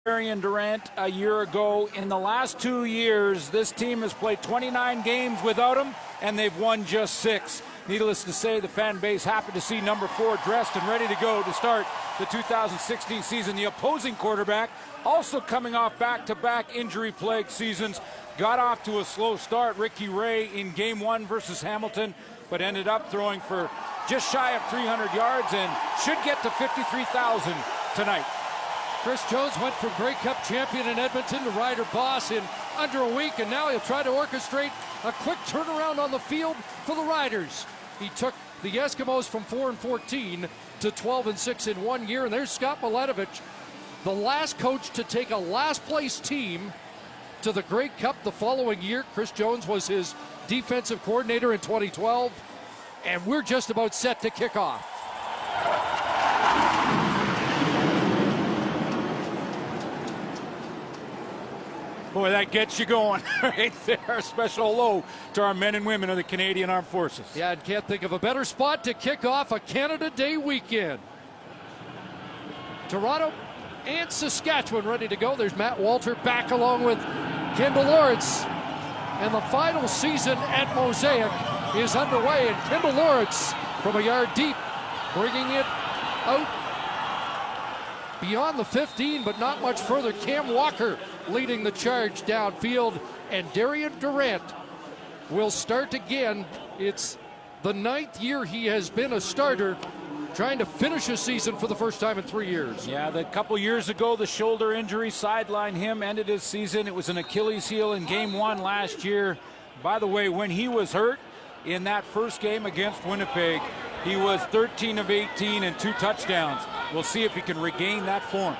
Darian Durant a year ago. In the last 2 years, this team has played 29 games without him, and they've won just 6. Needless to say, the fan base happy to see number 4 dressed and ready to go to start the 2016 season. The opposing quarterback, also coming off back-to-back injury-plagued seasons, got off to a slow start. Ricky Ray in Game 1 versus Hamilton, but ended up throwing for just shy of 300 yards and should get to 53,000 tonight. Chris Jones went from Grey Cup champion in Edmonton to Rider boss in under a week, and now he'll try to orchestrate a quick turnaround on the field for the Riders. He took the Eskimos from 4-14 to 12-6 in 1 year, and there's Scott Miletovich, the last coach to take a last-place team to the Grey Cup the following year. Chris Jones was his defensive coordinator in 2012, and we're just about set to kick off. Boy, that gets you going right there. Special hello to our men and women of the Canadian Armed Forces. Yeah, I can't think of a better spot to kick off a Canada Day weekend. Toronto and Saskatchewan ready to go. There's Matt Walter back along with Kendall Lawrence. And the final season at Mosaic is underway. And Kendall Lawrence from a yard deep, bringing it out beyond the 15, but not much further. Cam Walker leading the charge downfield, and Darian Durant will start again. It's the 9th year he has been a starter, trying to finish a season for the first time in 3 years. Yeah, a couple years ago, the shoulder injury sidelined him, ended his season. It was an Achilles heel in Game 1 last year. By the way, when he was hurt in that first game against Winnipeg, he was 13 of 18 and 2 touchdowns. We'll see if he can regain that form.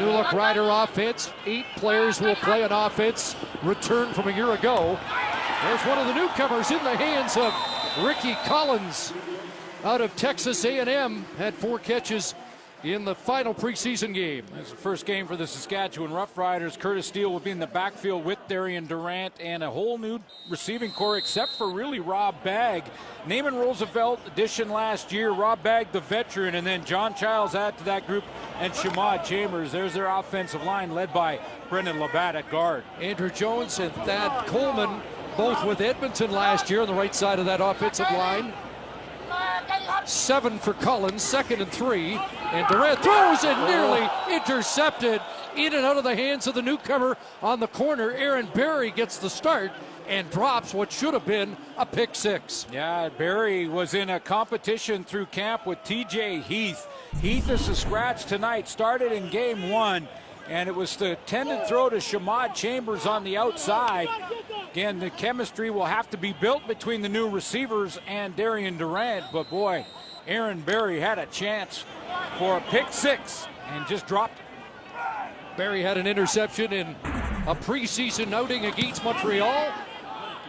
New look Rider offense. 8 players will play an offense returned from a year ago. There's one of the newcomers in the hands of Ricky Collins out of Texas A&M. Had 4 catches in the final preseason game. It's the first game for the Saskatchewan Roughriders. Curtis Steele will be in the backfield with Darian Durant and a whole new receiving core, except for really Rob Bagg. Naaman Roosevelt addition last year, Rob Bagg the veteran, and then John Childs add to that group, and Shamad Chambers. There's their offensive line led by Brendan Labatt at guard. Andrew Jones and Thad Coleman both with Edmonton last year on the right side of that offensive line. 7 for Collins, 2nd and 3, and Durant throws and nearly intercepted, in and out of the hands of the newcomer on the corner. Aaron Berry gets the start and drops what should have been a pick 6. Yeah, Berry was in a competition through camp with TJ Heath. Heath is a scratch tonight, started in Game 1, and it was the intended throw to Shamad Chambers on the outside. Again, the chemistry will have to be built between the new receivers and Darian Durant, but boy, Aaron Berry had a chance for a pick 6 and just dropped it. Berry had an interception in a preseason outing against Montreal.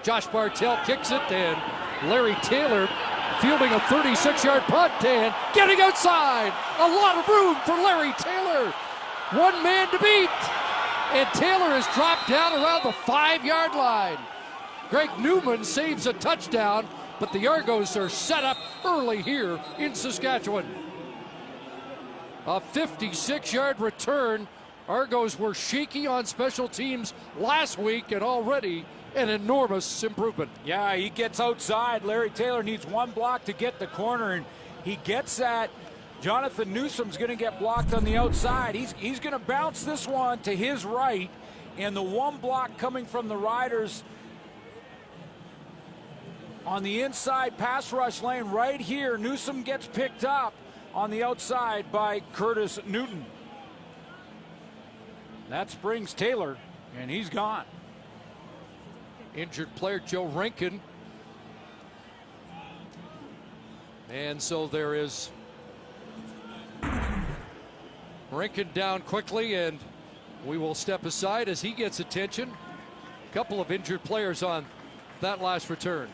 Josh Bartell kicks it, and Larry Taylor fielding a 36-yard punt and getting outside. A lot of room for Larry Taylor. One man to beat. And Taylor is dropped down around the 5-yard line. Greg Newman saves a touchdown, but the Argos are set up early here in Saskatchewan. A 56-yard return. Argos were shaky on special teams last week, and already an enormous improvement. Yeah, he gets outside. Larry Taylor needs one block to get the corner, and he gets that. Jonathan Newsom's going to get blocked on the outside. He's going to bounce this one to his right, and the one block coming from the Riders on the inside pass rush lane right here. Newsom gets picked up on the outside by Curtis Newton. That springs Taylor, and he's gone. Injured player Joe Rankin. And so there is Rankin down quickly, and we will step aside as he gets attention. A couple of injured players on that last return.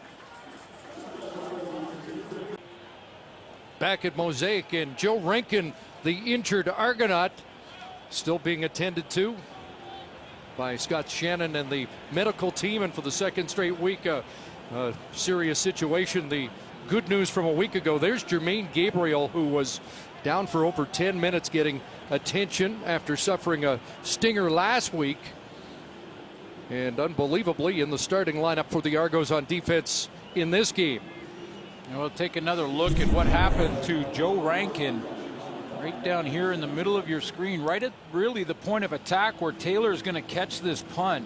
Back at Mosaic, and Joe Rankin, the injured Argonaut, still being attended to by Scott Shannon and the medical team, and for the 2nd straight week, a serious situation. The good news from a week ago. There's Jermaine Gabriel, who was down for over 10 minutes getting attention after suffering a stinger last week. And unbelievably in the starting lineup for the Argos on defense in this game. And we'll take another look at what happened to Joe Rankin right down here in the middle of your screen, right at really the point of attack where Taylor is going to catch this punt.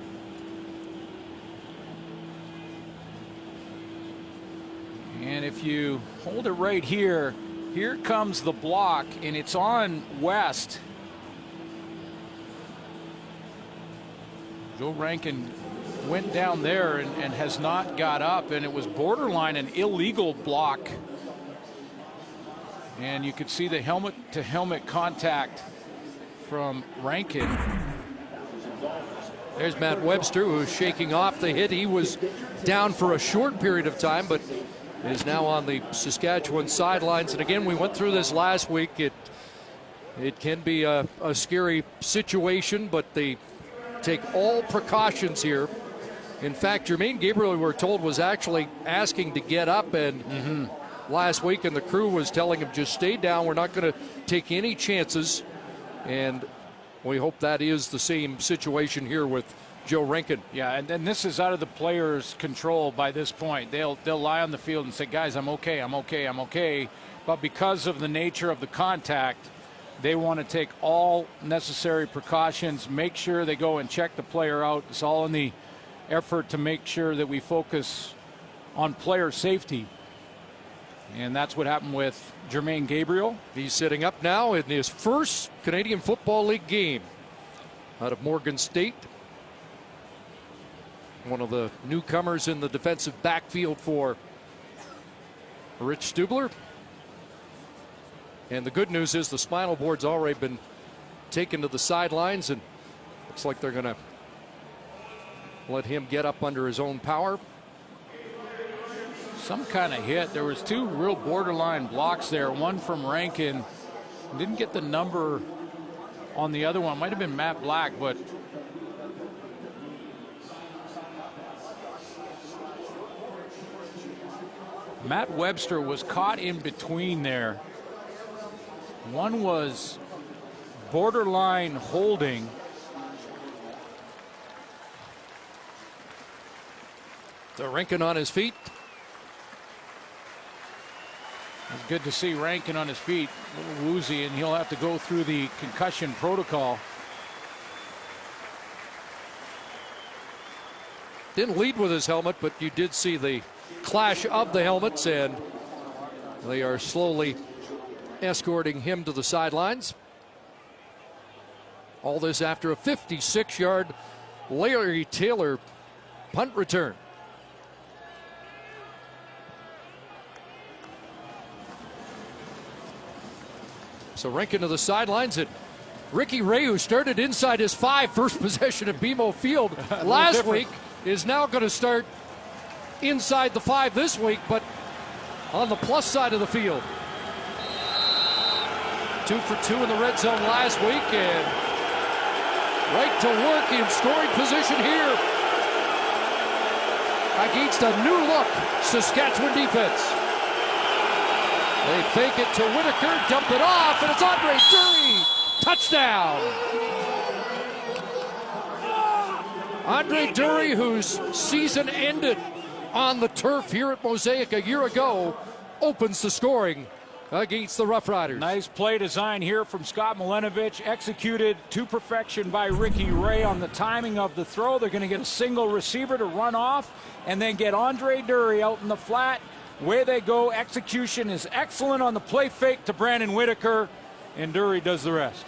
And if you hold it right here, here comes the block, and it's on West. Joe Rankin went down there and has not got up, and it was borderline an illegal block. And you could see the helmet-to-helmet contact from Rankin. There's Matt Webster, who's shaking off the hit. He was down for a short period of time, but is now on the Saskatchewan sidelines. And again, we went through this last week. It can be a scary situation, but they take all precautions here. In fact, Jermaine Gabriel, we're told, was actually asking to get up, and last week, and the crew was telling him, just stay down. We're not going to take any chances. And we hope that is the same situation here with Joe Rankin. Yeah, and then this is out of the players' control by this point. They'll lie on the field and say, guys, I'm okay, I'm okay, I'm okay. But because of the nature of the contact, they want to take all necessary precautions, make sure they go and check the player out. It's all in the effort to make sure that we focus on player safety. And that's what happened with Jermaine Gabriel. He's sitting up now in his first Canadian Football League game out of Morgan State. One of the newcomers in the defensive backfield for Rich Stubler. And the good news is the spinal board's already been taken to the sidelines, and looks like they're going to let him get up under his own power. Some kind of hit. There was two real borderline blocks there. One from Rankin. Didn't get the number on the other one. Might have been Matt Black, but Matt Webster was caught in between there. One was borderline holding. So Rankin on his feet. It's good to see Rankin on his feet. A little woozy, and he'll have to go through the concussion protocol. Didn't lead with his helmet, but you did see the clash of the helmets, and they are slowly escorting him to the sidelines. All this after a 56-yard Larry Taylor punt return. So Rankin to the sidelines, and Ricky Ray, who started inside his 5 first possession at BMO Field last week, is now going to start inside the 5 this week, but on the plus side of the field. 2 for 2 in the red zone last week, and right to work in scoring position here against a new look Saskatchewan defense. They fake it to Whitaker, dump it off, and it's Andre Dury. Touchdown. Andre Dury, whose season ended on the turf here at Mosaic a year ago, opens the scoring against the Roughriders. Nice play design here from Scott Milenovich, executed to perfection by Ricky Ray on the timing of the throw. They're going to get a single receiver to run off and then get Andre Dury out in the flat. Way they go. Execution is excellent on the play fake to Brandon Whitaker, and Dury does the rest.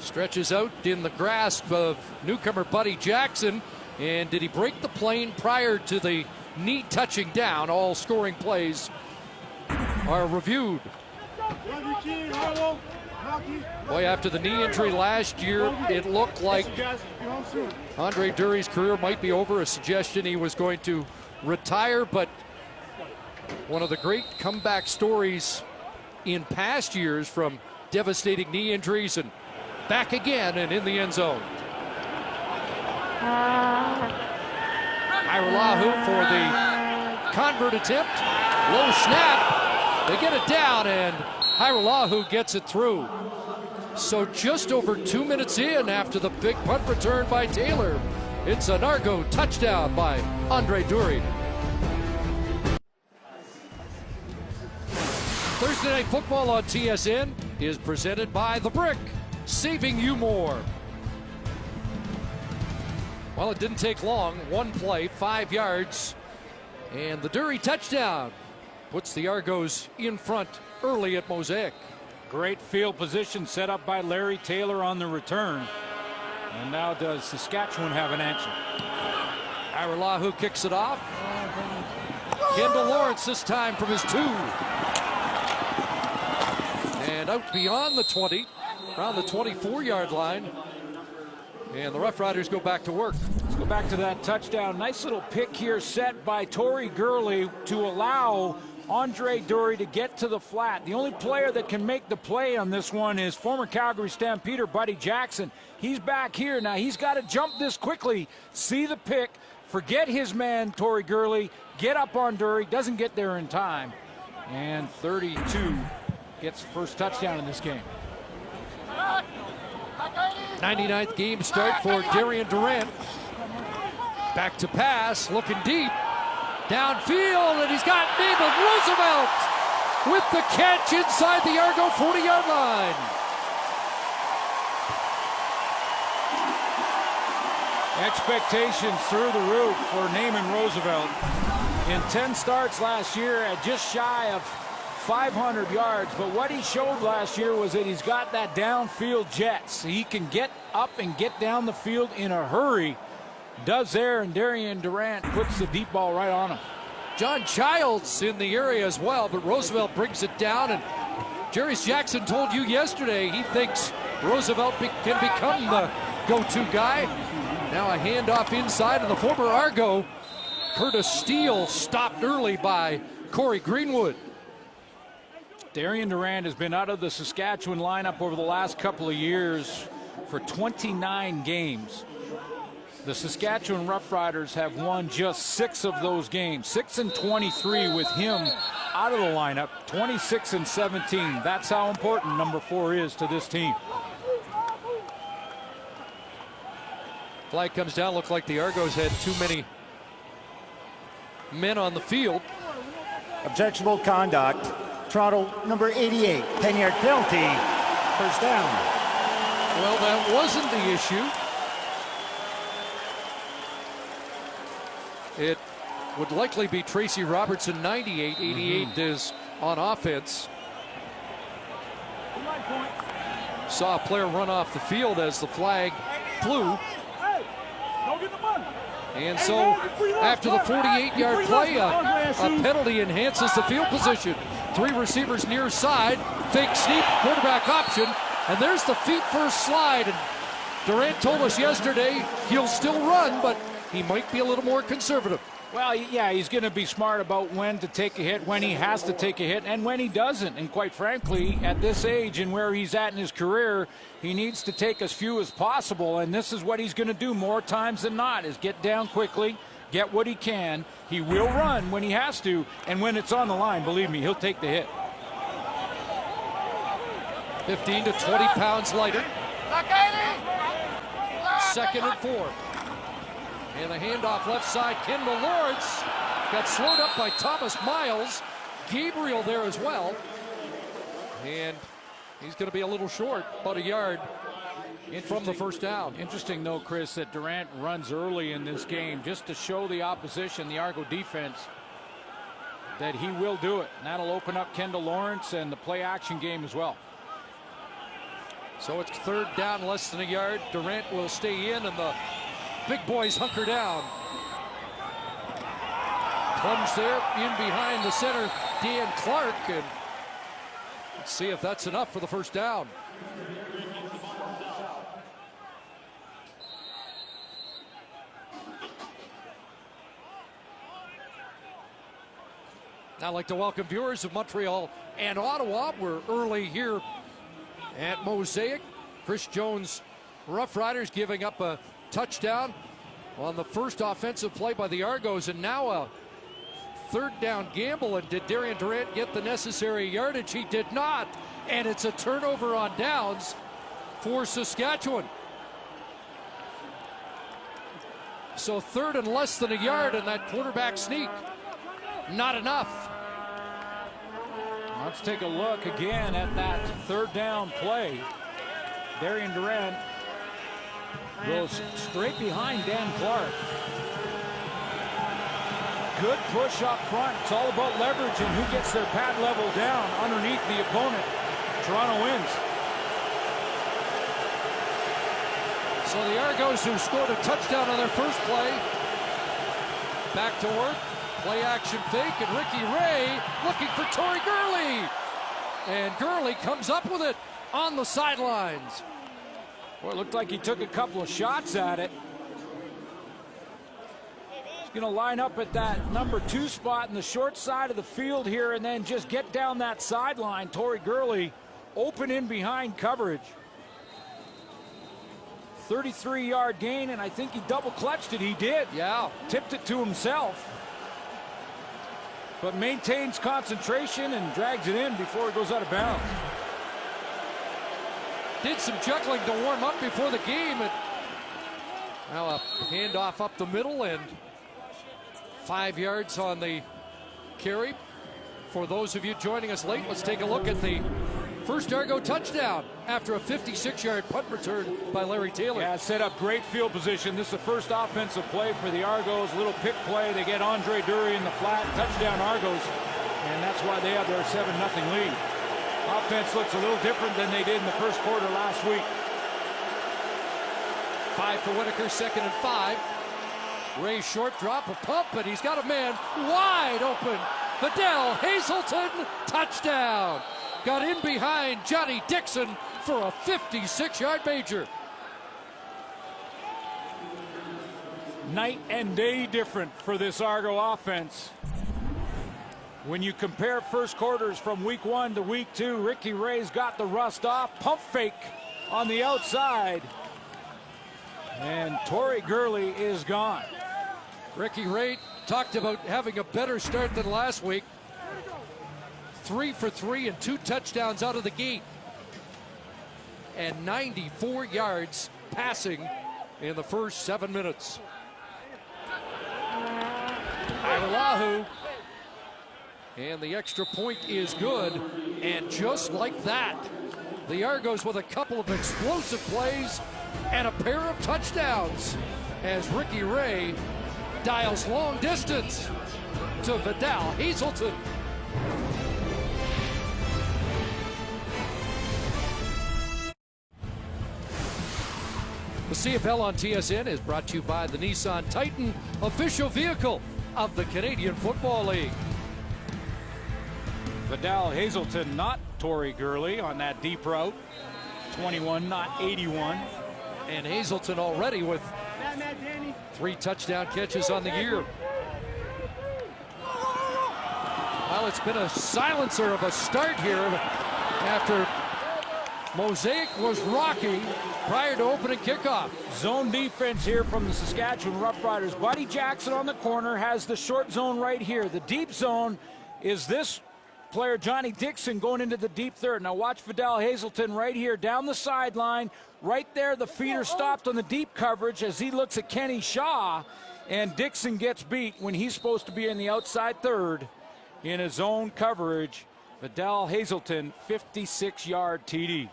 Stretches out in the grasp of newcomer Buddy Jackson. And did he break the plane prior to the knee touching down? All scoring plays are reviewed. Boy, after the knee injury last year, it looked like Andre Dury's career might be over. A suggestion he was going to retire, but one of the great comeback stories in past years from devastating knee injuries, and back again and in the end zone. Iralahu for the convert attempt. Low snap. They get it down, and Iralahu gets it through. So just over 2 minutes in after the big punt return by Taylor, it's an Argo touchdown by Andre Dury. Thursday Night Football on TSN is presented by The Brick, saving you more. Well, it didn't take long. One play, 5 yards, and the Dury touchdown puts the Argos in front early at Mosaic. Great field position set up by Larry Taylor on the return. And now does Saskatchewan have an answer? Iralahu kicks it off. Kendall Lawrence this time from his 2. And out beyond the 20, around the 24-yard line. And the Roughriders go back to work. Let's go back to that touchdown. Nice little pick here set by Torrey Gurley to allow Andre Dury to get to the flat. The only player that can make the play on this one is former Calgary Stampeder Buddy Jackson. He's back here now. He's got to jump this quickly, see the pick, forget his man Torrey Gurley, get up on Dury, doesn't get there in time. And 32 gets first touchdown in this game. 99th game start for Darian Durant. Back to pass, looking deep. Downfield, and he's got Nabel Roosevelt with the catch inside the Argo 40-yard line. Expectations through the roof for Naaman Roosevelt. In 10 starts last year at just shy of 500 yards, but what he showed last year was that he's got that downfield jets. He can get up and get down the field in a hurry. Does there, and Darian Durant puts the deep ball right on him. John Childs in the area as well, but Roosevelt brings it down, and Jarius Jackson told you yesterday he thinks Roosevelt can become the go-to guy. Now a handoff inside, and the former Argo, Curtis Steele, stopped early by Corey Greenwood. Darian Durant has been out of the Saskatchewan lineup over the last couple of years for 29 games. The Saskatchewan Roughriders have won just 6 of those games. 6-23 with him out of the lineup. 26-17. That's how important number 4 is to this team. Flag comes down. Looked like the Argos had too many men on the field. Objectionable conduct. Toronto number 88. 10-yard penalty. First down. Well, that wasn't the issue. It would likely be Tracy Robertson, 98. 88 is on offense. Saw a player run off the field as the flag flew. And so after the 48-yard play, a penalty enhances the field position. 3 receivers near side, fake sneak, quarterback option, and there's the feet first slide. And Durant told us yesterday he'll still run, but he might be a little more conservative. Well, yeah, he's going to be smart about when to take a hit, when he has to take a hit, and when he doesn't. And quite frankly, at this age and where he's at in his career, he needs to take as few as possible. And this is what he's going to do more times than not, is get down quickly, get what he can. He will run when he has to, and when it's on the line, believe me, he'll take the hit. 15 to 20 pounds lighter. 2nd and 4. And a handoff left side. Kendall Lawrence got slowed up by Thomas Miles. Gabriel there as well. And he's going to be a little short, about a yard from the first down. Interesting, though, Chris, that Durant runs early in this game just to show the opposition, the Argo defense, that he will do it. And that'll open up Kendall Lawrence and the play-action game as well. So it's 3rd down, less than a yard. Durant will stay in, and the big boys hunker down. Plunge there in behind the center, Dan Clark, and let's see if that's enough for the first down. I'd like to welcome viewers of Montreal and Ottawa. We're early here at Mosaic. Chris Jones Roughriders giving up a touchdown. on the first offensive play by the Argos, and now a third down gamble. And did Darian Durant get the necessary yardage? He did not, and it's a turnover on downs for Saskatchewan. So third and less than a yard, and that quarterback sneak, not enough. Let's take a look again at that third down play. Darian Durant goes straight behind Dan Clark. Good push up front. It's all about leverage and who gets their pad level down underneath the opponent. Toronto wins. So the Argos, who scored a touchdown on their first play, back to work. Play action fake, and Ricky Ray looking for Torrey Gurley. And Gurley comes up with it on the sidelines. Well, it looked like he took a couple of shots at it. He's going to line up at that number 2 spot in the short side of the field here and then just get down that sideline. Torrey Gurley open in behind coverage. 33-yard gain, and I think he double clutched it. He did. Yeah. Tipped it to himself. But maintains concentration and drags it in before it goes out of bounds. Did some juggling to warm up before the game. And now a handoff up the middle, and 5 yards on the carry. For those of you joining us late, let's take a look at the first Argo touchdown after a 56-yard punt return by Larry Taylor. Yeah, set up great field position. This is the first offensive play for the Argos. Little pick play. They get Andre Dury in the flat. Touchdown Argos. And that's why they have their 7-0 lead. Offense looks a little different than they did in the first quarter last week. 5 for Whitaker, 2nd and 5. Ray short drop, a pump, and he's got a man wide open. Vidal Hazelton, touchdown. Got in behind Johnny Dixon for a 56-yard major. Night and day different for this Argo offense. When you compare first quarters from week 1 to week 2, Ricky Ray's got the rust off. Pump fake on the outside. And Torrey Gurley is gone. Ricky Ray talked about having a better start than last week. 3 for 3 and 2 touchdowns out of the gate. And 94 yards passing in the first 7 minutes. Iwalahu. And the extra point is good. And just like that, the Argos with a couple of explosive plays and a pair of touchdowns as Ricky Ray dials long distance to Vidal Hazelton. The CFL on TSN is brought to you by the Nissan Titan, official vehicle of the Canadian Football League. Vidal Hazelton, not Torrey Gurley on that deep route. 21, not 81. And Hazelton already with 3 touchdown catches on the year. Well, it's been a silencer of a start here after Mosaic was rocking prior to opening kickoff. Zone defense here from the Saskatchewan Roughriders. Buddy Jackson on the corner has the short zone right here. The deep zone is this player, Johnny Dixon, going into the deep third. Now watch Vidal Hazelton right here down the sideline. Right there, the feeder stopped on the deep coverage as he looks at Kenny Shaw. And Dixon gets beat when he's supposed to be in the outside third in his own coverage. Vidal Hazelton, 56-yard TD.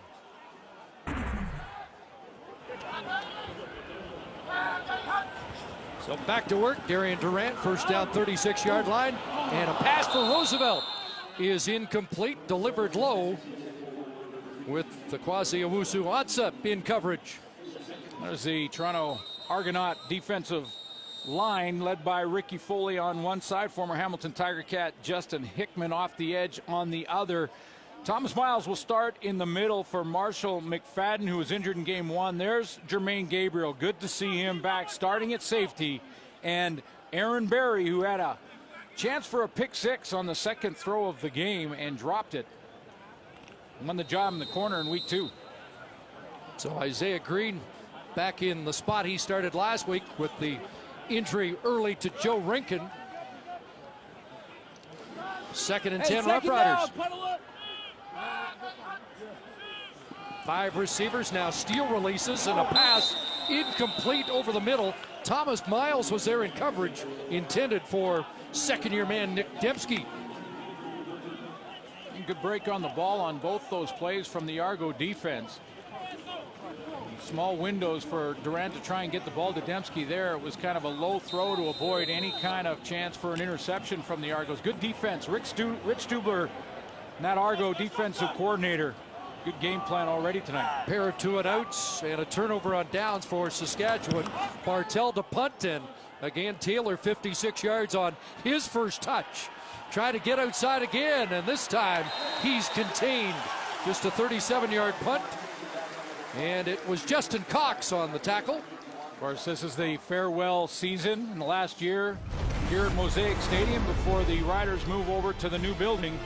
So back to work, Darian Durant, first down, 36-yard line. And a pass for Roosevelt is incomplete, delivered low with the Owusu-Ansah in coverage. There's the Toronto Argonaut defensive line led by Ricky Foley on one side, former Hamilton Tiger Cat Justin Hickman off the edge on the other. Thomas Miles will start in the middle for Marshall McFadden, who was injured in game 1. There's Jermaine Gabriel. Good to see him back starting at safety. And Aaron Berry, who had a chance for a pick 6 on the second throw of the game and dropped it. Won the job in the corner in week 2. So Isaiah Green back in the spot he started last week with the injury early to Joe Rinkin. 2nd and 10 Roughriders. 5 receivers now. Steele releases and a pass incomplete over the middle. Thomas Miles was there in coverage, intended for second-year man Nick Dembski. Good break on the ball on both those plays from the Argo defense. Small windows for Durant to try and get the ball to Dembski there. It was kind of a low throw to avoid any kind of chance for an interception from the Argos. Good defense. Rich Stubler, that Argo defensive coordinator. Good game plan already tonight. Pair of 2-and-outs and a turnover on downs for Saskatchewan. Bartel to punt, and again Taylor 56 yards on his first touch. Trying to get outside again, and this time he's contained. Just a 37-yard punt. And it was Justin Cox on the tackle. Of course, this is the farewell season in the last year here at Mosaic Stadium before the Riders move over to the new building.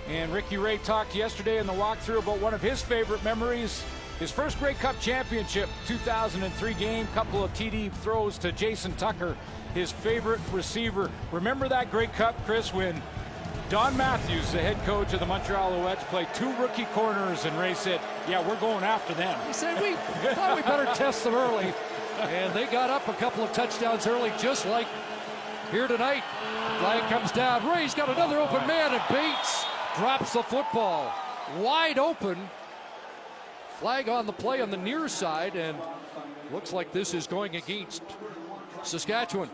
And Ricky Ray talked yesterday in the walkthrough about one of his favorite memories. His first Grey Cup championship, 2003 game, couple of TD throws to Jason Tucker, his favorite receiver. Remember that Grey Cup, Chris, when Don Matthews, the head coach of the Montreal Alouettes, played 2 rookie corners, and Ray said, yeah, we're going after them. He said, we thought we better test them early. And they got up a couple of touchdowns early, just like here tonight. Flag comes down. Ray's got another open man, and Bates drops the football. Wide open. Flag on the play on the near side, and looks like this is going against Saskatchewan.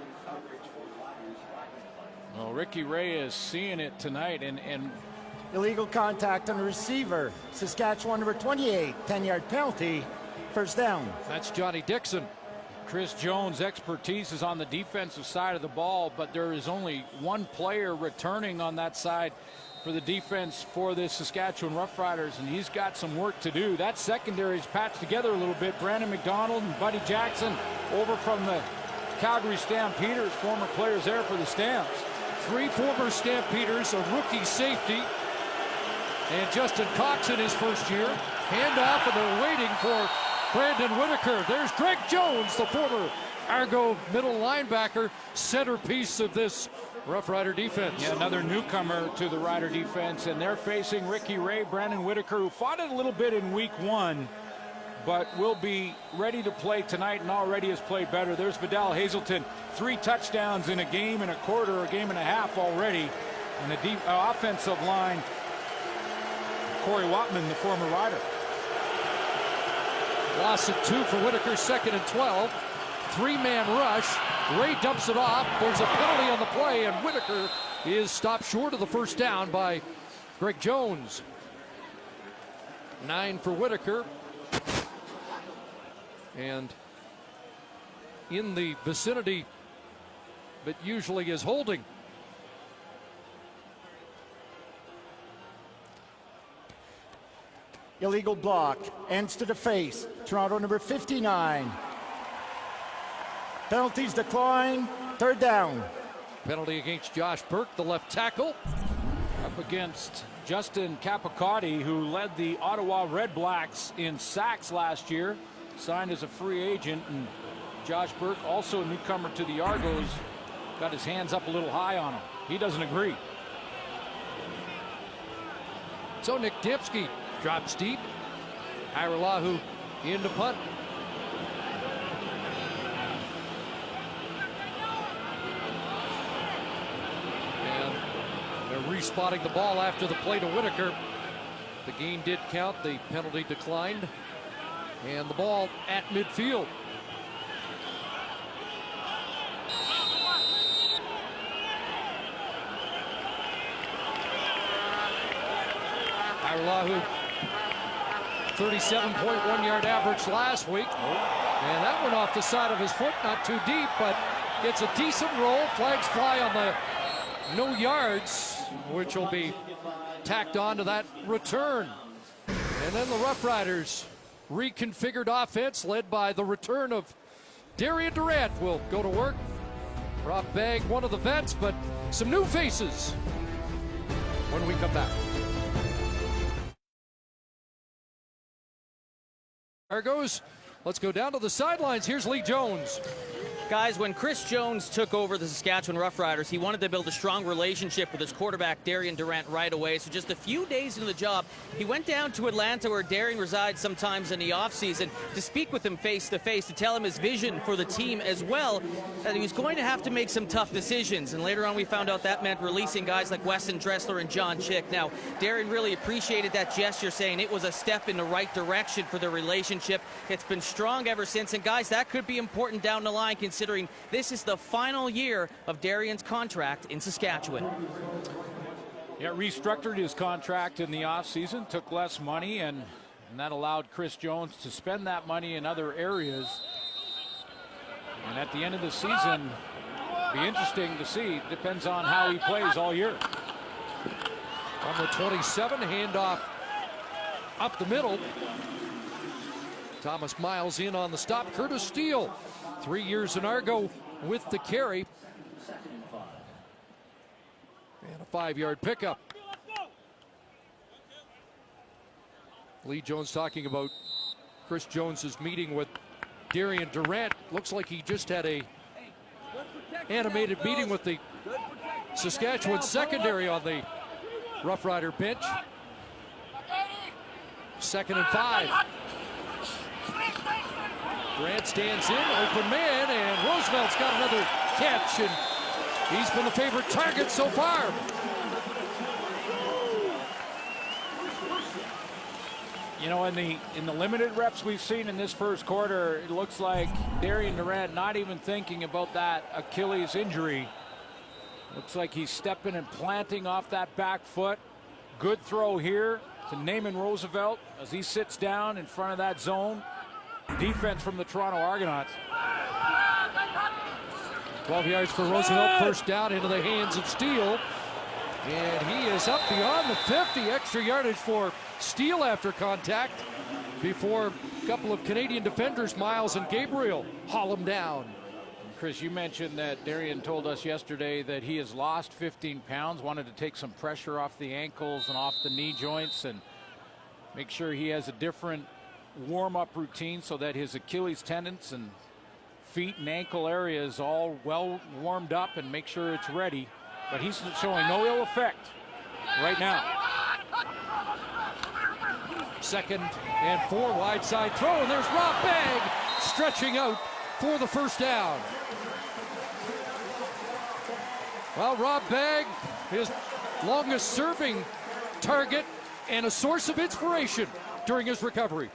Well, Ricky Ray is seeing it tonight, and Illegal contact on the receiver. Saskatchewan number 28, 10-yard penalty, first down. That's Johnny Dixon. Chris Jones' expertise is on the defensive side of the ball, but there is only one player returning on that side for the defense for the Saskatchewan Roughriders, and he's got some work to do. That secondary is patched together a little bit. Brandon McDonald and Buddy Jackson over from the Calgary Stampeders, former players there for the Stamps. 3 former Stampeders, a rookie safety, and Justin Cox in his first year. Handoff, and they're waiting for Brandon Whitaker. There's Greg Jones, the former Argo middle linebacker, centerpiece of this Rough Rider defense. Yeah, another newcomer to the Rider defense, and they're facing Ricky Ray, Brandon Whitaker, who fought it a little bit in week 1, but will be ready to play tonight and already has played better. There's Vidal Hazelton, 3 touchdowns in a game and a quarter, a game and a half already. And the offensive line, Corey Watman, the former Rider. Loss of 2 for Whitaker, 2nd and 12. 3-man rush. Ray dumps it off. There's a penalty on the play, and Whitaker is stopped short of the first down by Greg Jones. 9 for Whitaker. And in the vicinity, but usually is holding. Illegal block, ends to the face. Toronto number 59. Penalties decline, third down. Penalty against Josh Burke, the left tackle. Up against Justin Capicotti, who led the Ottawa Red Blacks in sacks last year, signed as a free agent, and Josh Burke, also a newcomer to the Argos, got his hands up a little high on him. He doesn't agree. So Nick Dembski drops deep. Hiralahu in to punt. And they're respotting the ball after the play to Whitaker. The gain did count. The penalty declined. And the ball at midfield. Hiralahu, 37.1 yard average last week. And that went off the side of his foot, not too deep, but it's a decent roll. Flags fly on the no yards, which will be tacked on to that return. And then the Rough Riders, reconfigured offense led by the return of Darian Durant, will go to work. Rob Bagg, one of the vets, but some new faces when we come back. Argos, let's go down to the sidelines. Here's Lee Jones. Guys, when Chris Jones took over the Saskatchewan Roughriders, he wanted to build a strong relationship with his quarterback, Darian Durant, right away. So just a few days into the job, he went down to Atlanta, where Darian resides sometimes in the offseason, to speak with him face-to-face, to tell him his vision for the team as well, that he was going to have to make some tough decisions. And later on, we found out that meant releasing guys like Weston Dressler and John Chick. Now, Darian really appreciated that gesture, saying it was a step in the right direction for their relationship. It's been strong ever since. And guys, that could be important down the line, considering this is the final year of Darian's contract in Saskatchewan. Yeah, restructured his contract in the offseason, took less money, and that allowed Chris Jones to spend that money in other areas. And at the end of the season, be interesting to see. Depends on how he plays all year. Number 27, handoff up the middle. Thomas Miles in on the stop. Curtis Steele, 3 years in Argo with the carry. And a 5-yard pickup. Lee Jones talking about Chris Jones's meeting with Darian Durant. Looks like he just had a animated meeting with the Saskatchewan secondary on the Rough Rider bench. 2nd and 5. Durant stands in, open man, and Roosevelt's got another catch, and he's been the favorite target so far. You know, in the limited reps we've seen in this first quarter, it looks like Darian Durant not even thinking about that Achilles injury. Looks like he's stepping and planting off that back foot. Good throw here to Naaman Roosevelt as he sits down in front of that zone. Defense from the Toronto Argonauts. 12 yards for Roosevelt, first down into the hands of Steele. And he is up beyond the 50. Extra yardage for Steele after contact before a couple of Canadian defenders, Miles and Gabriel, haul him down. Chris, you mentioned that Darian told us yesterday that he has lost 15 pounds, wanted to take some pressure off the ankles and off the knee joints and make sure he has a different warm-up routine so that his Achilles tendons and feet and ankle area is all well warmed up and make sure it's ready. But he's showing no ill effect right now. 2nd and 4, wide side throw, and there's Rob Bagg stretching out for the first down. Well, Rob Bagg, his longest serving target and a source of inspiration during his recovery.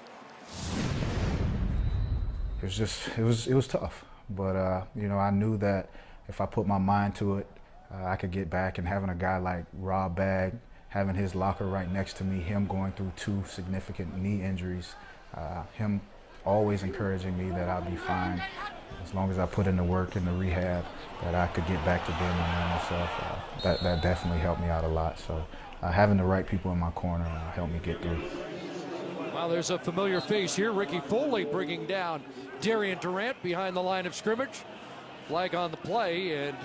It was tough, but you know, I knew that if I put my mind to it, I could get back. And having a guy like Rob Bagg, having his locker right next to me, him going through 2 significant knee injuries, him always encouraging me that I'll be fine as long as I put in the work in the rehab, that I could get back to being my normal self. That definitely helped me out a lot. So having the right people in my corner helped me get through. Well, there's a familiar face here. Ricky Foley bringing down Darian Durant behind the line of scrimmage. Flag on the play, and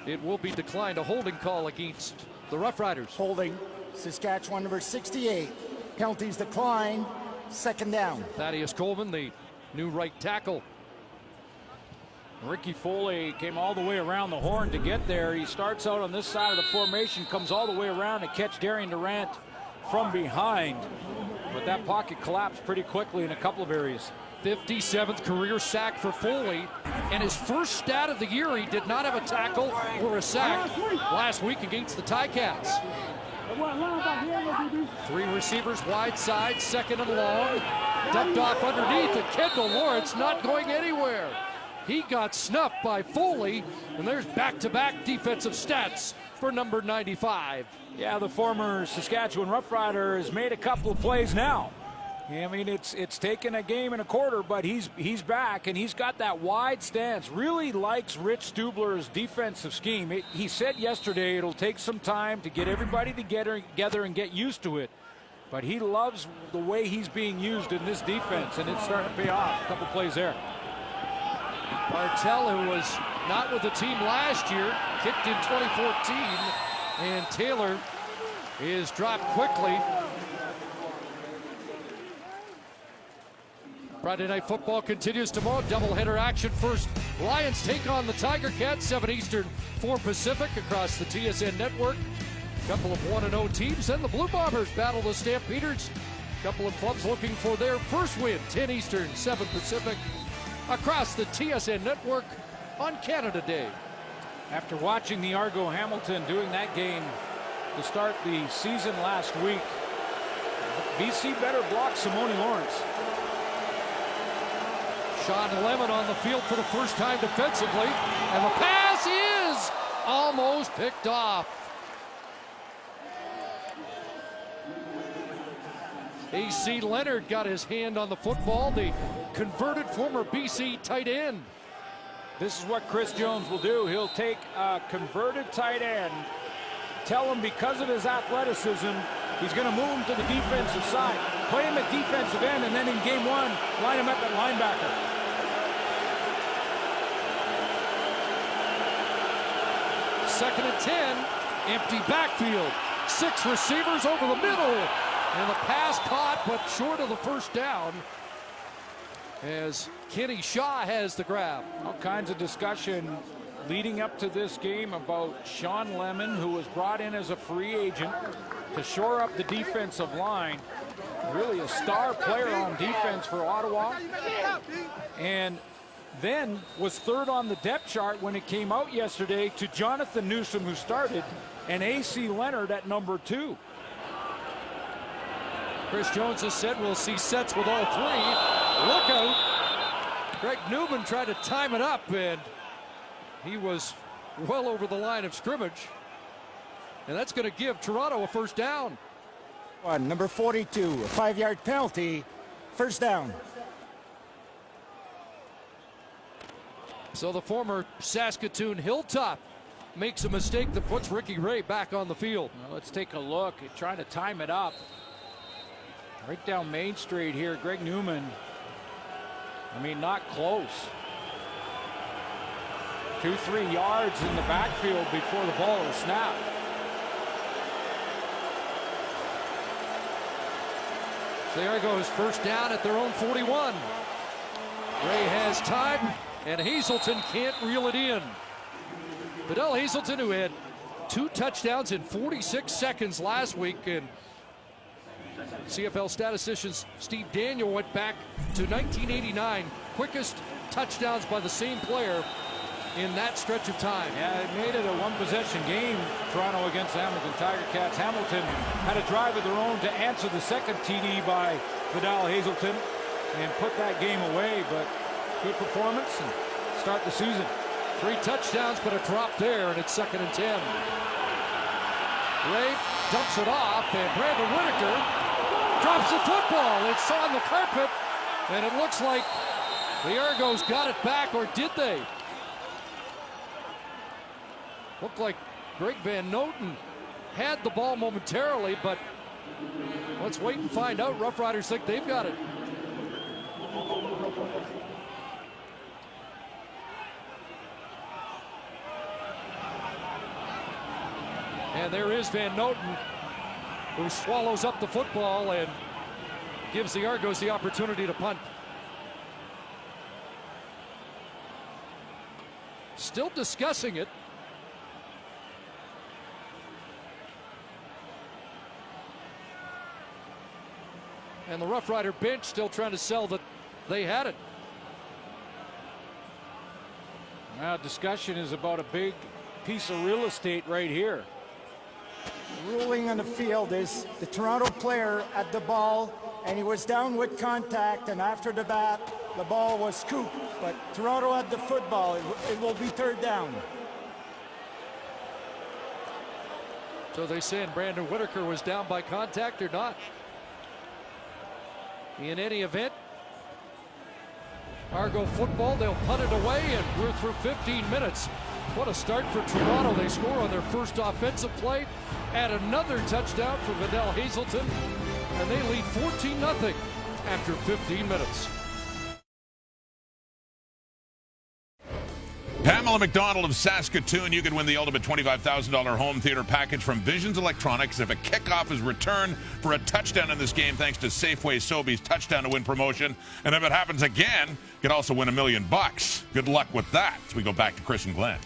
it will be declined. A holding call against the Rough Riders. Holding Saskatchewan number 68. Penalties declined. 2nd down. Thaddeus Coleman, the new right tackle. Ricky Foley came all the way around the horn to get there. He starts out on this side of the formation, comes all the way around to catch Darian Durant from behind. But that pocket collapsed pretty quickly in a couple of areas. 57th career sack for Foley, and his first stat of the year. He did not have a tackle or a sack last week against the Ticats. 3 receivers wide side, 2nd and long. Dumped off underneath, and Kendall Lawrence not going anywhere. He got snuffed by Foley, and there's back-to-back defensive stats for number 95. Yeah, the former Saskatchewan Roughrider has made a couple of plays now. I mean, it's taken a game and a quarter, but he's back, and he's got that wide stance. Really likes Rich Stubler's defensive scheme. He said yesterday it'll take some time to get everybody together and get used to it. But he loves the way he's being used in this defense, and it's starting to pay off. A couple plays there. Bartel, who was not with the team last year, kicked in 2014, and Taylor is dropped quickly. Friday Night Football continues tomorrow. Doubleheader action first. Lions take on the Tiger Cats, 7 Eastern, 4 Pacific across the TSN network. Couple of 1-0 teams. Then the Blue Bombers battle the Stampeders. Couple of clubs looking for their first win, 10 Eastern, 7 Pacific across the TSN network on Canada Day. After watching the Argo Hamilton doing that game to start the season last week, BC better block Simone Lawrence. Sean Lemon on the field for the first time defensively, and the pass is almost picked off. AC Leonard got his hand on the football, the converted former BC tight end. This is what Chris Jones will do. He'll take a converted tight end, tell him because of his athleticism, he's going to move him to the defensive side, play him at defensive end, and then in game 1, line him up at linebacker. Second and 10, empty backfield. 6 receivers over the middle. And the pass caught, but short of the first down, as Kenny Shaw has the grab. All kinds of discussion leading up to this game about Sean Lemon, who was brought in as a free agent to shore up the defensive line. Really a star player on defense for Ottawa. And then was third on the depth chart when it came out yesterday to Jonathan Newsom, who started, and AC Leonard at number 2. Chris Jones has said we'll see sets with all 3. Look out. Greg Newman tried to time it up, and he was well over the line of scrimmage. And that's going to give Toronto a first down. Number 42, a 5-yard penalty, first down. So the former Saskatoon Hilltop makes a mistake that puts Ricky Ray back on the field. Well, let's take a look at trying to time it up. Right down Main Street here, Greg Newman. I mean, not close. 2-3 yards in the backfield before the ball is snapped. There goes first down at their own 41. Ray has time, and Hazelton can't reel it in. Fidel Hazelton, who had 2 touchdowns in 46 seconds last week, and CFL statistician Steve Daniel went back to 1989, quickest touchdowns by the same player in that stretch of time. Yeah, it made it a 1-possession game, Toronto against the Hamilton Tiger Cats. Hamilton had a drive of their own to answer the second TD by Fidel Hazelton and put that game away, but good performance and start the season. 3 touchdowns, but a drop there, and it's second and 10. Ray dumps it off, and Brandon Whitaker drops the football. It's on the carpet, and it looks like the Argos got it back, or did they? Looked like Greg Van Noten had the ball momentarily, but let's wait and find out. Roughriders think they've got it. And there is Van Noten, who swallows up the football and gives the Argos the opportunity to punt. Still discussing it. And the Rough Rider bench still trying to sell that they had it. Now discussion is about a big piece of real estate right here. Ruling on the field is the Toronto player at the ball, and he was down with contact, and after the bat, the ball was scooped. But Toronto had the football. It will be third down. So they saying Brandon Whitaker was down by contact or not? In any event, Argo football, they'll punt it away, and we're through 15 minutes. What a start for Toronto. They score on their first offensive play, add another touchdown for Fidel Hazelton, and they lead 14-0 after 15 minutes. Pamela McDonald of Saskatoon, you can win the ultimate $25,000 home theater package from Visions Electronics if a kickoff is returned for a touchdown in this game thanks to Safeway Sobeys touchdown to win promotion. And if it happens again, you can also win $1 million. Good luck with that as we go back to Chris and Glenn.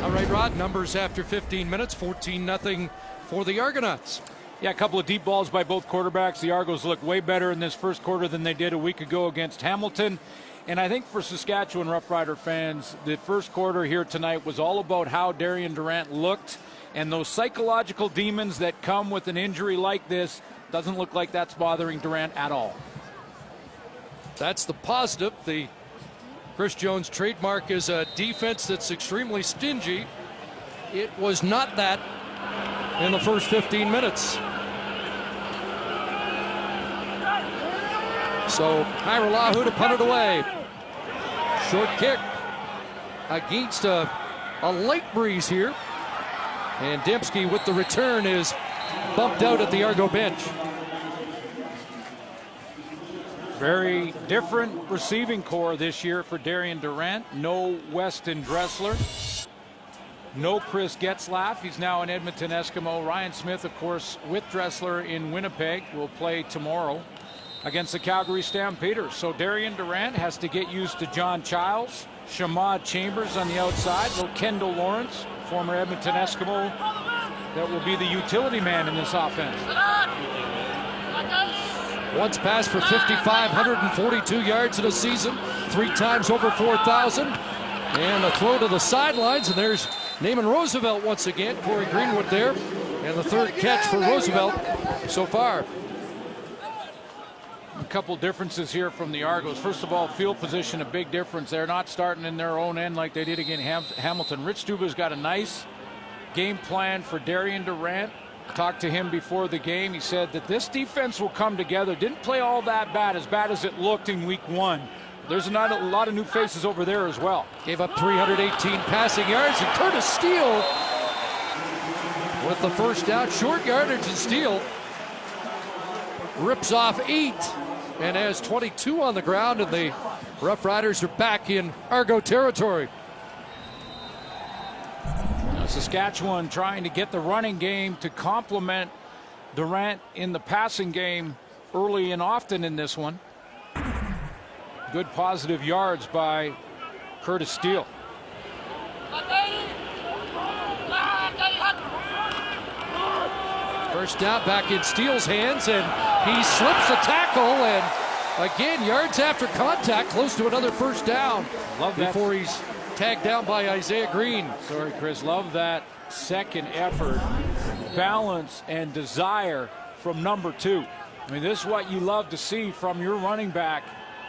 All right, Rod, numbers after 15 minutes, 14-0 for the Argonauts. Yeah, a couple of deep balls by both quarterbacks. The Argos look way better in this first quarter than they did a week ago against Hamilton. And I think for Saskatchewan Roughrider fans, the first quarter here tonight was all about how Darian Durant looked. And those psychological demons that come with an injury like this, doesn't look like that's bothering Durant at all. That's the positive. The Chris Jones trademark is a defense that's extremely stingy. It was not that in the first 15 minutes. So Hairolahu to punt it away. Short kick against a light breeze here. And Dembski with the return is bumped out at the Argo bench. Very different receiving core this year for Darian Durant. No Weston Dressler. No Chris Getzlaff. He's now an Edmonton Eskimo. Ryan Smith, of course, with Dressler in Winnipeg, will play tomorrow against the Calgary Stampeders. So Darian Durant has to get used to John Childs, Shamad Chambers on the outside, little Kendall Lawrence, former Edmonton Eskimo, that will be the utility man in this offense. Once passed for 5,542 yards in a season, 3 times over 4,000. And a throw to the sidelines, and there's Naaman Roosevelt once again. Corey Greenwood there, and the third catch for Roosevelt so far. A couple differences here from the Argos. First of all, field position, a big difference. They're not starting in their own end like they did against Hamilton. Rich Duba's got a nice game plan for Darian Durant. Talked to him before the game. He said that this defense will come together. Didn't play all that bad as it looked in week 1. There's not a lot of new faces over there as well. Gave up 318 passing yards, and Curtis Steele with the first down. Short yardage, and Steele rips off 8 and has 22 on the ground, and the Rough Riders are back in Argo territory. Now, Saskatchewan trying to get the running game to complement Durant in the passing game early and often in this one. Good positive yards by Curtis Steele. First down back in Steele's hands, and he slips the tackle, and again, yards after contact, close to another first down. Love that. Before he's tagged down by Isaiah Green. Sorry, Chris. Love that second effort, balance and desire from number 2. I mean, this is what you love to see from your running back,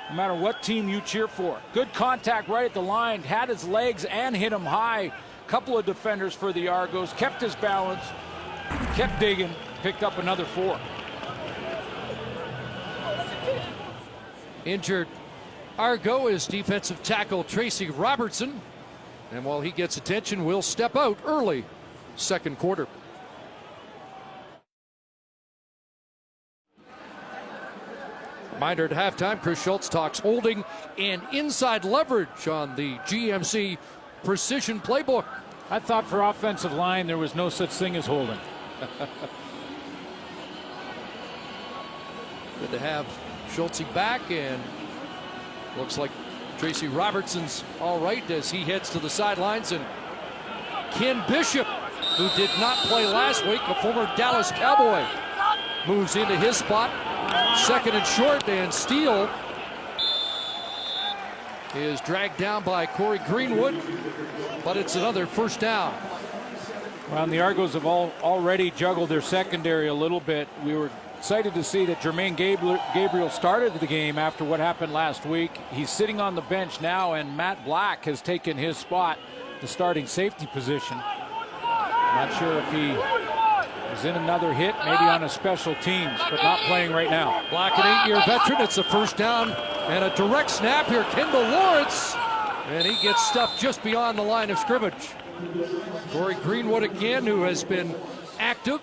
no matter what team you cheer for. Good contact right at the line, had his legs and hit him high. Couple of defenders for the Argos, kept his balance, kept digging, picked up another 4. Injured Argo is defensive tackle Tracy Robertson, and while he gets attention, will step out early second quarter. Reminder at halftime, Chris Schultz talks holding and inside leverage on the GMC Precision Playbook. I thought for offensive line there was no such thing as holding. Good to have Schultz back, and looks like Tracy Robertson's all right as he heads to the sidelines. And Ken Bishop, who did not play last week, a former Dallas Cowboy, moves into his spot. Second and short, and Steele is dragged down by Corey Greenwood, but it's another first down. Well, and the Argos have already juggled their secondary a little bit. We were excited to see that Jermaine Gabriel started the game after what happened last week. He's sitting on the bench now, and Matt Black has taken his spot, the starting safety position. Not sure if he is in another hit, maybe on a special teams, but not playing right now. Black, an 8-year veteran. It's a first down and a direct snap here. Kendall Lawrence, and he gets stuffed just beyond the line of scrimmage. Corey Greenwood again, who has been active.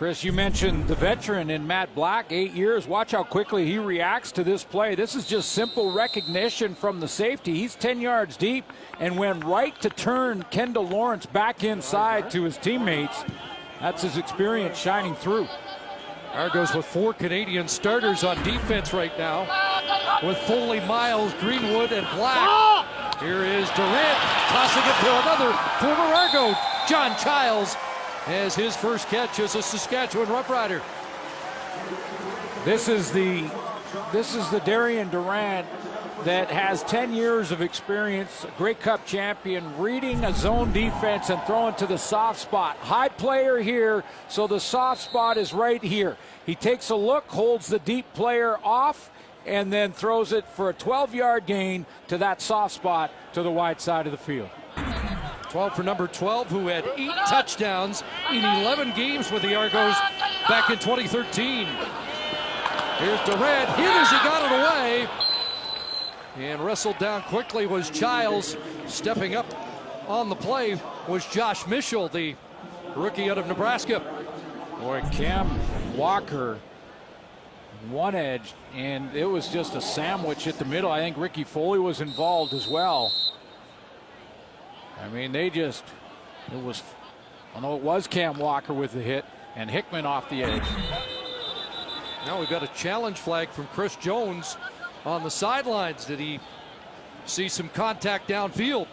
Chris, you mentioned the veteran in Matt Black, 8 years. Watch how quickly he reacts to this play. This is just simple recognition from the safety. He's 10 yards deep and went right to turn Kendall Lawrence back inside to his teammates. That's his experience shining through. Argos with 4 Canadian starters on defense right now, with Foley, Miles, Greenwood, and Black. Here is Durant tossing it to another former Argo, John Childs, as his first catch as a Saskatchewan Roughrider. This is the Darian Durant that has 10 years of experience, a Grey Cup champion, reading a zone defense and throwing to the soft spot. High player here, so the soft spot is right here. He takes a look, holds the deep player off, and then throws it for a 12-yard gain to that soft spot to the wide side of the field. 12 for number 12, who had 8 touchdowns in 11 games with the Argos back in 2013. Here's Durant, hit as he got it away. And wrestled down quickly was Childs. Stepping up on the play was Josh Mitchell, the rookie out of Nebraska. Boy, Cam Walker, one edge, and it was just a sandwich at the middle. I think Ricky Foley was involved as well. I mean, it was Cam Walker with the hit, and Hickman off the edge. Now we've got a challenge flag from Chris Jones on the sidelines. Did he see some contact downfield?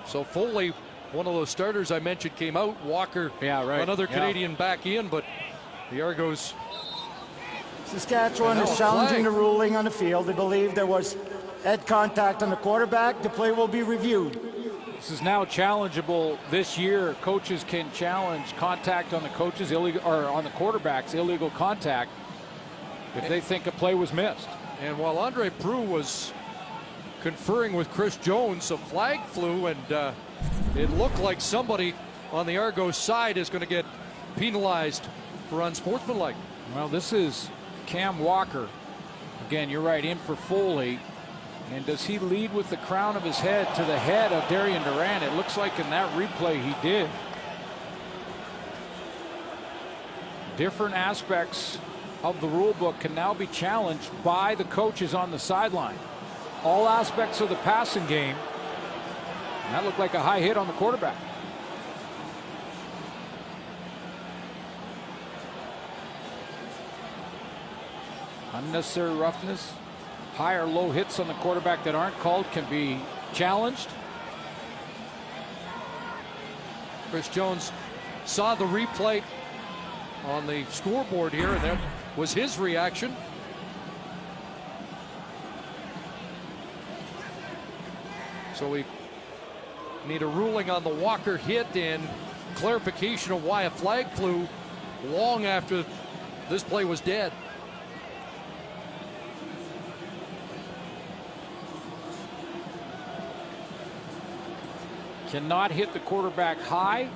So Foley, one of those starters I mentioned, came out. Walker, another Canadian back in, but the Argos. Saskatchewan is challenging the ruling on the field. They believe there was head contact on the quarterback. The play will be reviewed. This is now challengeable this year. Coaches can challenge contact on the coaches, illegal, or on the quarterbacks, illegal contact, if they think a play was missed. And while Andre Prue was conferring with Chris Jones, a flag flew, and it looked like somebody on the Argos side is going to get penalized for unsportsmanlike. Well, this is Cam Walker. Again, you're right, in for Foley. And does he lead with the crown of his head to the head of Darian Durant? It looks like in that replay he did. Different aspects of the rule book can now be challenged by the coaches on the sideline. All aspects of the passing game. And that looked like a high hit on the quarterback. Unnecessary roughness. High or low hits on the quarterback that aren't called can be challenged. Chris Jones saw the replay on the scoreboard here, and that was his reaction. So we need a ruling on the Walker hit and clarification of why a flag flew long after this play was dead. Cannot hit the quarterback high,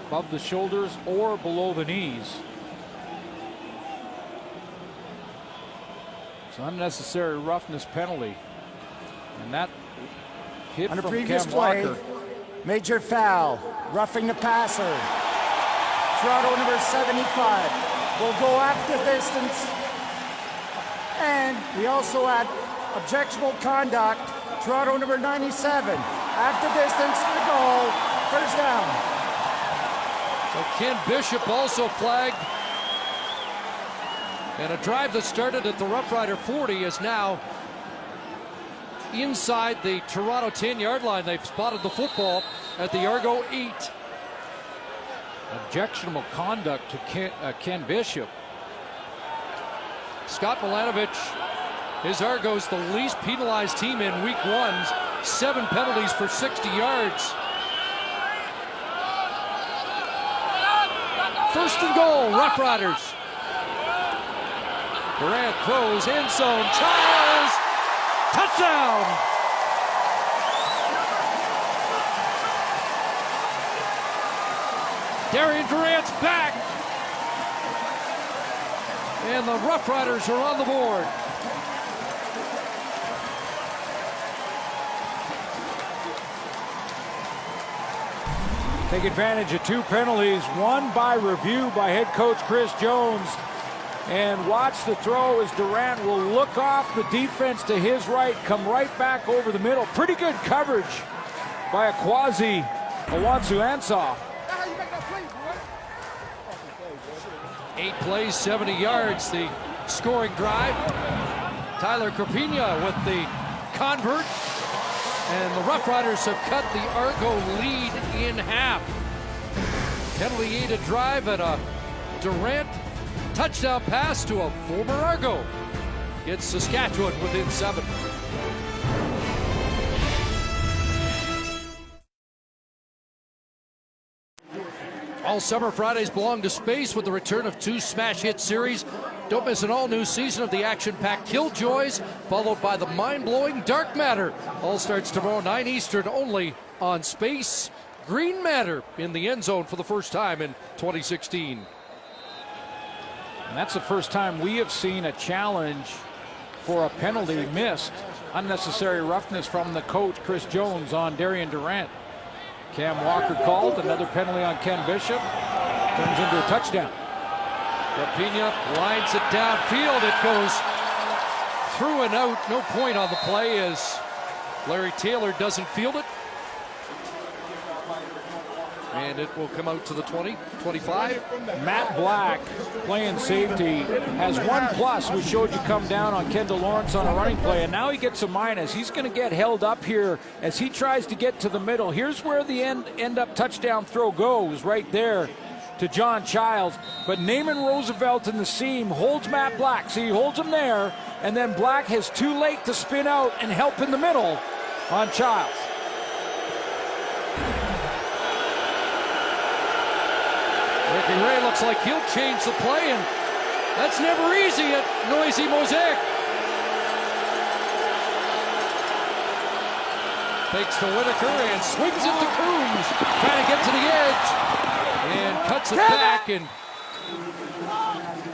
above the shoulders, or below the knees. It's an unnecessary roughness penalty. And that hit on the from previous Cam play, Walker. major foul, roughing the passer. Toronto number 75 will go after distance. And we also had objectionable conduct. Toronto number 97. After distance, the goal, first down. So Ken Bishop also flagged. And a drive that started at the Roughrider 40 is now inside the Toronto 10-yard line. They've spotted the football at the Argo 8. Objectionable conduct to Ken Bishop. Scott Milanovich, his Argos the least penalized team in week 1. 7 penalties for 60 yards. First and goal, Roughriders. Durant throws, end zone, Childs, touchdown! Darian Durant's back. And the Roughriders are on the board. take advantage of 2 penalties, one by review by head coach Chris Jones. And watch the throw as Durant will look off the defense to his right, come right back over the middle. Pretty good coverage by Akwazi Owansu-Ansah. 8 plays, 70 yards, the scoring drive. Tyler Carpina with the convert. And the Roughriders have cut the Argo lead in half. Penalty-aided drive and a Durant touchdown pass to a former Argo. Gets Saskatchewan within 7. All summer Fridays belong to space with the return of 2 smash hit series. Don't miss an all-new season of the action-packed Killjoys, followed by the mind-blowing Dark Matter. All starts tomorrow 9 Eastern only on Space. Green Matter in the end zone for the first time in 2016. And that's the first time we have seen a challenge for a penalty missed. Unnecessary roughness from the coach, Chris Jones, on Darian Durant. Cam Walker called, another penalty on Ken Bishop. Turns into a touchdown. Rapina lines it downfield. It goes through and out. No point on the play as Larry Taylor doesn't field it. And it will come out to the 20, 25. Matt Black, playing safety, has 1+. We showed you come down on Kendall Lawrence on a running play, and now he gets a minus. He's going to get held up here as he tries to get to the middle. Here's where the end up touchdown throw goes, right there to John Childs. But Naaman Roosevelt in the seam holds Matt Black. See, he holds him there, and then Black has too late to spin out and help in the middle on Childs. Ricky Ray looks like he'll change the play, and that's never easy at Noisy Mosaic. Fakes to Whitaker and swings it to Coombs. Trying to get to the edge and cuts it back and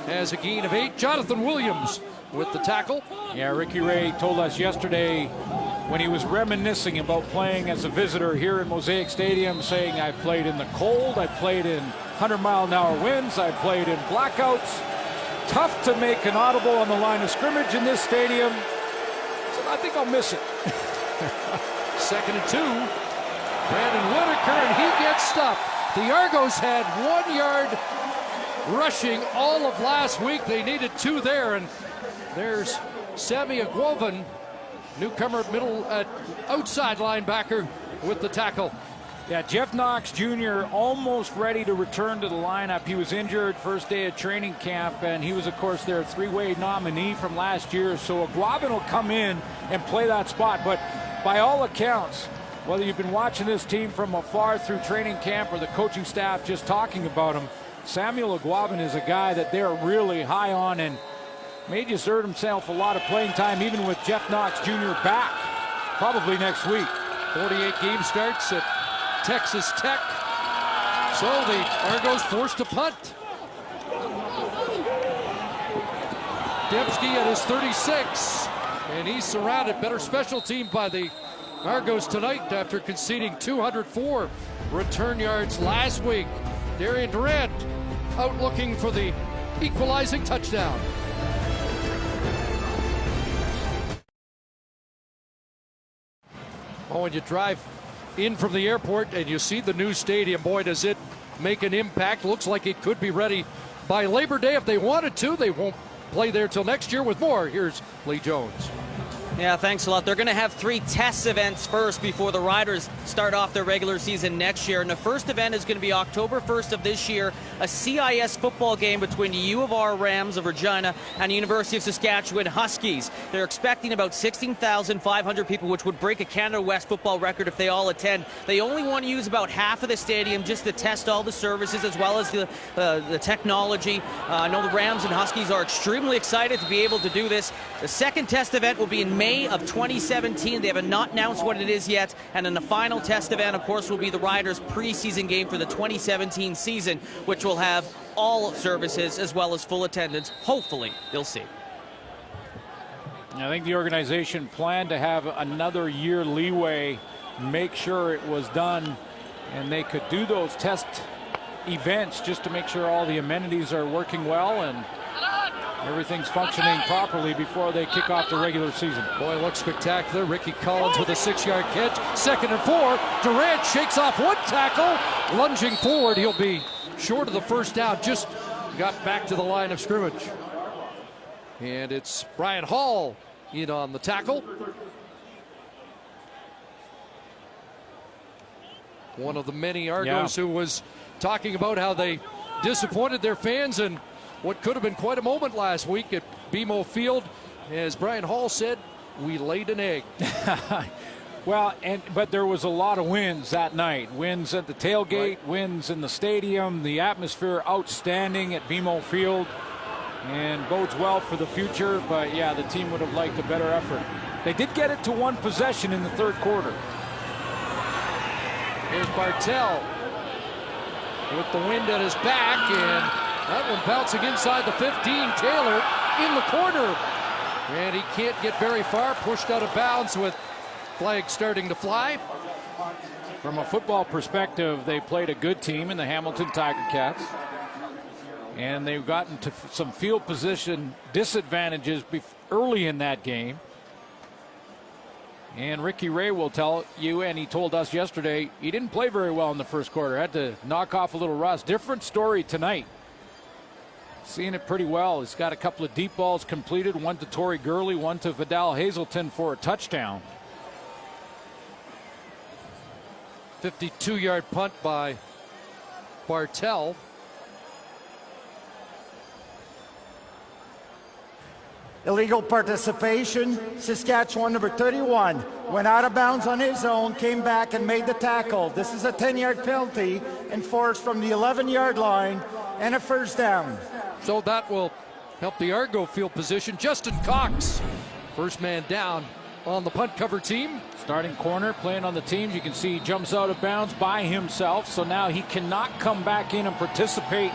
has a gain of 8. Jonathan Williams with the tackle. Yeah, Ricky Ray told us yesterday when he was reminiscing about playing as a visitor here at Mosaic Stadium, saying, I played in the cold, I played in 100-mile-an-hour winds, I played in blackouts. Tough to make an audible on the line of scrimmage in this stadium. So I think I'll miss it. 2nd and 2. Brandon Whitaker, and he gets stuffed. The Argos had 1 yard rushing all of last week. They needed 2 there, and there's Sammy Aguovan, newcomer middle outside linebacker, with the tackle. Yeah, Jeff Knox Jr. almost ready to return to the lineup. He was injured first day of training camp, and he was, of course, their 3-way nominee from last year. So Aguovan will come in and play that spot. But by all accounts, whether you've been watching this team from afar through training camp or the coaching staff just talking about him, Samuel Aguovan is a guy that they're really high on and may just earn himself a lot of playing time, even with Jeff Knox Jr. back, probably next week. 48 game starts at Texas Tech. So the Argos forced to punt. Dembski at his 36, and he's surrounded. Better special team by the Argos tonight after conceding 204 return yards last week. Darian Durant out looking for the equalizing touchdown. Oh, and you drive in from the airport and you see the new stadium. Boy, does it make an impact. Looks like it could be ready by Labor Day if they wanted to. They won't play there till next year. With more, here's Lee Jones. Yeah, thanks a lot. They're going to have 3 test events first before the Riders start off their regular season next year. And the first event is going to be October 1st of this year, a CIS football game between the U of R Rams of Regina and the University of Saskatchewan Huskies. They're expecting about 16,500 people, which would break a Canada West football record if they all attend. They only want to use about half of the stadium just to test all the services as well as the technology. I know the Rams and Huskies are extremely excited to be able to do this. The second test event will be in May of 2017. They have not announced what it is yet. And then the final test event, of course, will be the Riders' preseason game for the 2017 season, which will have all services as well as full attendance. Hopefully, you'll see. I think the organization planned to have another year leeway, make sure it was done And they could do those test events just to make sure all the amenities are working well and everything's functioning properly before they kick off the regular season. Boy, looks spectacular. Ricky Collins with a 6-yard catch. 2nd and 4. Durant shakes off one tackle. Lunging forward, he'll be short of the first down. Just got back to the line of scrimmage. And it's Brian Hall in on the tackle. One of the many Argos who was talking about how they disappointed their fans in what could have been quite a moment last week at BMO Field. As Brian Hall said, we laid an egg. Well, but there was a lot of wins that night. Wins at the tailgate, wins in the stadium, the atmosphere outstanding at BMO Field, and bodes well for the future. But yeah, the team would have liked a better effort. They did get it to one possession in the third quarter. Here's Bartell with the wind at his back, and that one bouncing inside the 15. Taylor in the corner, and he can't get very far. Pushed out of bounds with flags starting to fly. From a football perspective, they played a good team in the Hamilton Tiger Cats, and they've gotten to some field position disadvantages early in that game. And Ricky Ray will tell you, and he told us yesterday, he didn't play very well in the first quarter. Had to knock off a little rust. Different story tonight. Seeing it pretty well. He's got a couple of deep balls completed. One to Torrey Gurley, one to Vidal Hazelton for a touchdown. 52-yard punt by Bartell. Illegal participation. Saskatchewan number 31 went out of bounds on his own, came back and made the tackle. This is a 10-yard penalty enforced from the 11-yard line and a first down. So that will help the Argo field position. Justin Cox, first man down on the punt cover team. Starting corner, playing on the teams. You can see he jumps out of bounds by himself, so now he cannot come back in and participate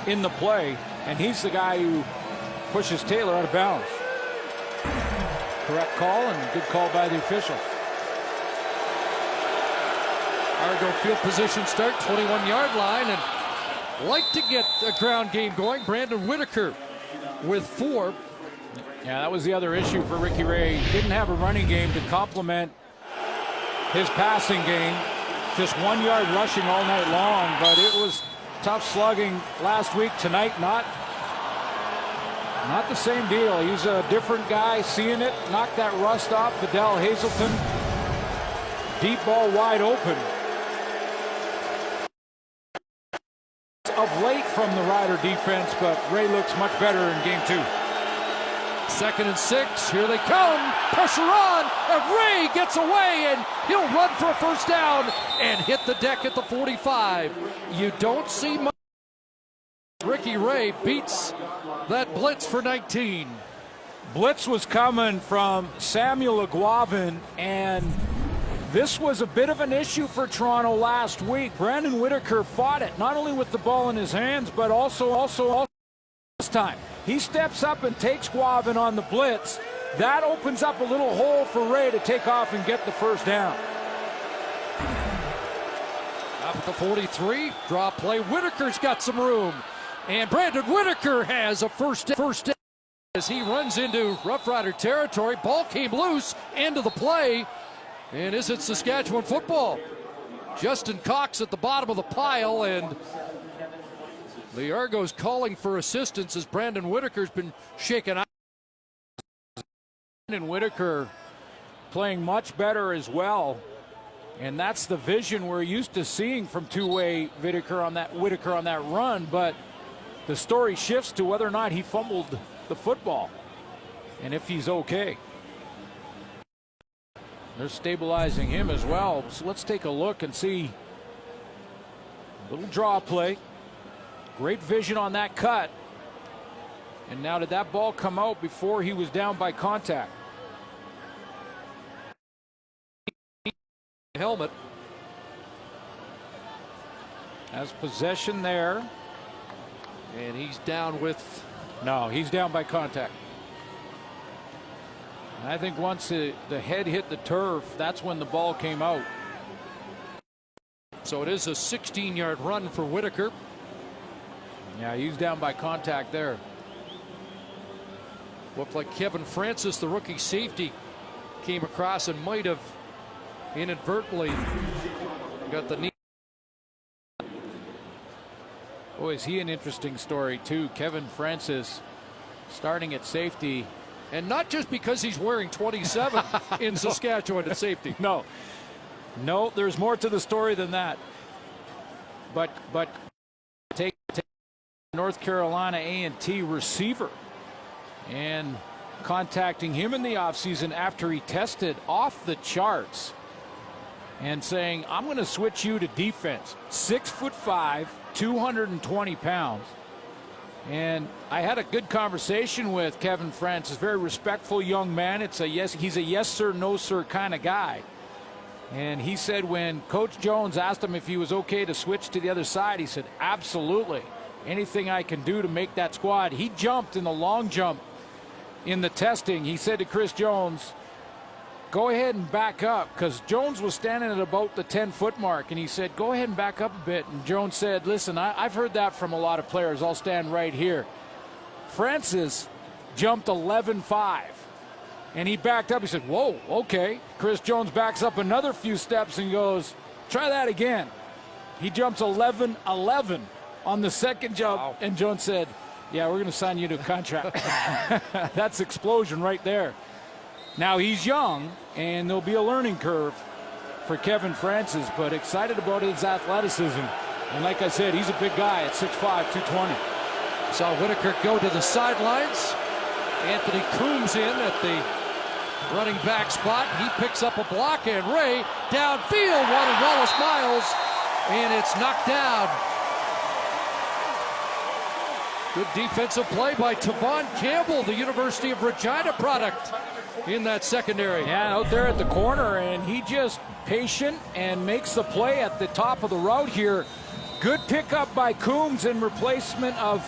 in the play, and he's the guy who pushes Taylor out of bounds. Correct call, and good call by the officials. Argo field position start, 21-yard line, and like to get a ground game going. Brandon Whitaker with 4. Yeah, that was the other issue for Ricky Ray. He didn't have a running game to complement his passing game. Just 1 yard rushing all night long, but it was tough slugging last week. Tonight, not the same deal. He's a different guy, seeing it, knocked that rust off. Vidal Hazelton, deep ball wide open. Of late from the Rider defense, but Ray looks much better in game 2. 2nd and 6, here they come, pressure on, and Ray gets away, and he'll run for a first down and hit the deck at the 45. You don't see much. Ricky Ray beats that blitz for 19. Blitz was coming from Samuel Aguavin, and this was a bit of an issue for Toronto last week. Brandon Whitaker fought it, not only with the ball in his hands, but also this time. He steps up and takes Guavin on the blitz. That opens up a little hole for Ray to take off and get the first down. Up at the 43, draw play. Whitaker's got some room. And Brandon Whitaker has a first down as he runs into Rough Rider territory. Ball came loose, end of the play. And is it Saskatchewan football? Justin Cox at the bottom of the pile, and the Argos calling for assistance as Brandon Whitaker's been shaken out. And Whitaker playing much better as well. And that's the vision we're used to seeing from two-way Whitaker on that run, but the story shifts to whether or not he fumbled the football and if he's okay. They're stabilizing him as well. So let's take a look and see. A little draw play. Great vision on that cut. And now did that ball come out before he was down by contact? Helmet. Has possession there. And he's down with... No, he's down by contact. I think once the head hit the turf, that's when the ball came out. So it is a 16-yard run for Whitaker. Yeah, he's down by contact there. Looked like Kevin Francis, the rookie safety, came across and might have inadvertently got the knee. Boy, is he an interesting story too. Kevin Francis starting at safety. And not just because he's wearing 27 in Saskatchewan at safety. No, there's more to the story than that. But take North Carolina A&T receiver and contacting him in the offseason after he tested off the charts and saying, I'm going to switch you to defense. 6'5", 220 pounds. And I had a good conversation with Kevin Francis, very respectful young man. He's a yes sir, no sir kind of guy. And he said when Coach Jones asked him if he was okay to switch to the other side, he said, absolutely. Anything I can do to make that squad. He jumped in the long jump in the testing. He said to Chris Jones, go ahead and back up, because Jones was standing at about the 10-foot mark, and he said, go ahead and back up a bit. And Jones said, listen, I've heard that from a lot of players. I'll stand right here. Francis jumped 11.5, and he backed up. He said, whoa, okay. Chris Jones backs up another few steps and goes, try that again. He jumps 11.11 on the second jump, wow. And Jones said, yeah, we're going to sign you to a contract. That's explosion right there. Now he's young, and there'll be a learning curve for Kevin Francis, but excited about his athleticism. And like I said, he's a big guy at 6'5", 220. Saw Whitaker go to the sidelines. Anthony Coombs in at the running back spot. He picks up a block, and Ray downfield wanted Wallace Miles, and it's knocked down. Good defensive play by Tavon Campbell, the University of Regina product, in that secondary. Yeah, out there at the corner, and he just patient and makes the play at the top of the route here. Good pickup by Coombs in replacement of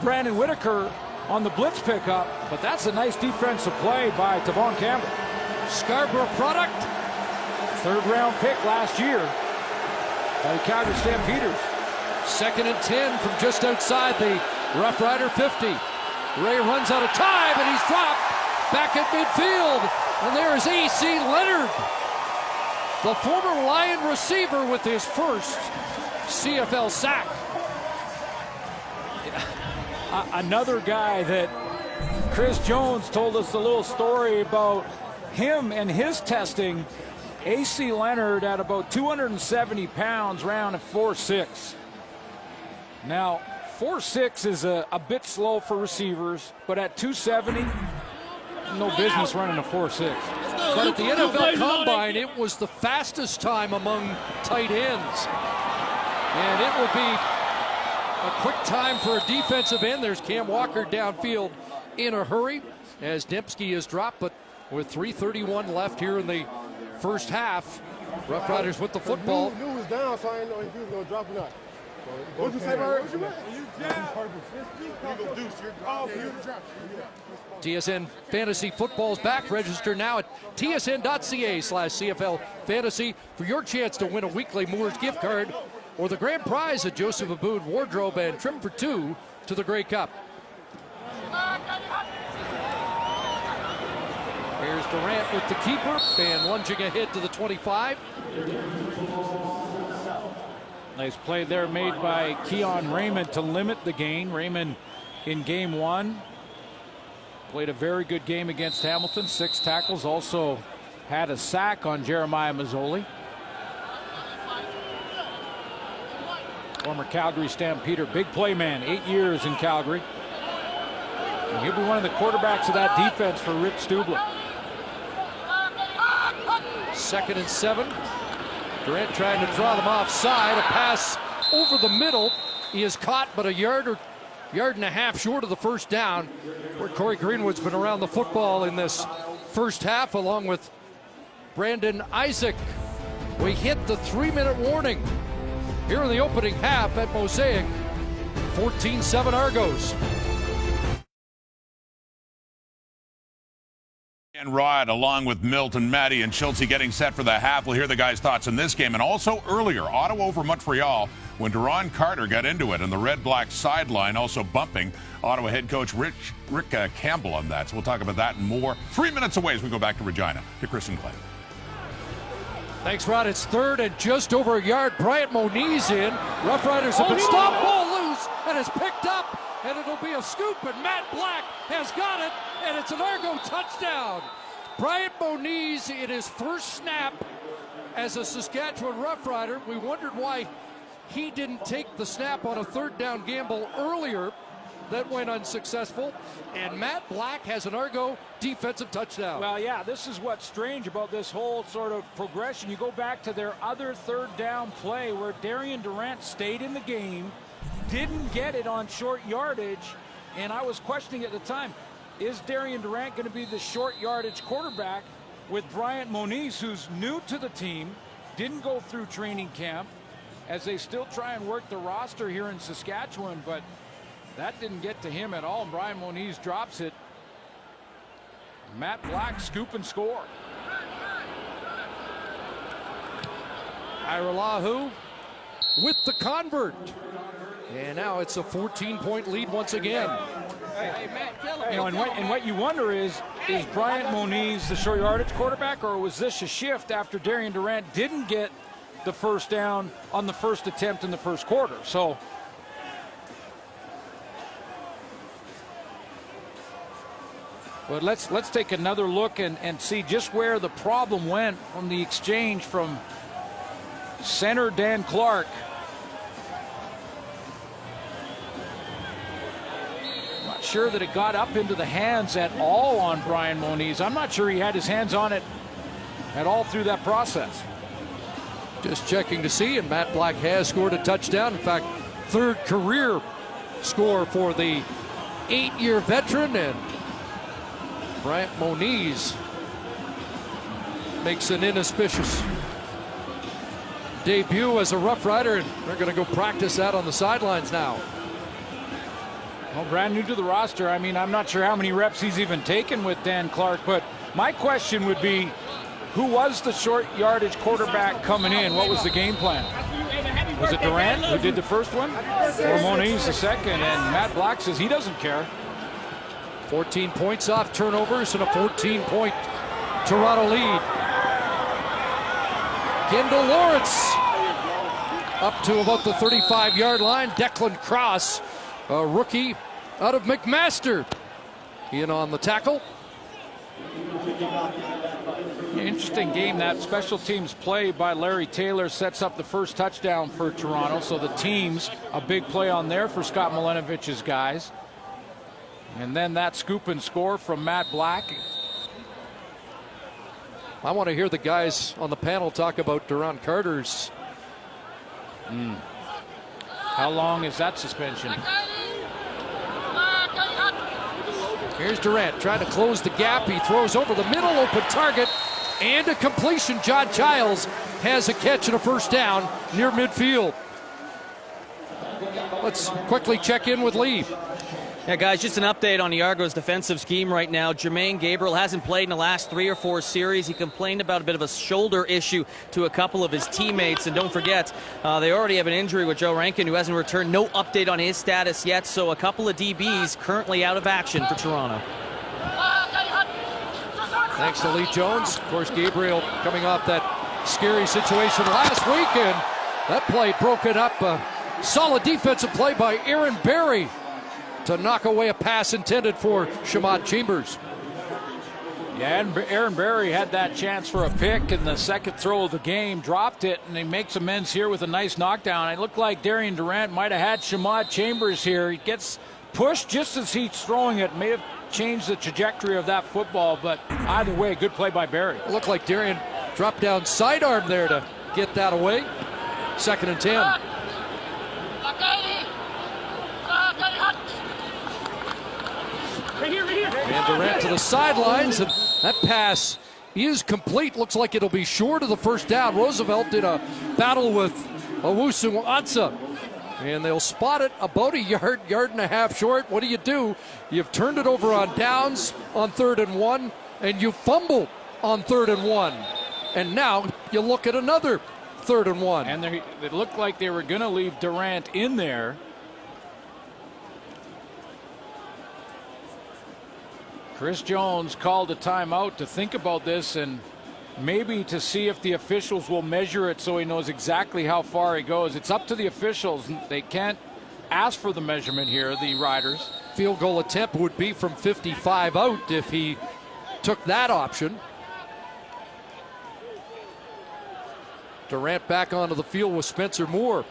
Brandon Whitaker on the blitz pickup, but that's a nice defensive play by Tavon Campbell. Scarborough product. Third-round pick last year by the Calgary Stampeders. 2nd and 10 from just outside the Roughrider 50. Ray runs out of time, and he's dropped back at midfield. And there is A.C. Leonard, the former Lion receiver, with his first CFL sack. Another guy that Chris Jones told us a little story about him and his testing. A.C. Leonard at about 270 pounds, round at 4'6". Now, 4'6" is a bit slow for receivers, but at 270, no business running a 4'6". But at the NFL Combine, it was the fastest time among tight ends. And it will be a quick time for a defensive end. There's Cam Walker downfield in a hurry as Dembski is dropped, but with 3:31 left here in the first half, Roughriders with the football. Knew was down, so I didn't know if he was going to drop or not. What'd you say, Bird? TSN Fantasy Football's back. Register now at tsn.ca/CFL Fantasy for your chance to win a weekly Moores gift card or the grand prize, a Joseph Abood wardrobe and trim for two to the Grey Cup. Here's Durant with the keeper and lunging ahead to the 25. Nice play there made by Keon Raymond to limit the gain. Raymond in game one played a very good game against Hamilton. 6 tackles, also had a sack on Jeremiah Mazzoli. Former Calgary Stampeder, big play man, 8 years in Calgary. And he'll be one of the quarterbacks of that defense for Rick Stubler. 2nd and 7. Durant trying to draw them offside. A pass over the middle. He is caught, but a yard and a half short of the first down, where Corey Greenwood's been around the football in this first half, along with Brandon Isaac. We hit the 3-minute warning here in the opening half at Mosaic. 14-7 Argos. And Rod, along with Milton, Matty, and Schultze getting set for the half. We'll hear the guys' thoughts on this game. And also earlier, Ottawa over Montreal when Duron Carter got into it, and the red-black sideline also bumping Ottawa head coach Rick Campbell on that. So we'll talk about that and more 3 minutes away as we go back to Regina to Chris and Clay. Thanks, Rod. It's third and just over a yard. Bryant Moniz in. Roughriders have been stopped. Ball loose, and it's picked up, and it'll be a scoop, and Matt Black has got it, and it's an Argo touchdown. Bryant Moniz in his first snap as a Saskatchewan Roughrider. We wondered why he didn't take the snap on a third down gamble earlier. That went unsuccessful, and Matt Black has an Argo defensive touchdown. Well, yeah, this is what's strange about this whole sort of progression. You go back to their other third down play where Darian Durant stayed in the game, didn't get it on short yardage, and I was questioning at the time, is Darian Durant going to be the short yardage quarterback with Bryant Moniz, who's new to the team, didn't go through training camp, as they still try and work the roster here in Saskatchewan, but that didn't get to him at all. Bryant Moniz drops it. Matt Black scoop and score. Ira Lahu with the convert. And now it's a 14-point lead once again. You know, and what you wonder is Bryant Moniz the short yardage quarterback, or was this a shift after Darian Durant didn't get the first down on the first attempt in the first quarter? So but let's take another look and see just where the problem went from the exchange from center Dan Clark. Not sure that it got up into the hands at all on Bryant Moniz. I'm not sure he had his hands on it at all through that process. Just checking to see, and Matt Black has scored a touchdown. In fact, third career score for the 8-year veteran, and Bryant Moniz makes an inauspicious debut as a Rough Rider, and they're going to go practice that on the sidelines now. Well, brand new to the roster. I mean, I'm not sure how many reps he's even taken with Dan Clark, but my question would be, who was the short yardage quarterback coming in? What was the game plan? Was it Durant who did the first one, or Moniz the second? And Matt Black says he doesn't care. 14 points off turnovers and a 14-point Toronto lead. Kendall Lawrence up to about the 35-yard line. Declan Cross, a rookie out of McMaster, in on the tackle. Interesting game. That special teams play by Larry Taylor sets up the first touchdown for Toronto. So the teams, a big play on there for Scott Milanovich's guys. And then that scoop and score from Matt Black. I want to hear the guys on the panel talk about Duron Carter's. How long is that suspension? Here's Durant trying to close the gap. He throws over the middle, open target, and a completion. John Giles has a catch and a first down near midfield. Let's quickly check in with Lee. Yeah, guys, just an update on the Argos' defensive scheme right now. Jermaine Gabriel hasn't played in the last 3 or 4 series. He complained about a bit of a shoulder issue to a couple of his teammates. And don't forget, they already have an injury with Joe Rankin, who hasn't returned. No update on his status yet. So a couple of DBs currently out of action for Toronto. Thanks to Lee Jones. Of course, Gabriel coming off that scary situation last week, and that play broken up. A solid defensive play by Aaron Berry to knock away a pass intended for Shamad Chambers. Yeah, and Aaron Berry had that chance for a pick in the second throw of the game, dropped it, and he makes amends here with a nice knockdown. It looked like Darian Durant might have had Shamad Chambers here. He gets pushed just as he's throwing it. May have changed the trajectory of that football, but either way, good play by Berry. It looked like Darian dropped down sidearm there to get that away. 2nd and 10. And Durant to the sidelines, and that pass is complete. Looks like it'll be short of the first down. Roosevelt did a battle with Owusu Ansah, and they'll spot it about a yard and a half short. What do? You've turned it over on downs on 3rd and 1. and you fumble on 3rd and 1. And now you look at another 3rd and 1. And it looked like they were going to leave Durant in there. Chris Jones called a timeout to think about this and maybe to see if the officials will measure it so he knows exactly how far he goes. It's up to the officials. They can't ask for the measurement here, the Riders. Field goal attempt would be from 55 out if he took that option. Durant back onto the field with Spencer Moore.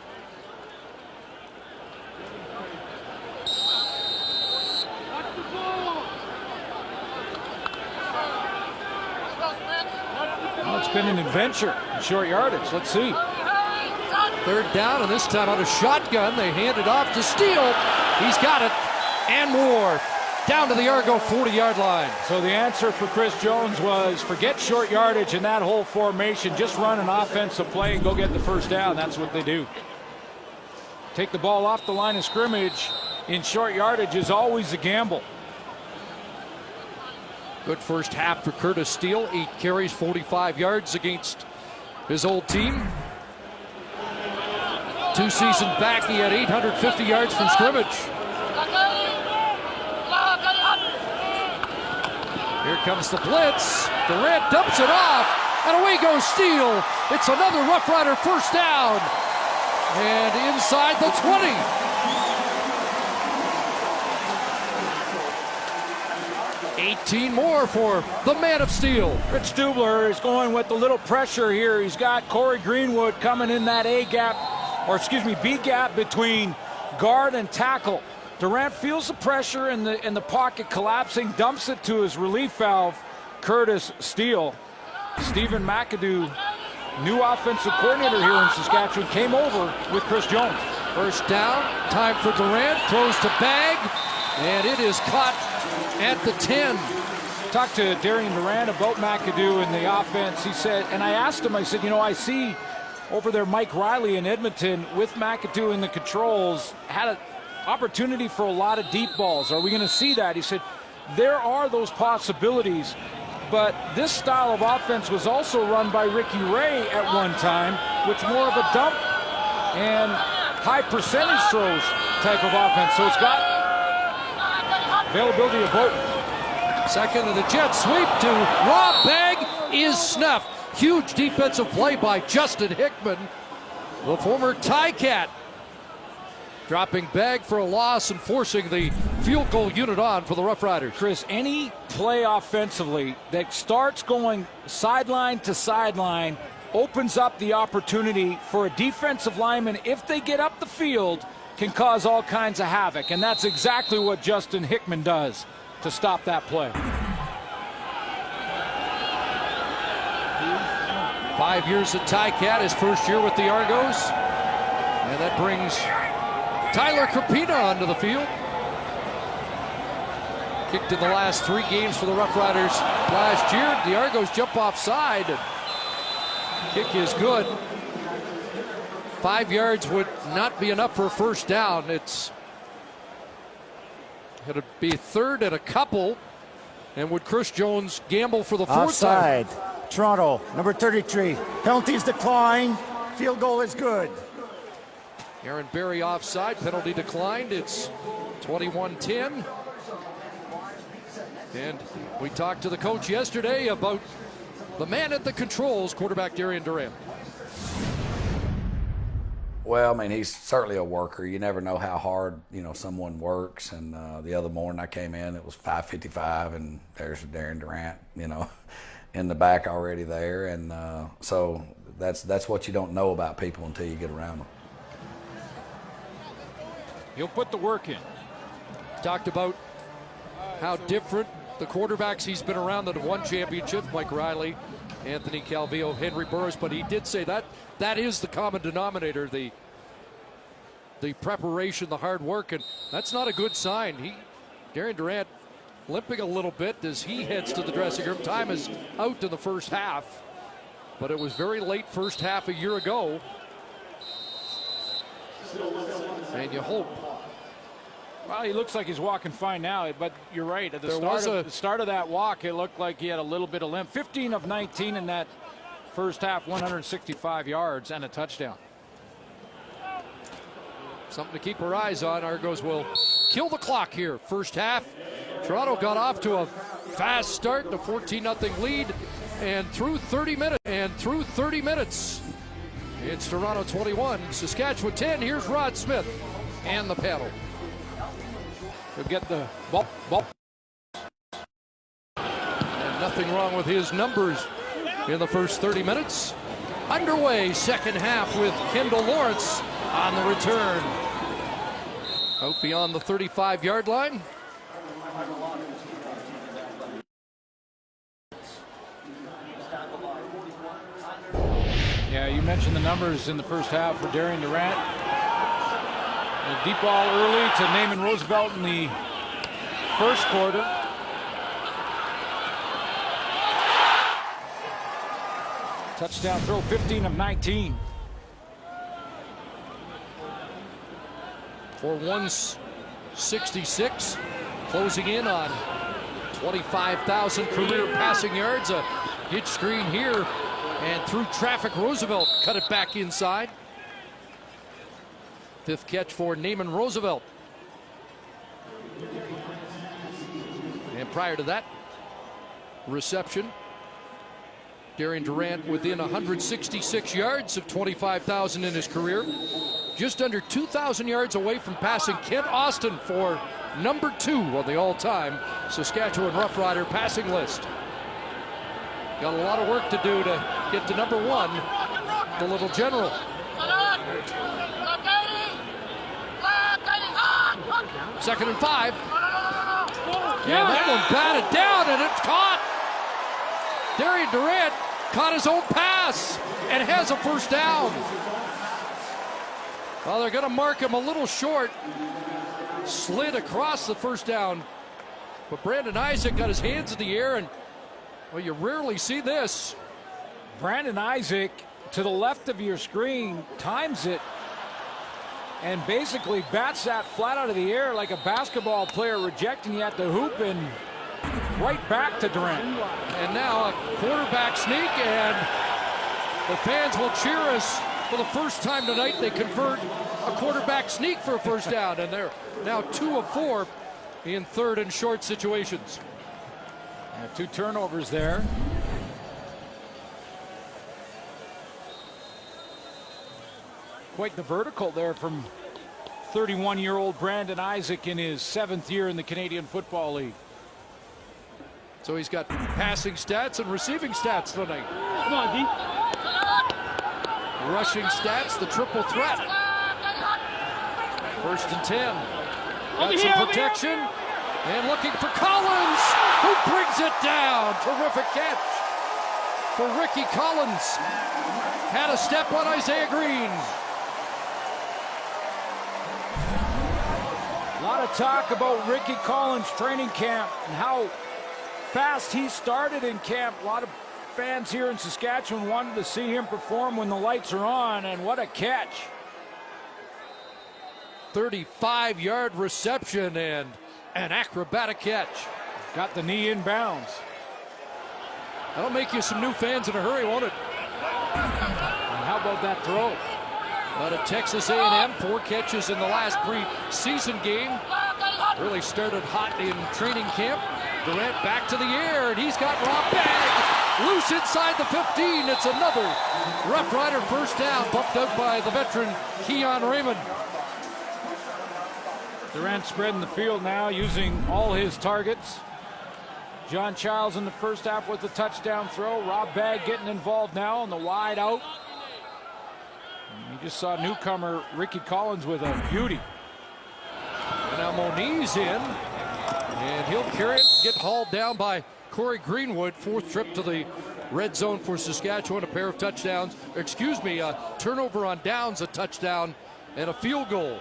Well, it's been an adventure in short yardage. Let's see. 3rd down, and this time out of shotgun. They hand it off to Steele. He's got it. And Moore down to the Argo 40-yard line. So the answer for Chris Jones was forget short yardage and that whole formation. Just run an offensive play and go get the 1st down. That's what they do. Take the ball off the line of scrimmage in short yardage is always a gamble. Good first half for Curtis Steele. 8 carries, 45 yards against his old team. 2 seasons back, he had 850 yards from scrimmage. Here comes the blitz. Durant dumps it off, and away goes Steele. It's another Rough Rider 1st down. And inside the 20. 18 more for the man of steel. Rich Stubler is going with a little pressure here. He's got Corey Greenwood coming in that B gap between guard and tackle. Durant feels the pressure in the pocket collapsing, dumps it to his relief valve, Curtis Steele. Stephen McAdoo, new offensive coordinator here in Saskatchewan, came over with Chris Jones. 1st down, time for Durant, throws to Bag, and it is caught at the 10. Talked to Darian Durant about McAdoo and the offense. He said, and I asked him, I said, I see over there Mike Riley in Edmonton with McAdoo in the controls, had an opportunity for a lot of deep balls. Are we going to see that? He said, there are those possibilities, but this style of offense was also run by Ricky Ray at one time, which more of a dump and high percentage throws type of offense. So it's got availability of both. Second of the jet sweep to Rob Bag is snuffed. Huge defensive play by Justin Hickman, the former Ticat. Dropping Bag for a loss and forcing the field goal unit on for the Rough Riders. Chris, any play offensively that starts going sideline to sideline opens up the opportunity for a defensive lineman, if they get up the field, can cause all kinds of havoc. And that's exactly what Justin Hickman does to stop that play. 5 years at Ticat, his first year with the Argos. And that brings Tyler Krapina onto the field. Kicked in the last 3 games for the Rough Riders last year. The Argos jump offside. Kick is good. 5 yards would not be enough for a 1st down. It's going to be 3rd and a couple. And would Chris Jones gamble for the 4th Offside. time? Toronto, number 33. Penalties decline. Field goal is good. Aaron Berry offside. Penalty declined. It's 21-10. And we talked to the coach yesterday about the man at the controls, quarterback Darian Durant. Well, I mean, he's certainly a worker. You never know how hard, someone works. And the other morning I came in, it was 5:55, and there's Darian Durant, in the back already there. And so that's what you don't know about people until you get around them. He'll put the work in. Talked about how different the quarterbacks he's been around that have won championships, Mike Riley, Anthony Calvillo, Henry Burris, but he did say that is the common denominator, the preparation, the hard work, and that's not a good sign. Darian Durant limping a little bit as he heads to the dressing room. Time is out in the first half, but it was very late first half a year ago. And you hope Well, he looks like he's walking fine now, but you're right. At the start of that walk, it looked like he had a little bit of limp. 15 of 19 in that first half, 165 yards and a touchdown. Something to keep our eyes on. Argos will kill the clock here. First half, Toronto got off to a fast start, the 14-0 lead, and through 30 minutes, it's Toronto 21, Saskatchewan 10. Here's Rod Smith and the panel. He'll get the ball. And nothing wrong with his numbers in the first 30 minutes. Underway, second half with Kendall Lawrence on the return. Out beyond the 35-yard line. Yeah, you mentioned the numbers in the first half for Darian Durant. A deep ball early to Naaman Roosevelt in the first quarter. Touchdown throw, 15 of 19. For 166, closing in on 25,000 career passing yards. A hitch screen here, and through traffic, Roosevelt cut it back inside. Fifth catch for Naaman Roosevelt. And prior to that reception, Darian Durant within 166 yards of 25,000 in his career. Just under 2,000 yards away from passing Kent Austin for number 2 on the all-time Saskatchewan Roughrider passing list. Got a lot of work to do to get to number 1, the Little General. Second and 5. Yeah, that one batted down, and it's caught. Darian Durant caught his own pass and has a first down. Well, they're going to mark him a little short. Slid across the first down. But Brandon Isaac got his hands in the air, and, well, you rarely see this. Brandon Isaac, to the left of your screen, times it and basically bats that flat out of the air like a basketball player rejecting you at the hoop, and right back to Durant. And now a quarterback sneak, and the fans will cheer us for the first time tonight. They convert a quarterback sneak for a first down, and they're now 2 of 4 in third and short situations. 2 turnovers there. Quite the vertical there from 31-year-old Brandon Isaac in his 7th year in the Canadian Football League. So he's got passing stats and receiving stats tonight. Come on, D. Rushing stats, the triple threat. First and 10. Got some protection. And looking for Collins, who brings it down. Terrific catch for Ricky Collins. Had a step on Isaiah Green. A lot of talk about Ricky Collins' training camp and how fast he started in camp. A lot of fans here in Saskatchewan wanted to see him perform when the lights are on, and what a catch. 35-yard reception and an acrobatic catch. Got the knee in bounds. That'll make you some new fans in a hurry, won't it? And how about that throw? Out of Texas A&M, 4 catches in the last preseason game. Really started hot in training camp. Durant back to the air, and he's got Rob Bagg loose inside the 15. It's another Rough Rider first down, bumped out by the veteran Keon Raymond. Durant spreading the field now, using all his targets. John Childs in the first half with the touchdown throw. Rob Bagg getting involved now on the wide out. You just saw newcomer Ricky Collins with a beauty. And now Moniz in, and he'll carry it, get hauled down by Corey Greenwood. 4th trip to the red zone for Saskatchewan, a pair of touchdowns. Excuse me, a turnover on downs, a touchdown, and a field goal.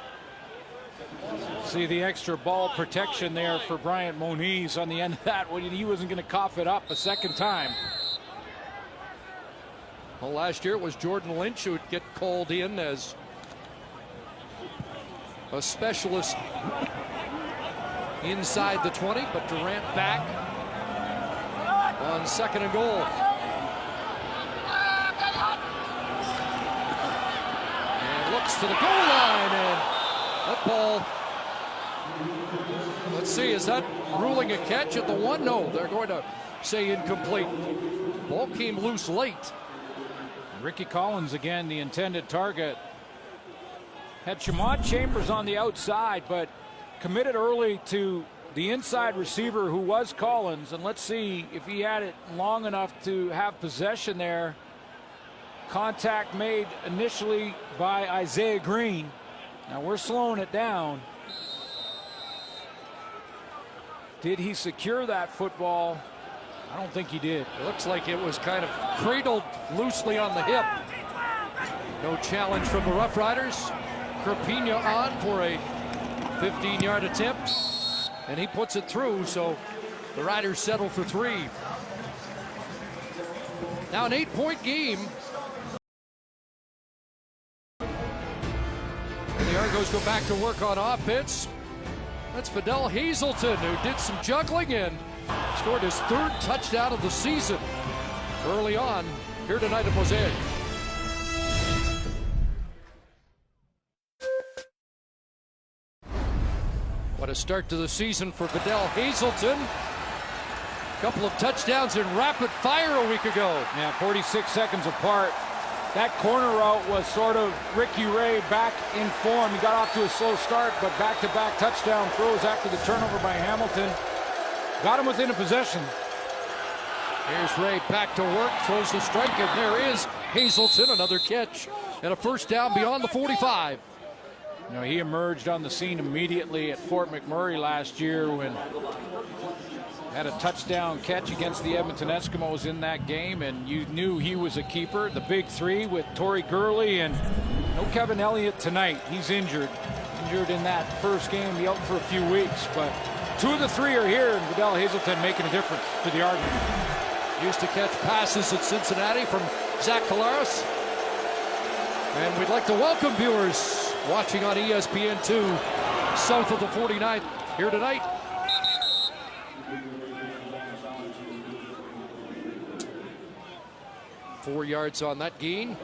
See the extra ball protection there for Bryant Moniz on the end of that when he wasn't going to cough it up a second time. Well, last year it was Jordan Lynch who would get called in as a specialist inside the 20, but Durant back on 2nd and goal. And looks to the goal line, and that ball, let's see, is that ruling a catch at the 1? No, they're going to say incomplete. Ball came loose late. Ricky Collins again, the intended target. Had Shamon Chambers on the outside, but committed early to the inside receiver who was Collins. And let's see if he had it long enough to have possession there. Contact made initially by Isaiah Green. Now we're slowing it down. Did he secure that football? I don't think he did. It looks like it was kind of cradled loosely on the hip. No challenge from the Roughriders. Carpina on for a 15-yard attempt, and he puts it through, so the Riders settle for 3. Now an 8-point game. And the Argos go back to work on offense. That's Fidel Hazelton, who did some juggling and scored his 3rd touchdown of the season early on here tonight at Mosaic. What a start to the season for Fidel Hazelton. A couple of touchdowns in rapid fire a week ago. Yeah, 46 seconds apart. That corner route was sort of Ricky Ray back in form. He got off to a slow start, but back-to-back touchdown throws after the turnover by Hamilton. Got him within a possession. Here's Ray back to work, throws the strike, and there is Hazelton, another catch, and a first down beyond the 45. You know, he emerged on the scene immediately at Fort McMurray last year when had a touchdown catch against the Edmonton Eskimos in that game, and you knew he was a keeper. The big 3 with Torrey Gurley, and no Kevin Elliott tonight. He's injured in that first game. He out for a few weeks, but 2 of the 3 are here, and Fidel Hazelton making a difference for the Argonauts. Used to catch passes at Cincinnati from Zach Collaros. And we'd like to welcome viewers watching on ESPN2 south of the 49th here tonight. Four yards on that gain.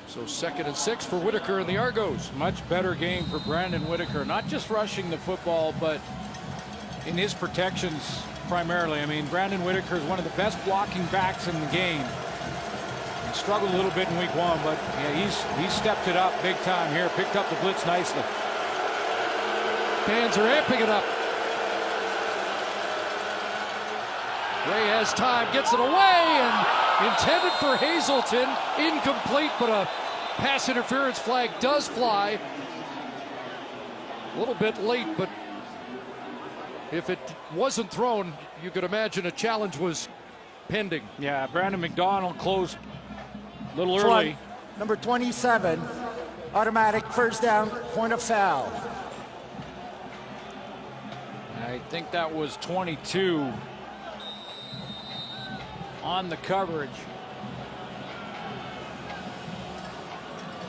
So 2nd and 6 for Whitaker and the Argos. Much better game for Brandon Whitaker, not just rushing the football, but in his protections primarily. I mean, Brandon Whitaker is one of the best blocking backs in the game. He struggled a little bit in week 1, but yeah, he's stepped it up big time here, picked up the blitz nicely. Fans are amping it up. Ray has time, gets it away, and intended for Hazelton, incomplete, but a pass interference flag does fly. A little bit late, but if it wasn't thrown, you could imagine a challenge was pending. Yeah, Brandon McDonald closed a little early. Number 27, automatic first down, point of foul. I think that was 22 on the coverage.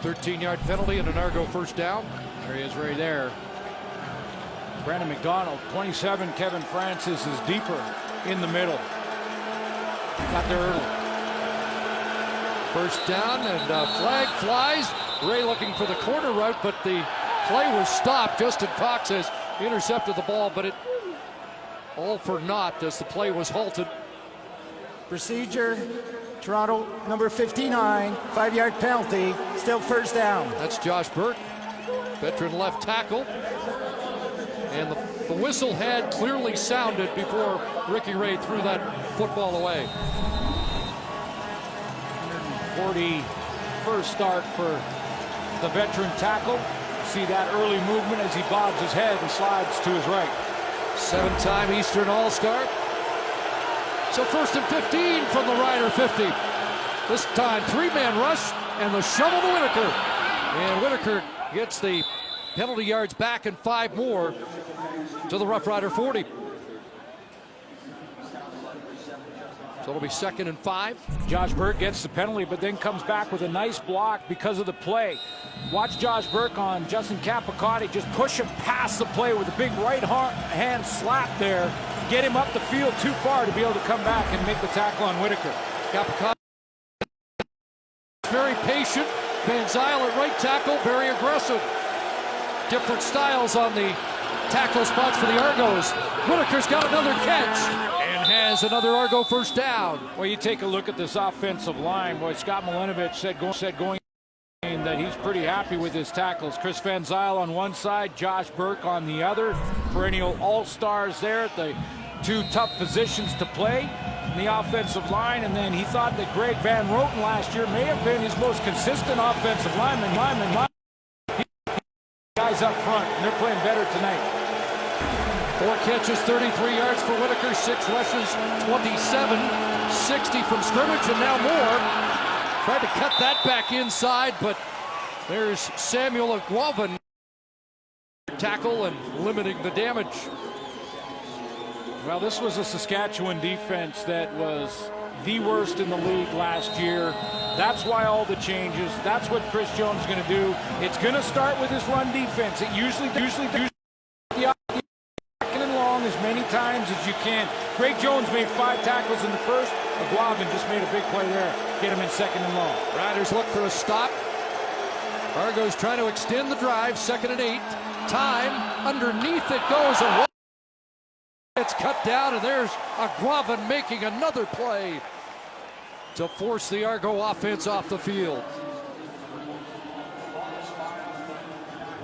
13-yard penalty and an Argo first down. There he is right there. Brandon McDonald, 27. Kevin Francis is deeper in the middle. Got there early. First down, and flag flies. Ray looking for the corner route, but the play was stopped. Justin Cox has intercepted the ball, but it all for naught as the play was halted. Procedure, Toronto, number 59, 5-yard penalty, still first down. That's Josh Burke, veteran left tackle. And the whistle had clearly sounded before Ricky Ray threw that football away. 141st start for the veteran tackle. See that early movement as he bobs his head and slides to his right. 7-time Eastern All-Star. So 1st and 15 from the Rider 50. This time 3-man rush and the shovel to Whitaker. And Whitaker gets the penalty yards back and 5 more to the Rough Rider 40. So it'll be 2nd and 5. Josh Burke gets the penalty, but then comes back with a nice block because of the play. Watch Josh Burke on Justin Capicotti just push him past the play with a big right hand slap there. Get him up the field too far to be able to come back and make the tackle on Whitaker. Capicotti very patient. Van Zyl at right tackle, very aggressive. Different styles on the tackle spots for the Argos. Whitaker's got another catch and has another Argo first down. Well, you take a look at this offensive line. Boy, Scott Milinovic said going that he's pretty happy with his tackles. Chris Van Zyl on one side, Josh Burke on the other. Perennial all-stars there at the two tough positions to play in the offensive line. And then he thought that Greg Van Roten last year may have been his most consistent offensive lineman. Guys up front, and they're playing better tonight. 4 catches, 33 yards for Whitaker, 6 rushes, 27, 60 from scrimmage, and now more. Tried to cut that back inside, but there's Samuel Aguavin tackle and limiting the damage. Well, this was a Saskatchewan defense that was the worst in the league last year. That's why all the changes. That's what Chris Jones is going to do. It's going to start with his run defense. It usually long as many times as you can. Greg Jones made 5 tackles in the first. Aguavin just made a big play there. Get him in 2nd and long. Riders look for a stop. Argos trying to extend the drive. 2nd and 8. Time underneath it goes. And it's cut down, and there's Aguavin making another play to force the Argo offense off the field.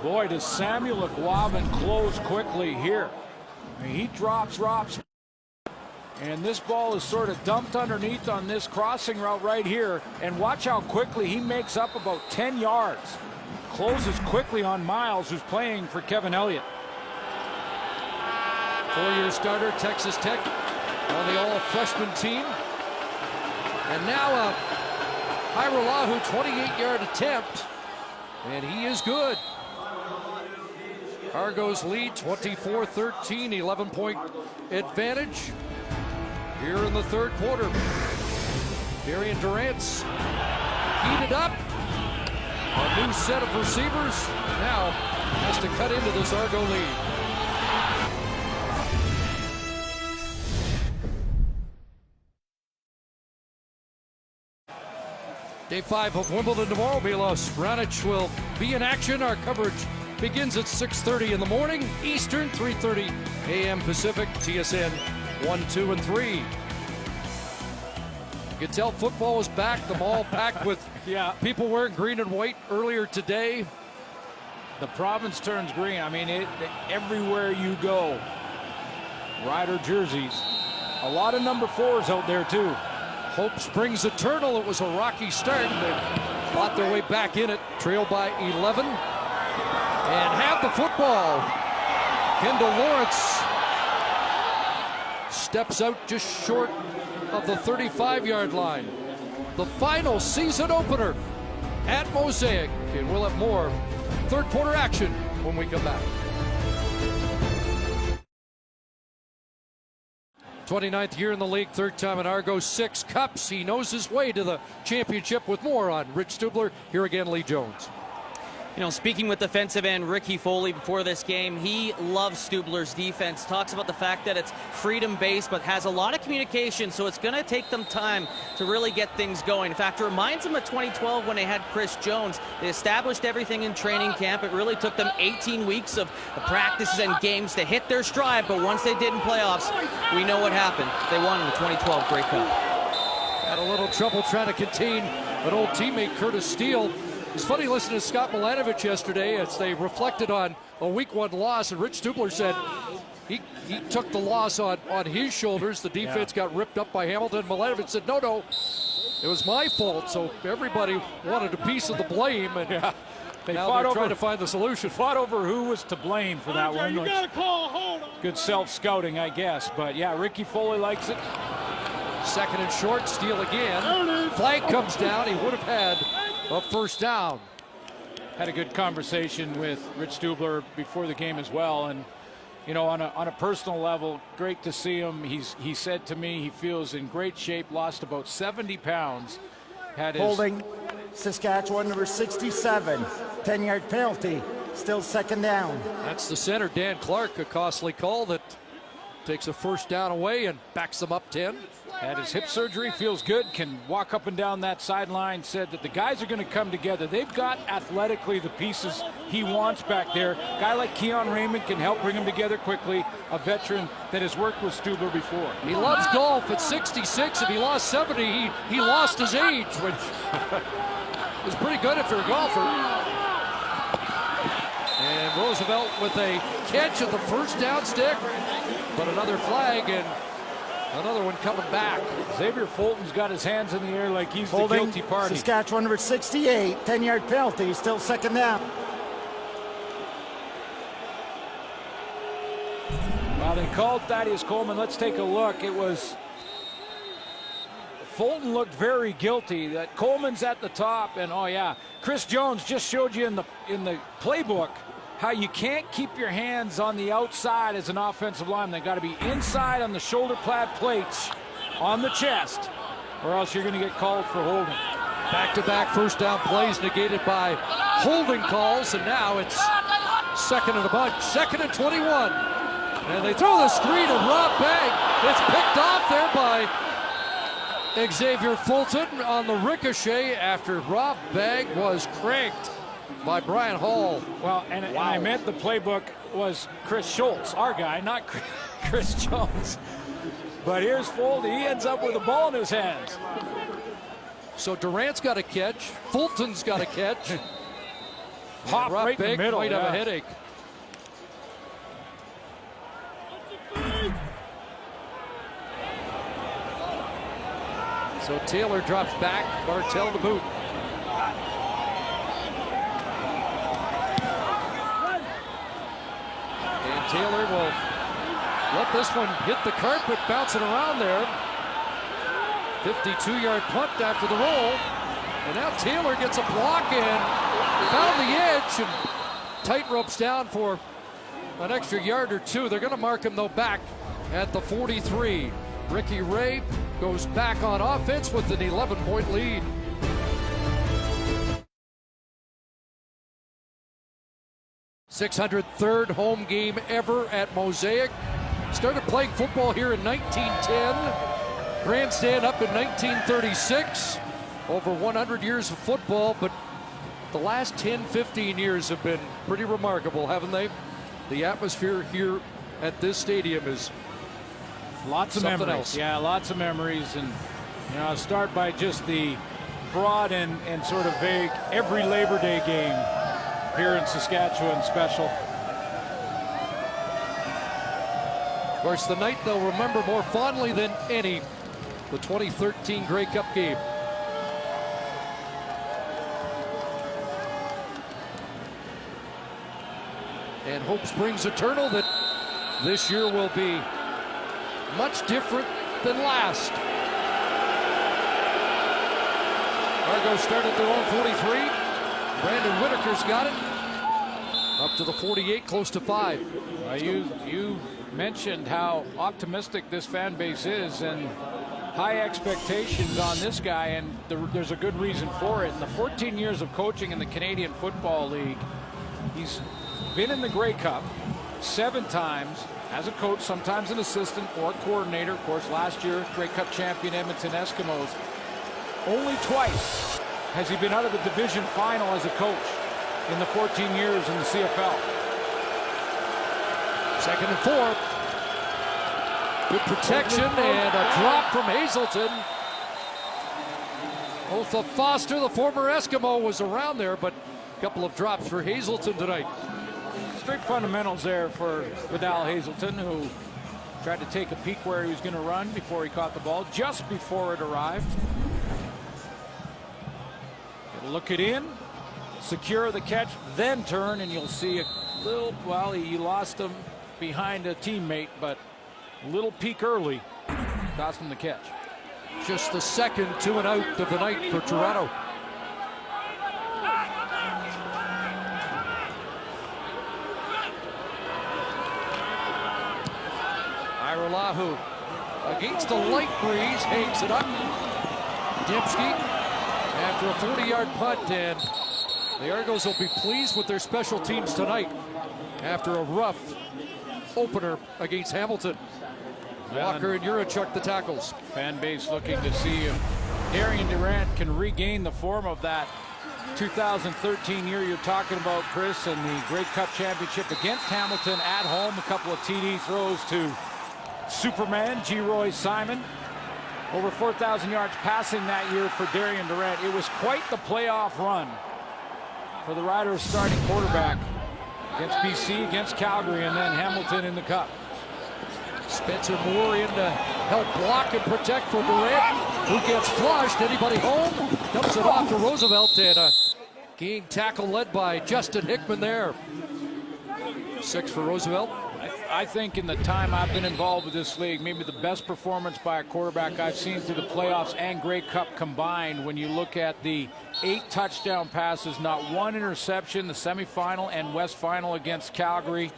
Boy, does Samuel Aguavin close quickly here. I mean, he drops, and this ball is sort of dumped underneath on this crossing route right here. And watch how quickly he makes up about 10 yards. Closes quickly on Miles, who's playing for Kevin Elliott. 4-year starter, Texas Tech, on the all-freshman team. And now a Hairolahu 28-yard attempt, and he is good. Argos lead 24-13, 11-point advantage here in the 3rd quarter. Darian Durant's heated up. A new set of receivers now has to cut into this Argo lead. Day 5 of Wimbledon tomorrow. Milos Raonic will be in action. Our coverage begins at 6:30 in the morning Eastern, 3:30 a.m. Pacific. TSN 1, 2, and 3. You could tell football was back. The mall packed with people wearing green and white earlier today. The province turns green. I mean, everywhere you go, Rider jerseys. A lot of number 4s out there too. Hope Springs Eternal. It was a rocky start. They fought their way back in it, trailed by 11. And have the football. Kendall Lawrence steps out just short of the 35-yard line. The final season opener at Mosaic. And we'll have more 3rd quarter action when we come back. 29th year in the league, 3rd time in Argo, 6 cups. He knows his way to the championship. With more on Rich Stubler. Here again, Lee Jones. You know, speaking with defensive end Ricky Foley before this game, he loves Stubler's defense. Talks about the fact that it's freedom-based, but has a lot of communication, so it's going to take them time to really get things going. In fact, it reminds them of 2012 when they had Chris Jones. They established everything in training camp. It really took them 18 weeks of practices and games to hit their stride, but once they did in playoffs, we know what happened. They won in the 2012 Grey Cup. Had a little trouble trying to contain an old teammate, Curtis Steele. It's funny listening to Scott Milanovic yesterday as they reflected on a week 1 loss, and Rich Stubler said he took the loss on his shoulders. The defense got ripped up by Hamilton. Milanovic said, no, it was my fault. So everybody wanted a piece of the blame, and they now they're trying to find the solution. Fought over who was to blame for that one. You gotta call a hold on. Good self-scouting, I guess. But yeah, Ricky Foley likes it. 2nd and short, Steele again. Flag comes down. He would have had a first down. Had a good conversation with Rich Stubler before the game as well, and you know, on a personal level, great to see him. He said to me he feels in great shape. Lost about 70 pounds. Had his Holding Saskatchewan number 67. 10-yard penalty. Still second down. That's the center, Dan Clark, a costly call that takes a first down away and backs them up 10. Had his hip surgery, feels good, can walk up and down that sideline, said that the guys are going to come together. They've got athletically the pieces he wants back there. A guy like Keon Raymond can help bring them together quickly, a veteran that has worked with Stubler before. He loves golf. At 66, if he lost 70, he lost his age, which is pretty good if you're a golfer. And Roosevelt with a catch at the first down stick, but another flag and another one coming back. Xavier Fulton's got his hands in the air like he's Holding the guilty party. Saskatchewan number 68, 10-yard penalty, still second down. Well, they called Thaddeus Coleman. Let's take a look. It was Fulton looked very guilty. That Coleman's at the top, and oh yeah, Chris Jones just showed you in the playbook how you can't keep your hands on the outside as an offensive lineman. They got to be inside on the shoulder pad plates on the chest, or else you're going to get called for holding. Back-to-back first down plays negated by holding calls, and now it's second and a bunch, 2nd and 21. And they throw the screen of Rob Bagg. It's picked off there by Xavier Fulton on the ricochet after Rob Bagg was cranked by Brian Hall. Well, and I meant the playbook was Chris Schultz, our guy, not Chris Jones. But here's Fulton. He ends up with the ball in his hands. So Durant's got a catch. Fulton's got a catch. Pop Rob right in Bagg the middle. might have a headache. So Taylor drops back. Bartell to boot. And Taylor will let this one hit the carpet, bouncing around there. 52-yard punt after the roll. And now Taylor gets a block and found the edge and tight ropes down for an extra yard or two. They're going to mark him, though, back at the 43. Ricky Ray goes back on offense with an 11-point lead. .603rd home game ever at Mosaic. Started playing football here in 1910. Grandstand up in 1936. Over 100 years of football, but the last 10, 15 years have been pretty remarkable, haven't they? The atmosphere here at this stadium is lots of something memories. else. Yeah, lots of memories. And I'll start by just the broad and sort of vague every Labor Day game here in Saskatchewan special. Of course, the night they'll remember more fondly than any, the 2013 Grey Cup game. And hope springs eternal that this year will be much different than last. Argo started their own 43. Brandon Whitaker's got it. Up to the 48, close to 5. You mentioned how optimistic this fan base is and high expectations on this guy, and there's a good reason for it. In the 14 years of coaching in the Canadian Football League, he's been in the Grey Cup 7 times as a coach, sometimes an assistant or coordinator. Of course, last year, Grey Cup champion Edmonton Eskimos. Only twice has he been out of the division final as a coach in the 14 years in the CFL. 2nd and 4. Good protection and a drop from Hazelton. Otha Foster, the former Eskimo, was around there, but a couple of drops for Hazelton tonight. Straight fundamentals there for Vidal Hazelton, who tried to take a peek where he was going to run before he caught the ball, just before it arrived. Look it in, secure the catch, then turn, and you'll see a little, well, he lost him behind a teammate, but a little peek early cost him the catch. Just the second 2 and out of the night for Toronto. Iralahu against a light breeze, hangs it up. Dembski after a 40-yard punt, and The Argos will be pleased with their special teams tonight after a rough opener against Hamilton. Walker and Urachuk the tackles. Fan base looking to see if Darian Durant can regain the form of that 2013 year you're talking about, Chris, and the Grey Cup championship against Hamilton at home. A couple of TD throws to Superman, G. Simon. Over 4,000 yards passing that year for Darian Durant. It was quite the playoff run for the Riders starting quarterback against BC, against Calgary, and then Hamilton in the Cup. Spencer Moore in to help block and protect for Durant, who gets flushed. Anybody home? Dumps it off to Roosevelt, and a game tackle led by Justin Hickman there. 6 for Roosevelt. I think in the time I've been involved with this league, maybe the best performance by a quarterback I've seen through the playoffs and Grey Cup combined. When you look at the 8 touchdown passes, not one interception, the semifinal and West Final against Calgary,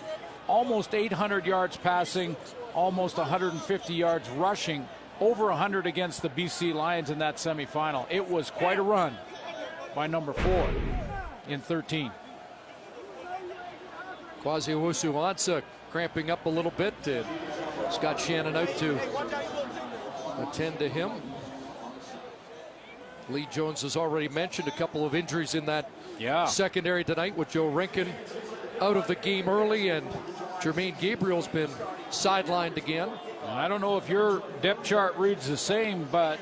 almost 800 yards passing, almost 150 yards rushing, over 100 against the BC Lions in that semifinal. It was quite a run by number 4 in 13. Kwasi Owusu-Ansah cramping up a little bit, and Scott Shannon out to attend to him. Lee Jones has already mentioned a couple of injuries in that secondary tonight, with Joe Rinkin out of the game early, and Jermaine Gabriel's been sidelined again. I don't know if your depth chart reads the same, but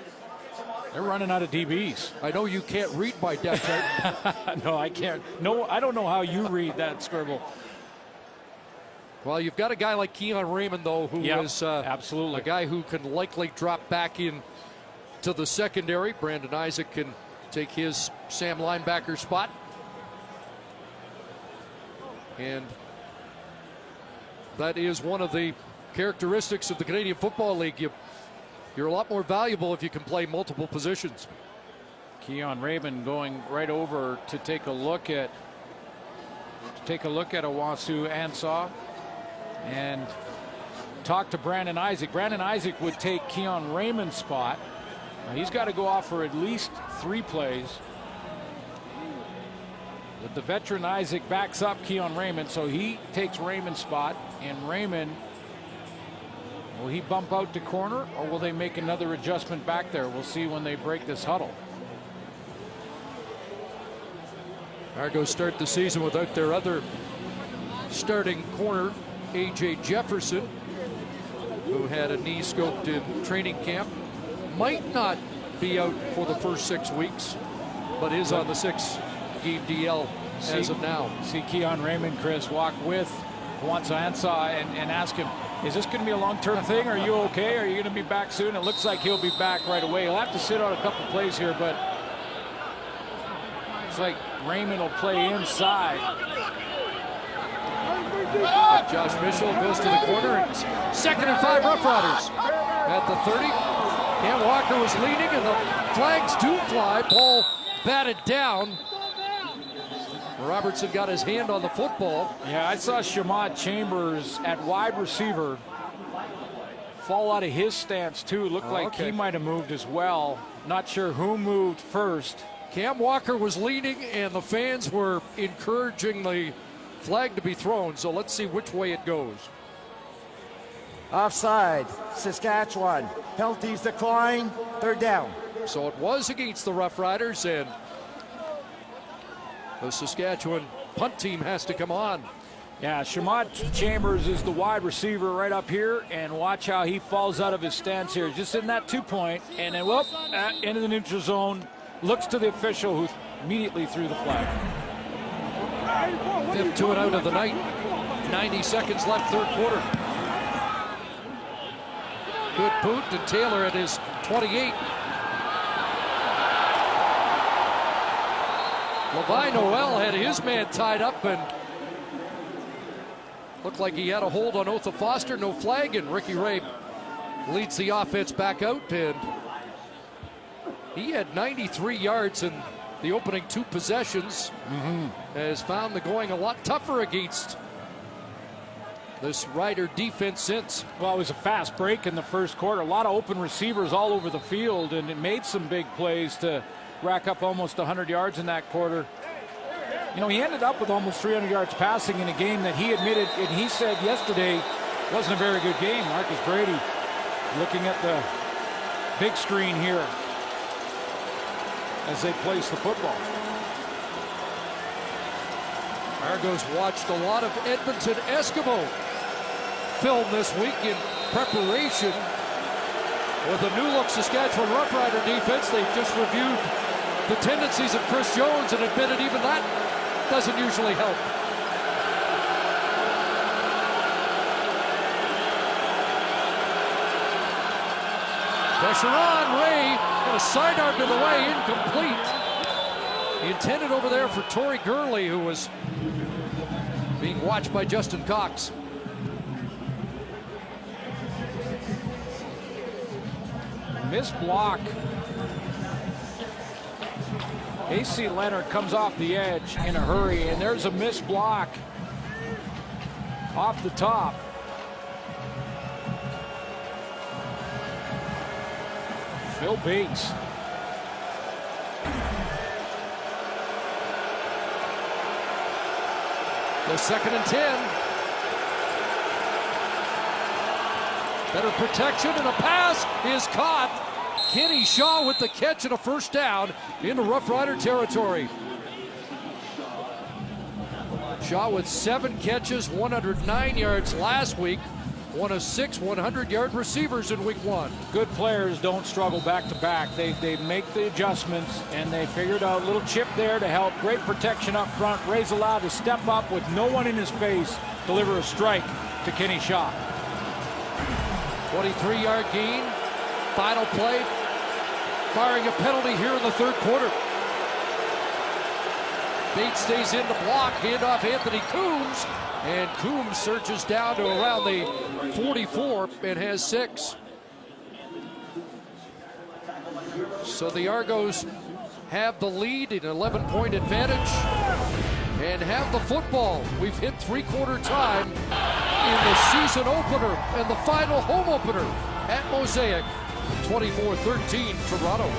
they're running out of DBs. I know you can't read my depth chart. No, I can't. No, I don't know how you read that scribble. Well, you've got a guy like Keon Raymond, though, who is absolutely a guy who can likely drop back in to the secondary. Brandon Isaac can take his Sam linebacker spot. And that is one of the characteristics of the Canadian Football League. You're a lot more valuable if you can play multiple positions. Keon Raymond going right over to take a look at Owusu-Ansah and talk to Brandon Isaac. Brandon Isaac would take Keon Raymond's spot. Now, he's got to go off for at least 3 plays. But the veteran Isaac backs up Keon Raymond, so he takes Raymond's spot. And Raymond, will he bump out to corner, or will they make another adjustment back there? We'll see when they break this huddle. Argos start the season without their other starting corner, A.J. Jefferson, who had a knee scoped in training camp. Might not be out for the first 6 weeks, but is on the 6-game DL as of now. See Keon Raymond, Chris, walk with Owusu-Ansah and ask him, is this going to be a long-term thing? Are you okay? Are you going to be back soon? It looks like he'll be back right away. He'll have to sit out a couple plays here, but it's like Raymond will play inside. Josh Mitchell goes to the corner. And 2nd and 5 Roughriders at the 30. Cam Walker was leading, and the flags do fly. Ball batted down. Robertson got his hand on the football. Yeah, I saw Shamad Chambers at wide receiver fall out of his stance too. Looked like he might have moved as well. Not sure who moved first. Cam Walker was leading, and the fans were encouraging the flag to be thrown, so let's see which way it goes. Offside, Saskatchewan. Penalties decline, 3rd down. So it was against the Roughriders, and the Saskatchewan punt team has to come on. Yeah, Shamad Chambers is the wide receiver right up here, and watch how he falls out of his stance here. Just in that 2-point, and then whoop, into the neutral zone. Looks to the official, who immediately threw the flag. 5th 2 and out of the night. 90 seconds left, 3rd quarter. Good boot to Taylor at his 28. Levi Noel had his man tied up and looked like he had a hold on Otha Foster. No flag, and Ricky Ray leads the offense back out, and he had 93 yards in the opening 2 possessions. Has found the going a lot tougher against this Rider defense since. Well, it was a fast break in the first quarter. A lot of open receivers all over the field, and it made some big plays to rack up almost 100 yards in that quarter. You know, he ended up with almost 300 yards passing in a game that he admitted, and he said yesterday wasn't a very good game. Marcus Brady looking at the big screen here as they place the football. Argos watched a lot of Edmonton Eskimo film this week in preparation with a new-look Saskatchewan Roughrider defense. They just reviewed the tendencies of Chris Jones and admitted even that doesn't usually help. Pressure on, Ray, got a sidearm to the way, incomplete. Intended over there for Torrey Gurley, who was being watched by Justin Cox. Missed block. AC Leonard comes off the edge in a hurry, and there's a missed block off the top. Phil Bates. The 2nd and 10. Better protection, and a pass is caught. Kenny Shaw with the catch and a first down into Rough Rider territory. Shaw with 7 catches, 109 yards last week. One of 6 100-yard receivers in week 1. Good players don't struggle back to back. They make the adjustments, and they figured out a little chip there to help. Great protection up front. Ray's allowed to step up with no one in his face, deliver a strike to Kenny Shaw. 23-yard gain. Final play. Firing a penalty here in the 3rd quarter. Bates stays in the block. Handoff Anthony Coombs. And Coombs surges down to around the 44 and has 6. So the Argos have the lead, an 11-point advantage, and have the football. We've hit 3-quarter time in the season opener and the final home opener at Mosaic. 24-13 Toronto.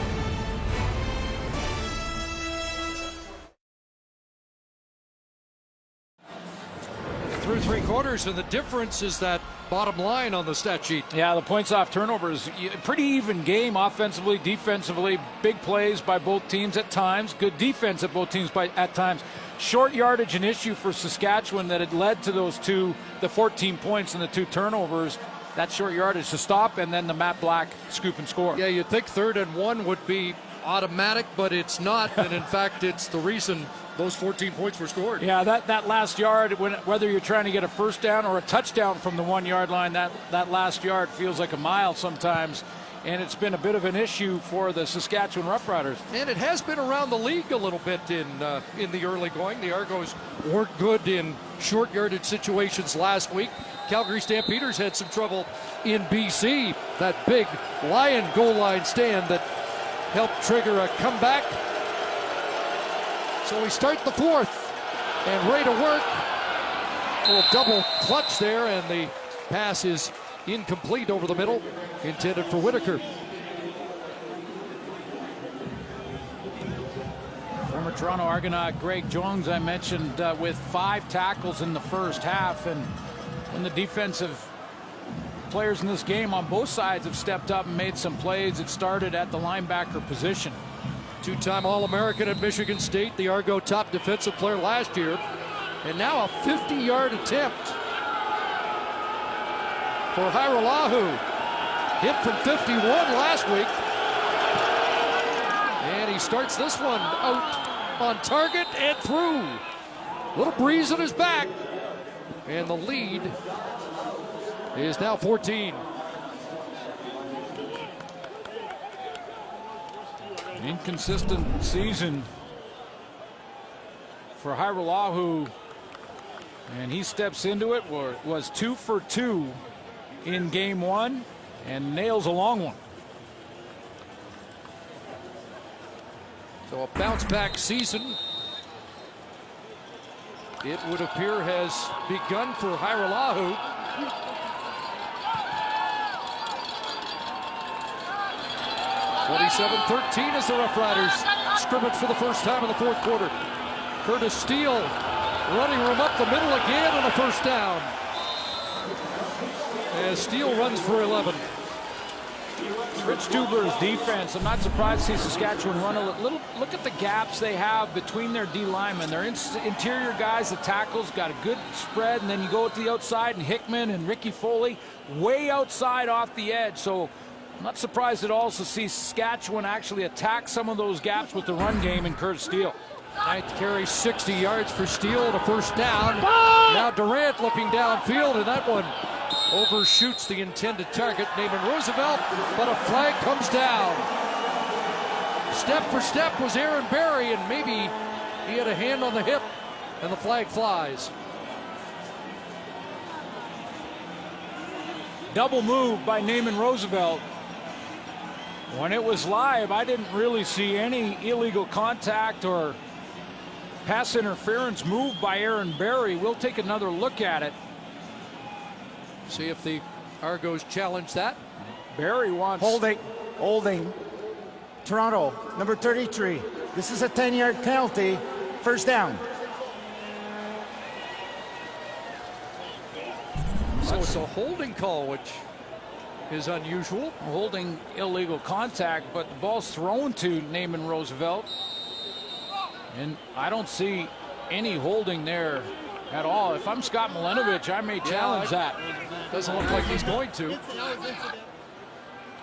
Through 3 quarters, and the difference is that bottom line on the stat sheet. Yeah, the points off turnovers, pretty even game offensively, defensively, big plays by both teams at times, good defense at both teams at times. Short yardage an issue for Saskatchewan that had led to the 14 points and the 2 turnovers. That short yardage to stop, and then the Matt Black scoop and score. Yeah, you'd think 3rd and 1 would be automatic, but it's not, and in fact, it's the reason those 14 points were scored. Yeah, that last yard, whether you're trying to get a first down or a touchdown from the 1-yard line, that last yard feels like a mile sometimes, and it's been a bit of an issue for the Saskatchewan Roughriders. And it has been around the league a little bit in the early going. The Argos weren't good in short yardage situations last week. Calgary Stampeders had some trouble in BC. That big Lion goal line stand that helped trigger a comeback. So we start the 4th, and right to work. A little double clutch there, and the pass is incomplete over the middle, intended for Whitaker. Former Toronto Argonaut Greg Jones, I mentioned, with 5 tackles in the first half, and when the defensive players in this game on both sides have stepped up and made some plays, it started at the linebacker position. 2-time All-American at Michigan State, the Argo top defensive player last year, and now a 50-yard attempt for Hiralahu. Hit from 51 last week, and he starts this one out on target and through. Little breeze on his back, and the lead is now 14. Inconsistent season for Hiralahu, and he steps into it. Was 2 for 2 in game 1 and nails a long one. So a bounce back season, it would appear, has begun for Hiralahu. 27-13 as the Rough Riders scrimmage for the first time in the 4th quarter. Curtis Steele running room up the middle again on a first down. As Steele runs for 11. Rich Dubler's defense, I'm not surprised to see Saskatchewan run a little. Look at the gaps they have between their D linemen. Their interior guys, the tackles, got a good spread, and then you go to the outside, and Hickman and Ricky Foley way outside off the edge. So I'm not surprised at all to see Saskatchewan actually attack some of those gaps with the run game and Curtis Steele. Ninth carry, 60 yards for Steele and a first down. Now Durant looking downfield, and that one overshoots the intended target, Naaman Roosevelt, but a flag comes down. Step for step was Aaron Berry, and maybe he had a hand on the hip, and the flag flies. Double move by Naaman Roosevelt. When it was live, I didn't really see any illegal contact or pass interference move by Aaron Berry. We'll take another look at it. See if the Argos challenge that. Berry wants... Holding. Toronto, number 33. This is a 10-yard penalty. First down. So it's a holding call, which is unusual. Holding illegal contact, but the ball's thrown to Naaman Roosevelt. And I don't see any holding there at all. If I'm Scott Milenovich, I may challenge that. Doesn't look like he's going to.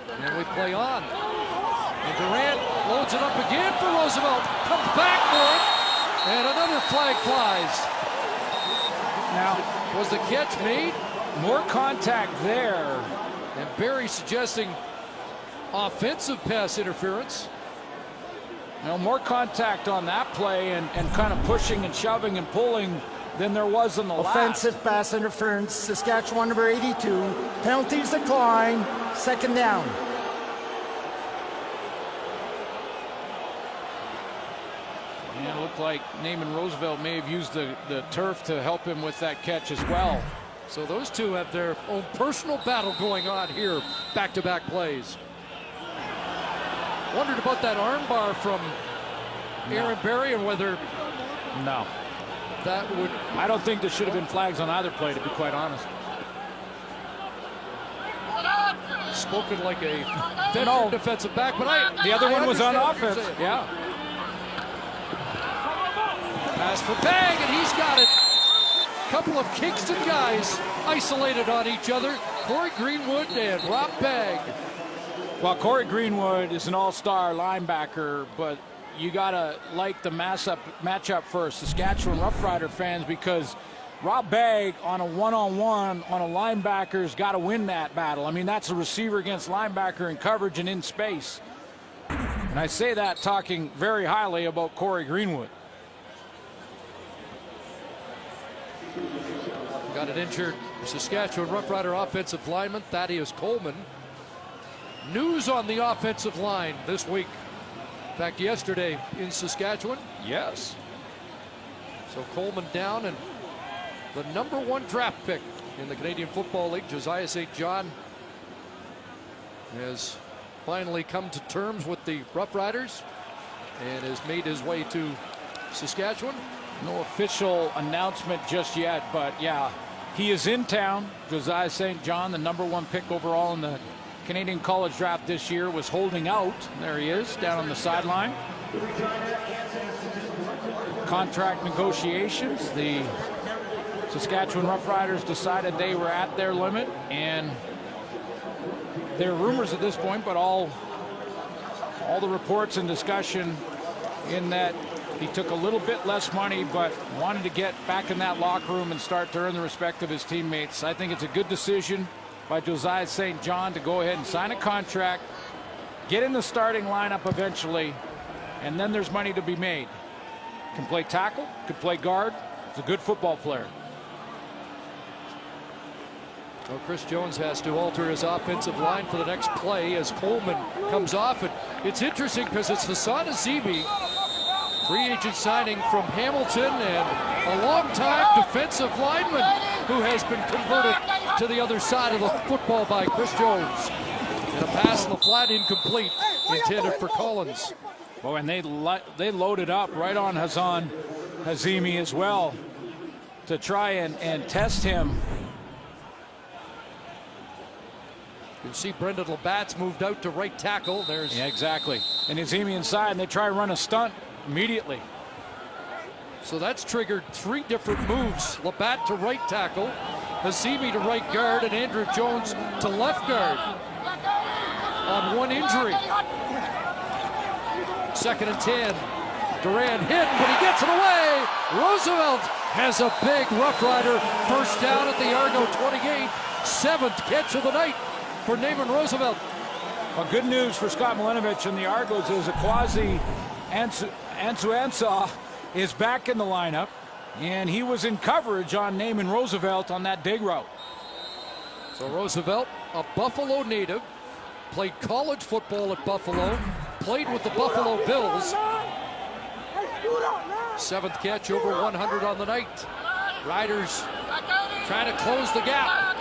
And we play on. And Durant loads it up again for Roosevelt. Comes back for it. And another flag flies. Now, was the catch made? More contact there. And Berry suggesting offensive pass interference. Now, more contact on that play and kind of pushing and shoving and pulling than there was in the offensive pass interference. Saskatchewan number 82. Penalties decline. Second down. And it looked like Naaman Roosevelt may have used the turf to help him with that catch as well. So those two have their own personal battle going on here. Back-to-back plays. Wondered about that armbar from Aaron Berry and whether that would... I don't think there should have been flags on either play, to be quite honest. Spoken like a veteran defensive back, but the other one was on offense. Yeah. Pass for Bagg, and he's got it. Couple of Kingston guys isolated on each other. Corey Greenwood and Rob Bagg. Well, Corey Greenwood is an all-star linebacker, but you gotta like the matchup for Saskatchewan Roughrider fans, because Rob Bagg on a one-on-one on a linebacker's got to win that battle. I mean, that's a receiver against linebacker in coverage and in space. And I say that talking very highly about Corey Greenwood. Got an injured Saskatchewan Roughrider offensive lineman, Thaddeus Coleman. News on the offensive line this week. In fact, yesterday in Saskatchewan. Yes. So Coleman down, and the #1 draft pick in the Canadian Football League, Josiah St. John, has finally come to terms with the Roughriders and has made his way to Saskatchewan. No official announcement just yet, but yeah, he is in town. Josiah St. John, the #1 pick overall in the Canadian College Draft this year, was holding out. There he is, down on the sideline. Contract negotiations. The Saskatchewan Roughriders decided they were at their limit, and there are rumors at this point, but all the reports and discussion in that he took a little bit less money, but wanted to get back in that locker room and start to earn the respect of his teammates. I think it's a good decision by Josiah St. John to go ahead and sign a contract, get in the starting lineup eventually, and then there's money to be made. Can play tackle, could play guard. He's a good football player. Well, Chris Jones has to alter his offensive line for the next play as Coleman comes off. And it's interesting because it's Hassan Azibi, free agent signing from Hamilton, and a long-time defensive lineman who has been converted to the other side of the football by Chris Jones. And a pass in the flat, incomplete, intended for Collins. Oh, and they loaded up right on Hassan Hazemi as well to try and test him. You see Brendan Labatt's moved out to right tackle. Yeah, exactly. And Hazemi inside, and they try to run a stunt immediately. So that's triggered 3 different moves. Labatt to right tackle, Hazemi to right guard, and Andrew Jones to left guard on 1 injury. 2nd and 10. Durant hit, but he gets it away. Roosevelt has a big Roughrider first down at the Argo 28. 7th catch of the night for Naaman Roosevelt. Well, good news for Scott Milinovich and the Argos is Akwazi Ansuansa is back in the lineup, and he was in coverage on Naaman Roosevelt on that dig route. So Roosevelt, a Buffalo native, played college football at Buffalo, played with the Buffalo Bills. 7th catch, over 100 on the night. Riders trying to close the gap.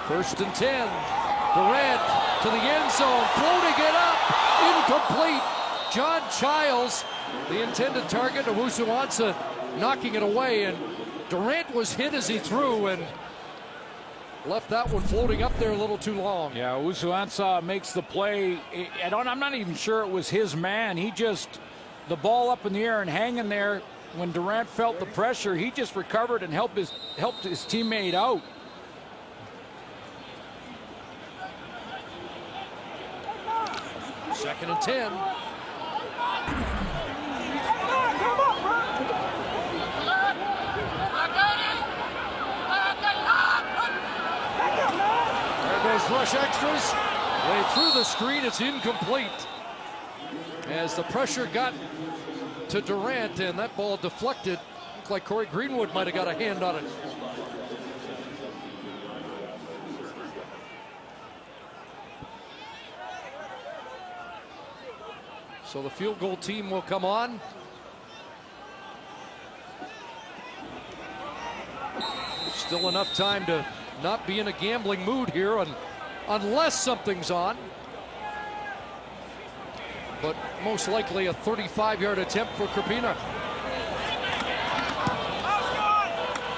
1st and 10. Durant to the end zone, floating it up, incomplete. John Childs, the intended target, Owusu-Ansah knocking it away, and Durant was hit as he threw and left that one floating up there a little too long. Yeah, Owusu-Ansah makes the play. I'm not even sure it was his man. He just, the ball up in the air and hanging there. When Durant felt the pressure, he just recovered and helped his teammate out. Second and 10. There goes rush extras. They threw the screen. It's incomplete. As the pressure got to Durant and that ball deflected. Looked like Corey Greenwood might have got a hand on it. So the field goal team will come on. Still enough time to not be in a gambling mood here unless something's on. But most likely a 35-yard attempt for Krapina.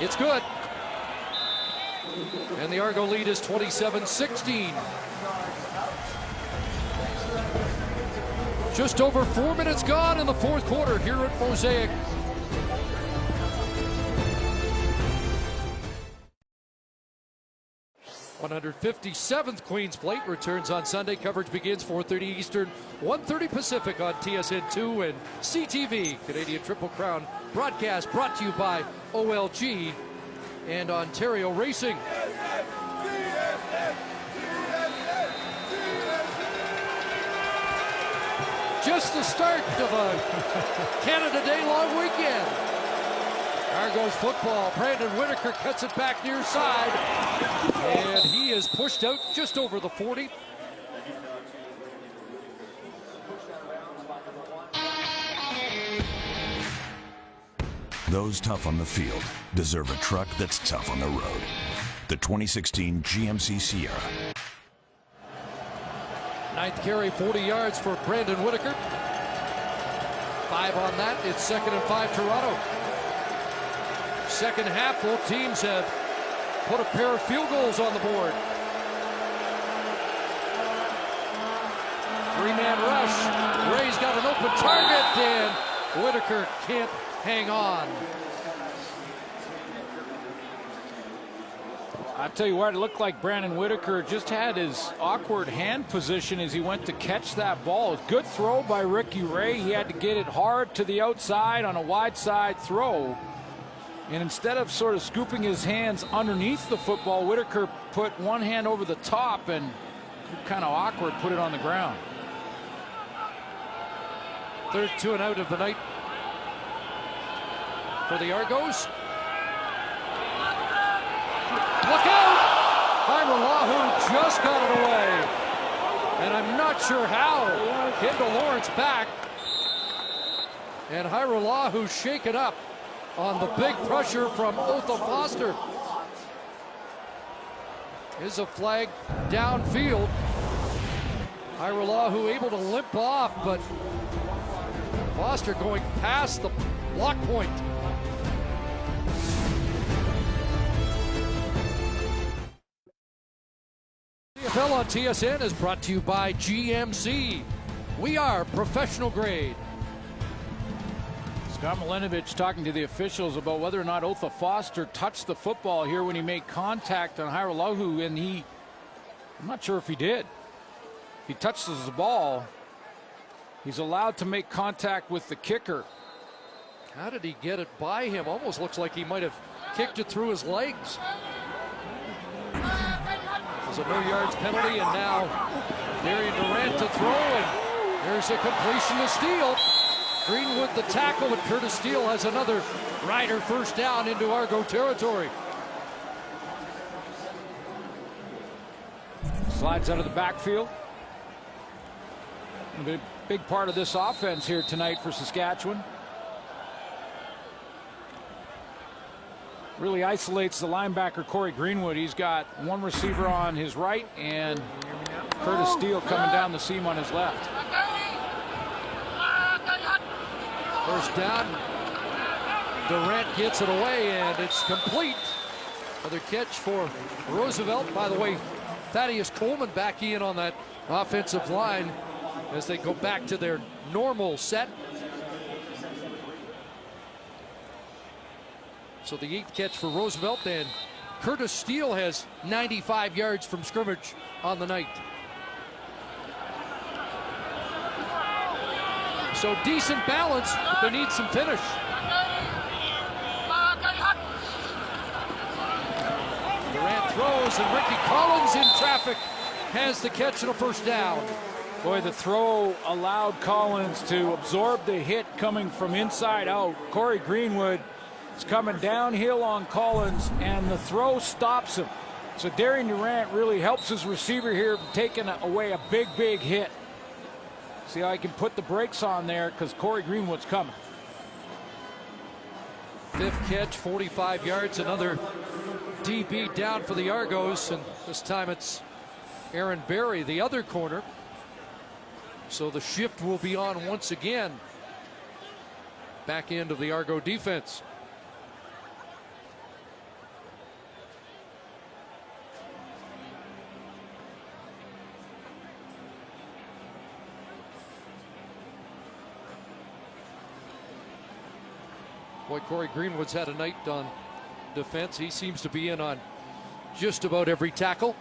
It's good. And the Argo lead is 27-16. Just over 4 minutes gone in the 4th quarter here at Mosaic. (157th) Queens Plate returns on Sunday. Coverage begins 4:30 Eastern, 1:30 Pacific on TSN2 and CTV. Canadian Triple Crown broadcast brought to you by OLG and Ontario Racing. Just the start of a Canada Day long weekend. Argos football. Brandon Whitaker cuts it back near side. And he is pushed out just over the 40. Those tough on the field deserve a truck that's tough on the road. The 2016 GMC Sierra. 9th carry, 40 yards for Brandon Whitaker. 5 on that. It's 2nd and 5 Toronto. Second half, both teams have put a pair of field goals on the board. 3-man rush. Ray's got an open target, and Whitaker can't hang on. I tell you what, it looked like Brandon Whitaker just had his awkward hand position as he went to catch that ball. Good throw by Ricky Ray. He had to get it hard to the outside on a wide side throw. And instead of sort of scooping his hands underneath the football, Whitaker put one hand over the top and kind of awkward put it on the ground. 3rd 2 and out of the night for the Argos. Look out! Hyralahu just got it away. And I'm not sure how. Kendall Lawrence back. And Hyralahu shaken up on the big pressure from Otha Foster. Is a flag downfield. Hyralahu able to limp off, but Foster going past the block point. CFL on TSN is brought to you by GMC. We are professional grade. Scott Milenovich talking to the officials about whether or not Otha Foster touched the football here when he made contact on Hairolahu, and I'm not sure if he did. If he touches the ball, he's allowed to make contact with the kicker. How did he get it by him? Almost looks like he might have kicked it through his legs. There's a no yards penalty, and now Darian Durant to throw, and there's a completion to Steele. Greenwood the tackle, but Curtis Steele has another Rider first down into Argo territory. Slides out of the backfield. A big part of this offense here tonight for Saskatchewan. Really isolates the linebacker Corey Greenwood. He's got one receiver on his right and Curtis Steele coming down the seam on his left. First down. Durant gets it away, and it's complete. Another catch for Roosevelt. By the way, Thaddeus Coleman back in on that offensive line as they go back to their normal set. So the 8th catch for Roosevelt, and Curtis Steele has 95 yards from scrimmage on the night. So decent balance, but they need some finish. Durant throws, and Ricky Collins in traffic has the catch and a first down. Boy, the throw allowed Collins to absorb the hit coming from inside out. Corey Greenwood is coming downhill on Collins, and the throw stops him. So Darian Durant really helps his receiver here from taking away a big hit. See how he can put the brakes on there because Corey Greenwood's coming. 5th catch, 45 yards, another DB down for the Argos, and this time it's Aaron Berry, the other corner. So the shift will be on once again. Back end of the Argo defense. Boy, Corey Greenwood's had a night on defense. He seems to be in on just about every tackle.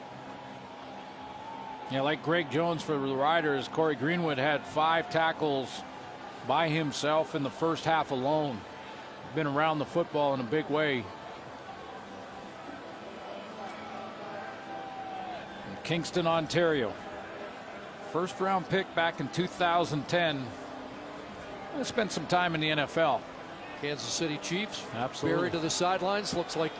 Yeah, like Greg Jones for the Riders, Corey Greenwood had 5 tackles by himself in the first half alone. Been around the football in a big way. In Kingston, Ontario. First round pick back in 2010. He spent some time in the NFL. Kansas City Chiefs. Absolutely. Berry to the sidelines. Looks like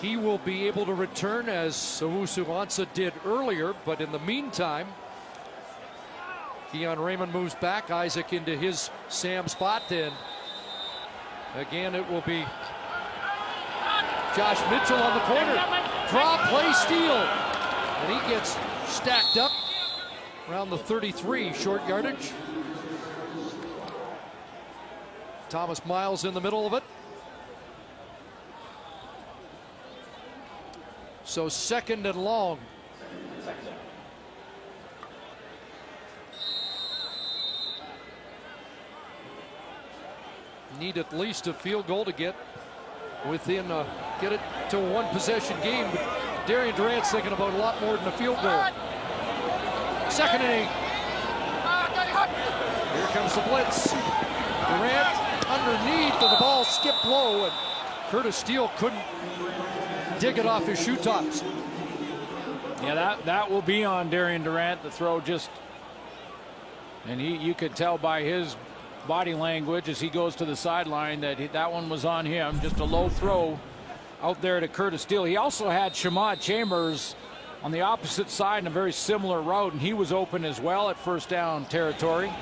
he will be able to return as Owusu-Ansah did earlier, but in the meantime, Keon Raymond moves back. Isaac into his Sam spot, and again it will be Josh Mitchell on the corner. Draw play, steal, and he gets stacked up around the 33, short yardage. Thomas Miles in the middle of it. So 2nd and long. Need at least a field goal to get within, get it to a 1-possession game. But Darian Durant's thinking about a lot more than a field goal. 2nd and 8. Here comes the blitz. Durant underneath, and the ball skipped low, and Curtis Steele couldn't dig it off his shoe tops. Yeah, that will be on Darian Durant. The throw just, and you could tell by his body language as he goes to the sideline that that one was on him. Just a low throw out there to Curtis Steele. He also had Shamad Chambers on the opposite side in a very similar route, and he was open as well at first down territory.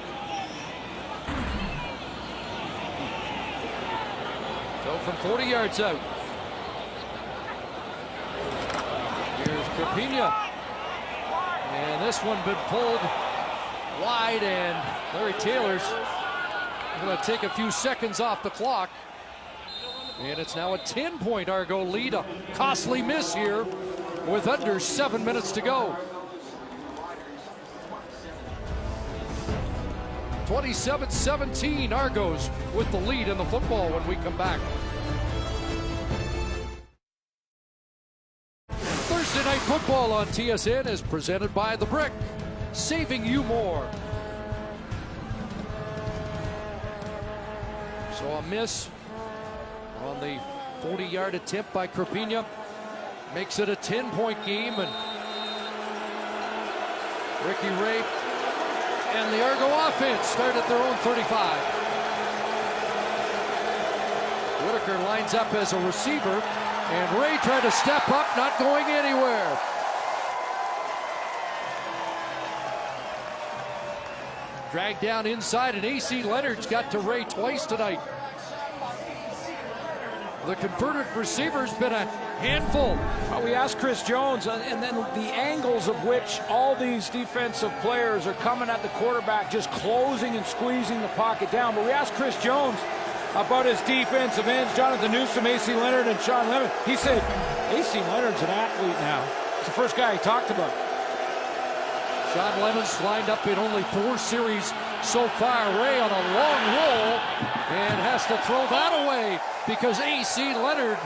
So from 40 yards out. Here's Carpina. And this one been pulled wide, and Larry Taylor's Going to take a few seconds off the clock. And it's now a 10-point Argo lead. A costly miss here with under 7 minutes to go. 27-17 Argos with the lead in the football when we come back. Thursday Night Football on TSN is presented by The Brick, saving you more. So a miss on the 40-yard attempt by Crapina makes it a 10-point game, and Ricky Ray and the Argo offense start at their own 35. Whitaker lines up as a receiver, and Ray tried to step up, not going anywhere. Dragged down inside, and A.C. Leonard's got to Ray twice tonight. The converted receiver's been a handful. Well, we asked Chris Jones, and then the angles of which all these defensive players are coming at the quarterback, just closing and squeezing the pocket down. But we asked Chris Jones about his defensive ends, Jonathan Newsom, A.C. Leonard, and Sean Lemon. He said, A.C. Leonard's an athlete now. It's the first guy he talked about. Sean Lemon's lined up in only 4 series so far. Ray on a long roll and has to throw that away because A.C. Leonard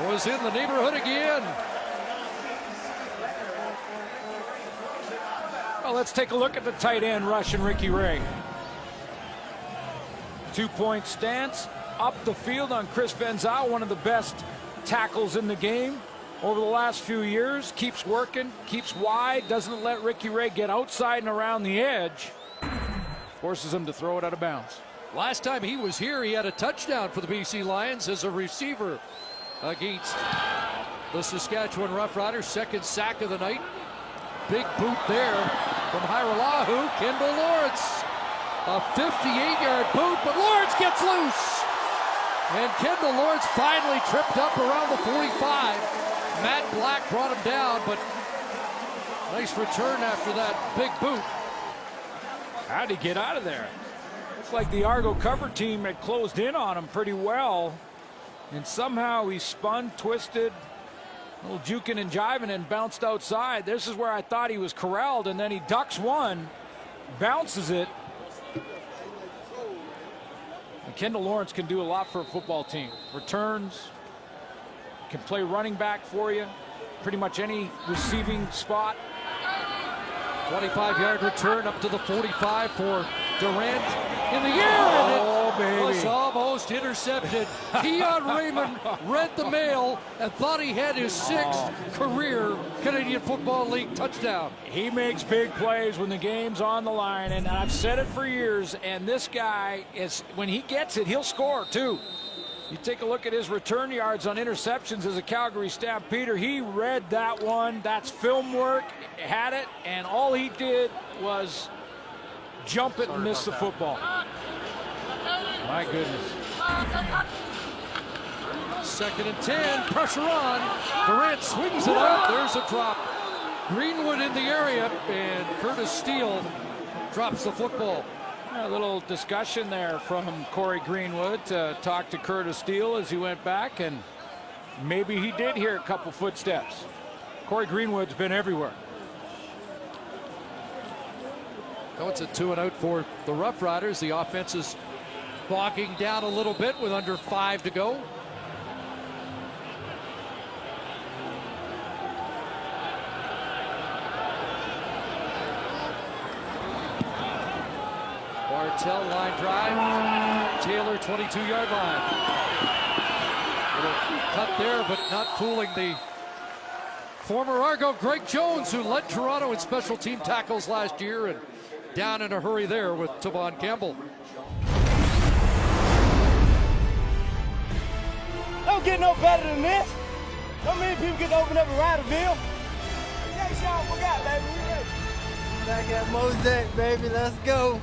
was in the neighborhood again. Well, let's take a look at the tight end rush and Ricky Ray. 2-point stance up the field on Chris Benzal, one of the best tackles in the game over the last few years. Keeps working, keeps wide, doesn't let Ricky Ray get outside and around the edge. Forces him to throw it out of bounds. Last time he was here, he had a touchdown for the BC Lions as a receiver against the Saskatchewan Roughriders. Second sack of the night. Big boot there from Hiralahu. Kendall Lawrence. A 58-yard boot, but Lawrence gets loose. And Kendall Lawrence finally tripped up around the 45. Matt Black brought him down, but nice return after that big boot. How'd he get out of there? Looked like the Argo cover team had closed in on him pretty well. And somehow he spun, twisted, a little juking and jiving, and bounced outside. This is where I thought he was corralled, and then he ducks one, bounces it. And Kendall Lawrence can do a lot for a football team. Returns, can play running back for you, pretty much any receiving spot. 25-yard return up to the 45 for Durant in the air, and it was almost intercepted. Keon Raymond read the mail and thought he had his 6th career Canadian Football League touchdown. He makes big plays when the game's on the line, and I've said it for years, and this guy is, when he gets it, he'll score too. You take a look at his return yards on interceptions as a Calgary Stampeder. He read that one. That's film work. Had it, and all he did was jump it and miss the football. My goodness. 2nd and 10. Pressure on. Durant swings it out. There's a drop. Greenwood in the area, and Curtis Steele drops the football. A little discussion there from Corey Greenwood to talk to Curtis Steele as he went back, and maybe he did hear a couple footsteps. Corey Greenwood's been everywhere. Now it's a 2-and-out for the Roughriders. The offense is bogging down a little bit with under 5 to go. Bartell line drive. Taylor 22-yard line. Little cut there, but not fooling the former Argo Greg Jones, who led Toronto in special team tackles last year, and down in a hurry there with Tavon Campbell. Don't get no better than this. Don't many people get to open up a Riderville. Yeah, Sean, forgot, baby. We ready. Back at Mosaic, baby. Let's go.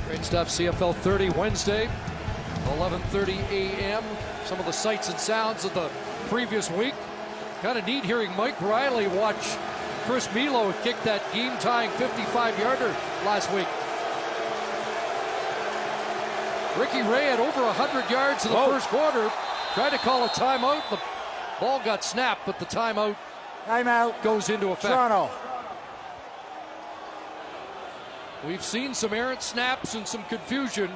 Great stuff. CFL 30 Wednesday, 11:30 a.m. Some of the sights and sounds of the previous week. Kind of neat hearing Mike Riley watch Chris Milo kick that game-tying 55-yarder last week. Ricky Ray had over 100 yards in the first quarter. Tried to call a timeout. The ball got snapped, but the timeout goes into effect. Toronto. We've seen some errant snaps and some confusion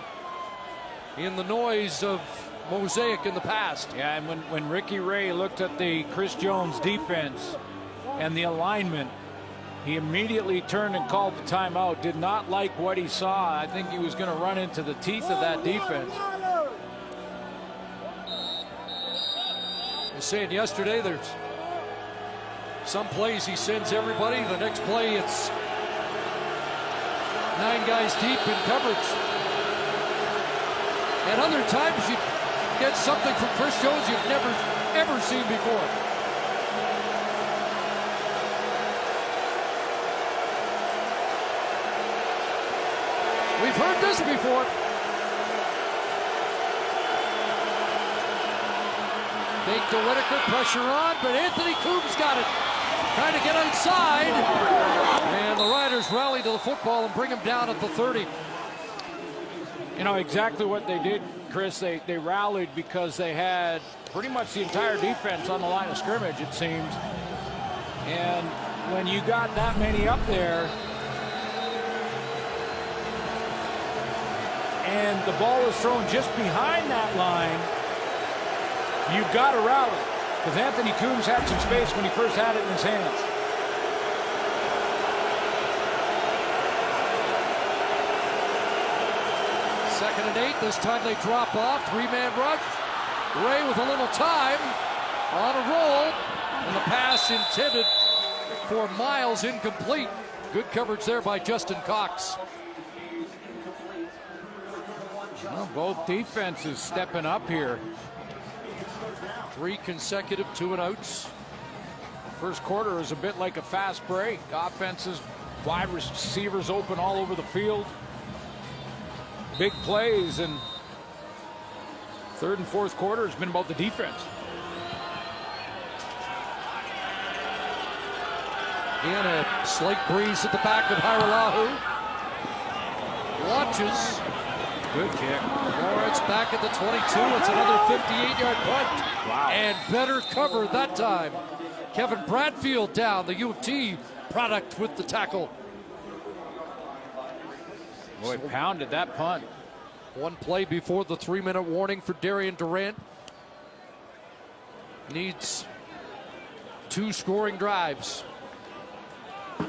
in the noise of Mosaic in the past. Yeah, and when Ricky Ray looked at the Chris Jones defense and the alignment, he immediately turned and called the timeout. Did not like what he saw. I think he was going to run into the teeth of that defense. I was saying yesterday, there's some plays he sends everybody. The next play, it's 9 guys deep in coverage. And other times you get something from Chris Jones you've never, ever seen before. We've heard this before. Fake to Whitaker, pressure on, but Anthony Coombs got it. Trying to get outside. And the Riders rally to the football and bring him down at the 30. You know exactly what they did, Chris. They rallied because they had pretty much the entire defense on the line of scrimmage, it seems. And when you got that many up there, and the ball was thrown just behind that line, you've got to rally. Because Anthony Coombs had some space when he first had it in his hands. Second and 8. This time they drop off. 3-man rush. Ray with a little time. On a roll. And the pass intended for Miles, incomplete. Good coverage there by Justin Cox. Well, both defenses stepping up here. 3 consecutive 2-and-outs. First quarter was a bit like a fast break. Offenses, wide receivers open all over the field. Big plays, and third and fourth quarter has been about the defense. Again, a slight breeze at the back of Hairolahu. Launches. Good kick. Lawrence back at the 22. It's another 58-yard punt. Wow. And better cover that time. Kevin Bradfield down, the U of T product with the tackle. Boy, pounded that punt. One play before the 3-minute warning for Darian Durant. Needs 2 scoring drives. A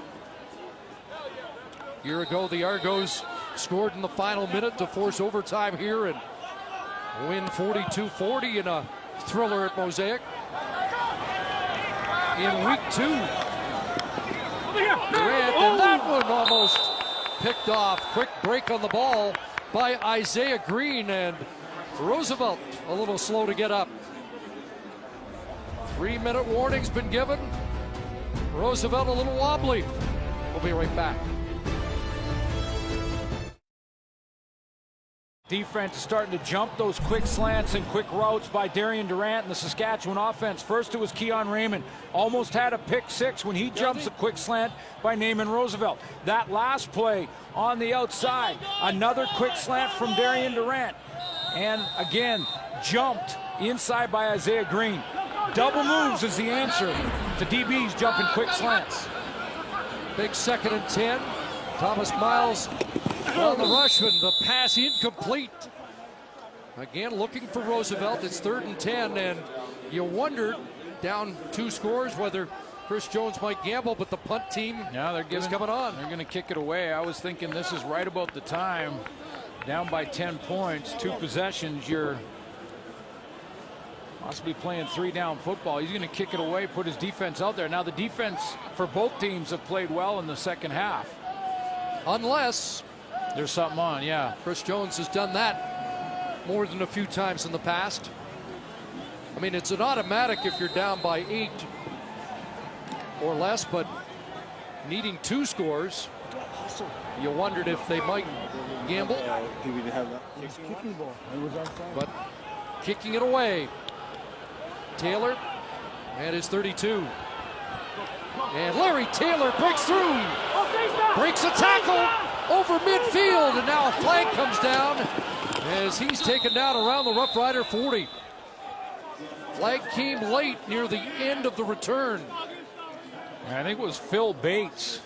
year ago, the Argos scored in the final minute to force overtime here and win 42-40 in a thriller at Mosaic. In week 2, Durant, and that one almost picked off. Quick break on the ball by Isaiah Green, and Roosevelt a little slow to get up. 3-minute warning's been given. Roosevelt a little wobbly. We'll be right back. Defense is starting to jump those quick slants and quick routes by Darian Durant and the Saskatchewan offense. First it was Keon Raymond. Almost had a pick-6 when he jumps a quick slant by Naaman Roosevelt. That last play on the outside, another quick slant from Darian Durant. And again, jumped inside by Isaiah Green. Double moves is the answer to DBs jumping quick slants. Big 2nd and 10. Thomas Miles on the rush, and the pass incomplete. Again, looking for Roosevelt. It's 3rd and 10, and you wondered, down 2 scores, whether Chris Jones might gamble, but the punt team is coming on. They're going to kick it away. I was thinking this is right about the time. Down by 10 points, 2 possessions. You're possibly playing 3-down football. He's going to kick it away, put his defense out there. Now, the defense for both teams have played well in the second half. Unless there's something on, yeah. Chris Jones has done that more than a few times in the past. I mean, it's an automatic if you're down by 8 or less, but needing 2 scores, you wondered if they might gamble. But kicking it away. Taylor and his 32. And Larry Taylor breaks through. Breaks a tackle over midfield, and now a flag comes down. as he's taken down around the Rough Rider 40. Flag came late near the end of the return. I think it was Phil Bates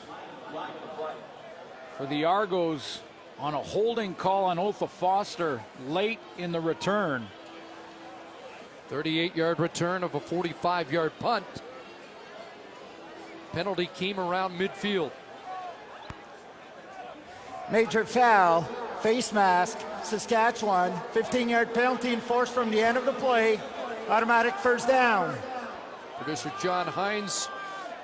for the Argos on a holding call on Otha Foster late in the return. 38-yard return of a 45-yard punt. Penalty came around midfield. Major foul, face mask, Saskatchewan, 15-yard penalty enforced from the end of the play, automatic first down. Producer John Hines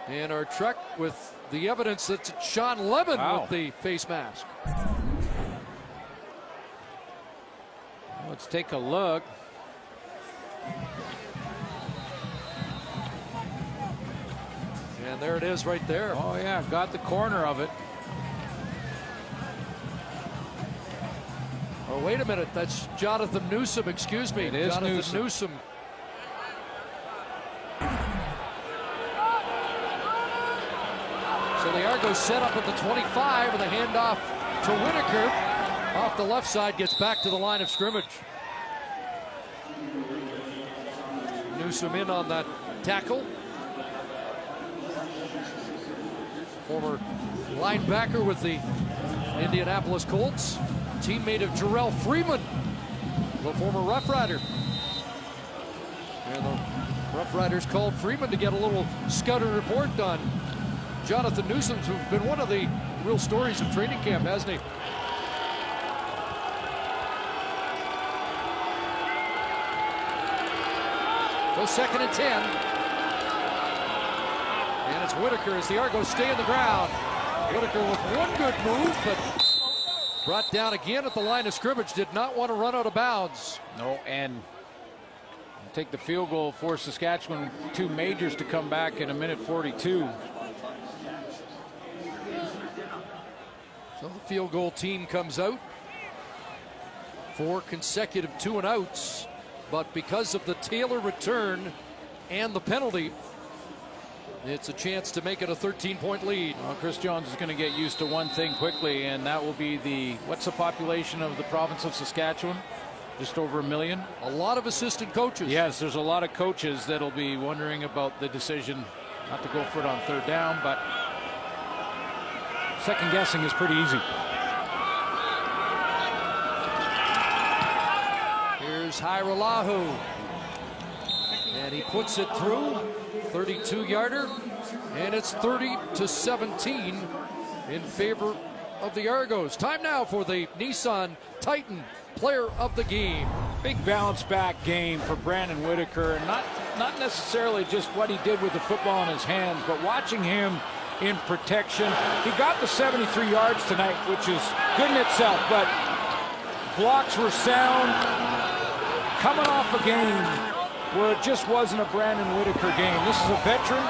and our truck with the evidence that it's Sean Levin with the face mask. Let's take a look. And there it is right there. Oh yeah, got the corner of it. Oh, wait a minute. That's Jonathan Newsom. Excuse me. It is Jonathan Newsom. So the Argos set up at the 25 with a handoff to Whitaker. Off the left side, gets back to the line of scrimmage. Newsom in on that tackle. Former linebacker with the Indianapolis Colts. Teammate of Jarrell Freeman, the former Rough Rider. And the Rough Riders called Freeman to get a little scouting report done. Jonathan Newsom, who's been one of the real stories of training camp, hasn't he? So 2nd and 10. And it's Whitaker as the Argos stay in the ground. Whitaker with one good move, but brought down again at the line of scrimmage. Did not want to run out of bounds. No, and take the field goal for Saskatchewan. 2 majors to come back in a minute 42. So the field goal team comes out. 4 consecutive 2-and-outs. But because of the Taylor return and the penalty, it's a chance to make it a 13-point lead. Well, Chris Jones is going to get used to one thing quickly, and that will be what's the population of the province of Saskatchewan? Just over 1 million. A lot of assistant coaches. Yes, there's a lot of coaches that'll be wondering about the decision not to go for it on 3rd down, but second guessing is pretty easy. Here's Hiralahu. And he puts it through. 32-yarder. And it's 30-17 in favor of the Argos. Time now for the Nissan Titan Player of the Game. Big bounce back game for Brandon Whitaker, and not necessarily just what he did with the football in his hands, but watching him in protection. He got the 73 yards tonight, which is good in itself, but blocks were sound. Coming off a game where it just wasn't a Brandon Whitaker game. This is a veteran,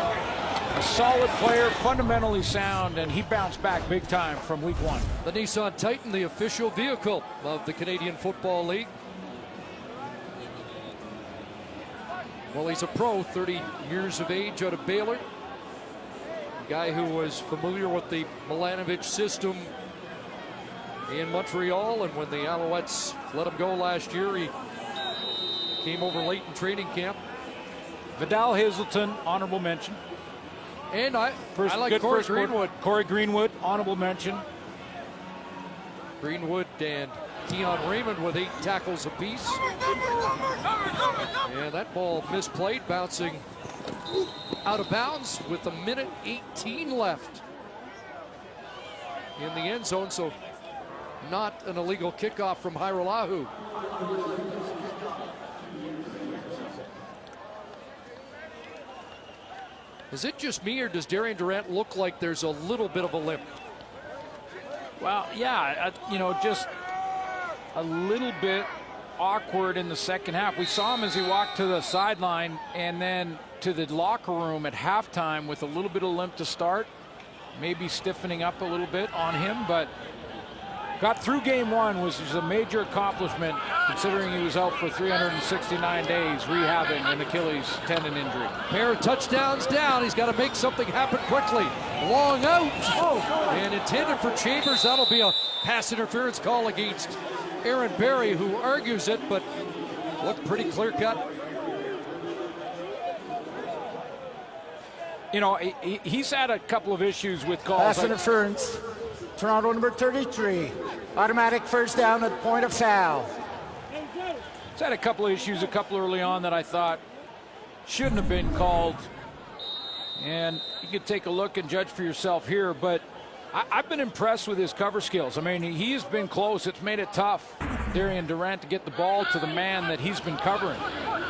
a solid player, fundamentally sound, and he bounced back big time from week 1. The Nissan Titan, the official vehicle of the Canadian Football League. Well, he's a pro, 30 years of age, out of Baylor. A guy who was familiar with the Milanovic system in Montreal, and when the Alouettes let him go last year, he came over late in training camp. Vidal Hazelton, honorable mention. And I like Corey Greenwood. Corey Greenwood, honorable mention. Greenwood and Keon Raymond with 8 tackles apiece. And that ball misplayed, bouncing out of bounds with 1:18 left in the end zone. So not an illegal kickoff from Hiralahu. Is it just me, or does Darian Durant look like there's a little bit of a limp? Well, yeah, just a little bit awkward in the second half. We saw him as he walked to the sideline and then to the locker room at halftime with a little bit of limp to start. Maybe stiffening up a little bit on him, but got through game 1, which is a major accomplishment considering he was out for 369 days rehabbing an Achilles tendon injury. Pair of touchdowns down. He's got to make something happen quickly. Long out. And intended for Chambers. That'll be a pass interference call against Aaron Berry, who argues it, but looked pretty clear-cut. You know, he's had a couple of issues with calls. Pass interference. Toronto number 33. Automatic first down at point of foul. He's had a couple of issues, a couple early on that I thought shouldn't have been called. And you can take a look and judge for yourself here, but I've been impressed with his cover skills. I mean, he's been close. It's made it tough, Darian Durant, to get the ball to the man that he's been covering.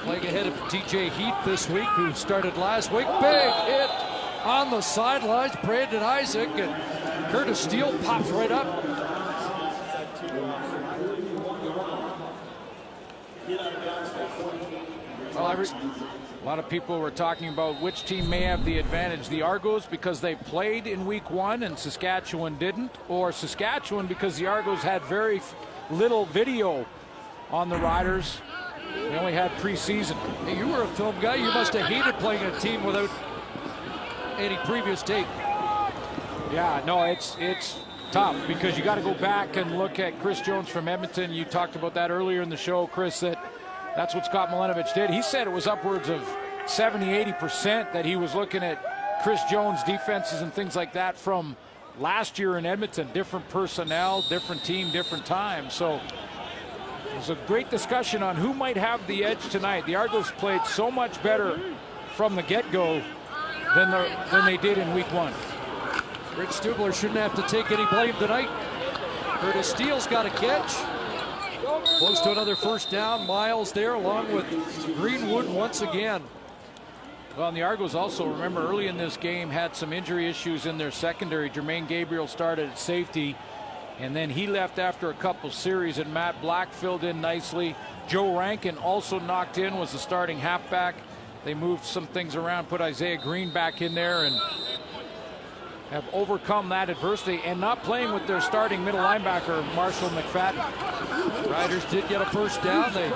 Playing ahead of TJ Heath this week, who started last week. Big hit on the sidelines. Brandon Isaac, and Curtis Steele pops right up. Well, a lot of people were talking about which team may have the advantage. The Argos because they played in week 1 and Saskatchewan didn't, or Saskatchewan because the Argos had very little video on the Riders. They only had preseason. Hey, you were a film guy. You must have hated playing a team without any previous tape. Yeah, no, it's tough because you got to go back and look at Chris Jones from Edmonton. You talked about that earlier in the show, Chris, that's what Scott Milenovich did. He said it was upwards of 70-80% that he was looking at Chris Jones defenses and things like that from last year in Edmonton. Different personnel, different team, different time. So it was a great discussion on who might have the edge tonight. The Argos played so much better from the get-go than they did in week 1. Rich Stubler shouldn't have to take any blame tonight. Curtis Steele's got a catch. Close to another first down. Miles there along with Greenwood once again. Well, and the Argos also, remember, early in this game had some injury issues in their secondary. Jermaine Gabriel started at safety, and then he left after a couple series, and Matt Black filled in nicely. Joe Rankin also knocked in, was the starting halfback. They moved some things around, put Isaiah Green back in there, and have overcome that adversity and not playing with their starting middle linebacker, Marshall McFadden. Riders did get a first down. They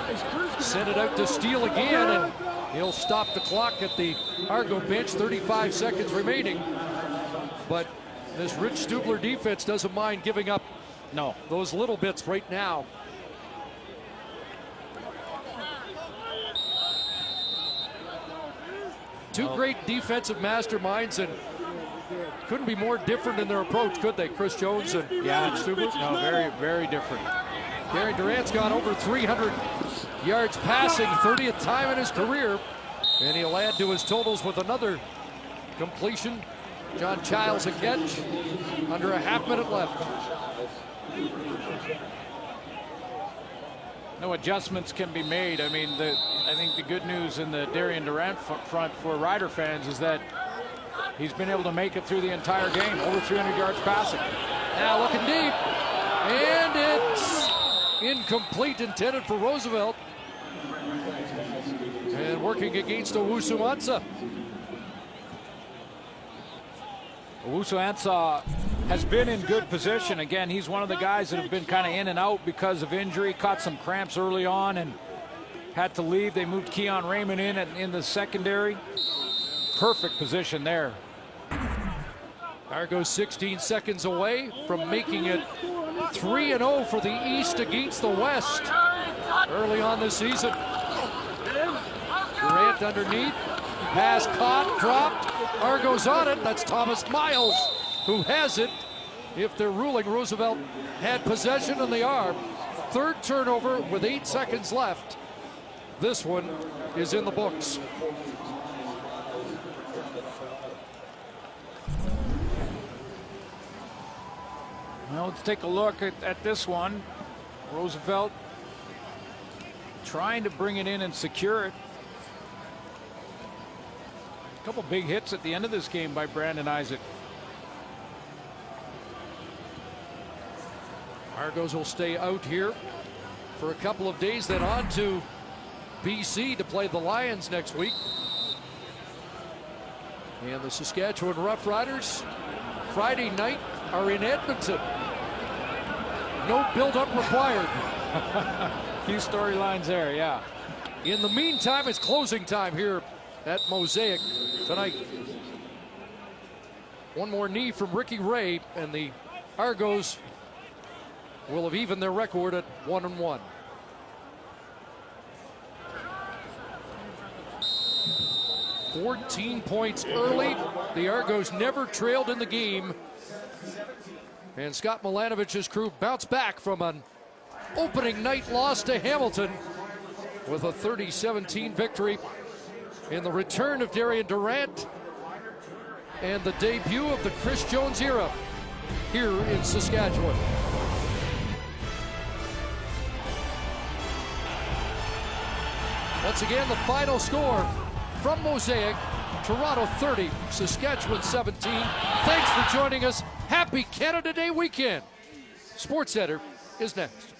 sent it out to Steele again, and he'll stop the clock at the Argo bench. 35 seconds remaining. But this Rich Stubler defense doesn't mind giving up those little bits right now. Two great defensive masterminds, and couldn't be more different in their approach, could they? Chris Jones and Rich Stubler? No, very, very different. Darian Durant's gone over 300 yards passing, 30th time in his career, and he'll add to his totals with another completion. John Childs a catch, under a half minute left. No adjustments can be made. I mean, I think the good news in the Darian Durant front for Rider fans is that he's been able to make it through the entire game, over 300 yards passing. Now looking deep, and it's incomplete, intended for Roosevelt. And working against Owusu-Ansah. Owusu-Ansah has been in good position. Again, he's one of the guys that have been kind of in and out because of injury, caught some cramps early on and had to leave. They moved Keon Raymond in the secondary. Perfect position there. Argos 16 seconds away from making it 3-0 for the East against the West early on this season. Durant underneath, pass caught, dropped, Argos on it. That's Thomas Miles who has it. If they're ruling Roosevelt had possession, and they are. Third turnover with 8 seconds left. This one is in the books. Well, let's take a look at this one. Roosevelt trying to bring it in and secure it. A couple big hits at the end of this game by Brandon Isaac. Argos will stay out here for a couple of days, then on to BC to play the Lions next week. And the Saskatchewan Roughriders Friday night are in Edmonton. No build-up required. Few storylines there, yeah. In the meantime, it's closing time here at Mosaic tonight. One more knee from Ricky Ray, and the Argos will have evened their record at 1-1. "14 points early. The Argos never trailed in the game. And Scott Milanovich's crew bounced back from an opening night loss to Hamilton with a 30-17 victory in the return of Darian Durant and the debut of the Chris Jones era here in Saskatchewan. Once again, the final score from Mosaic: Toronto 30, Saskatchewan 17. Thanks for joining us. Happy Canada Day weekend. SportsCenter is next.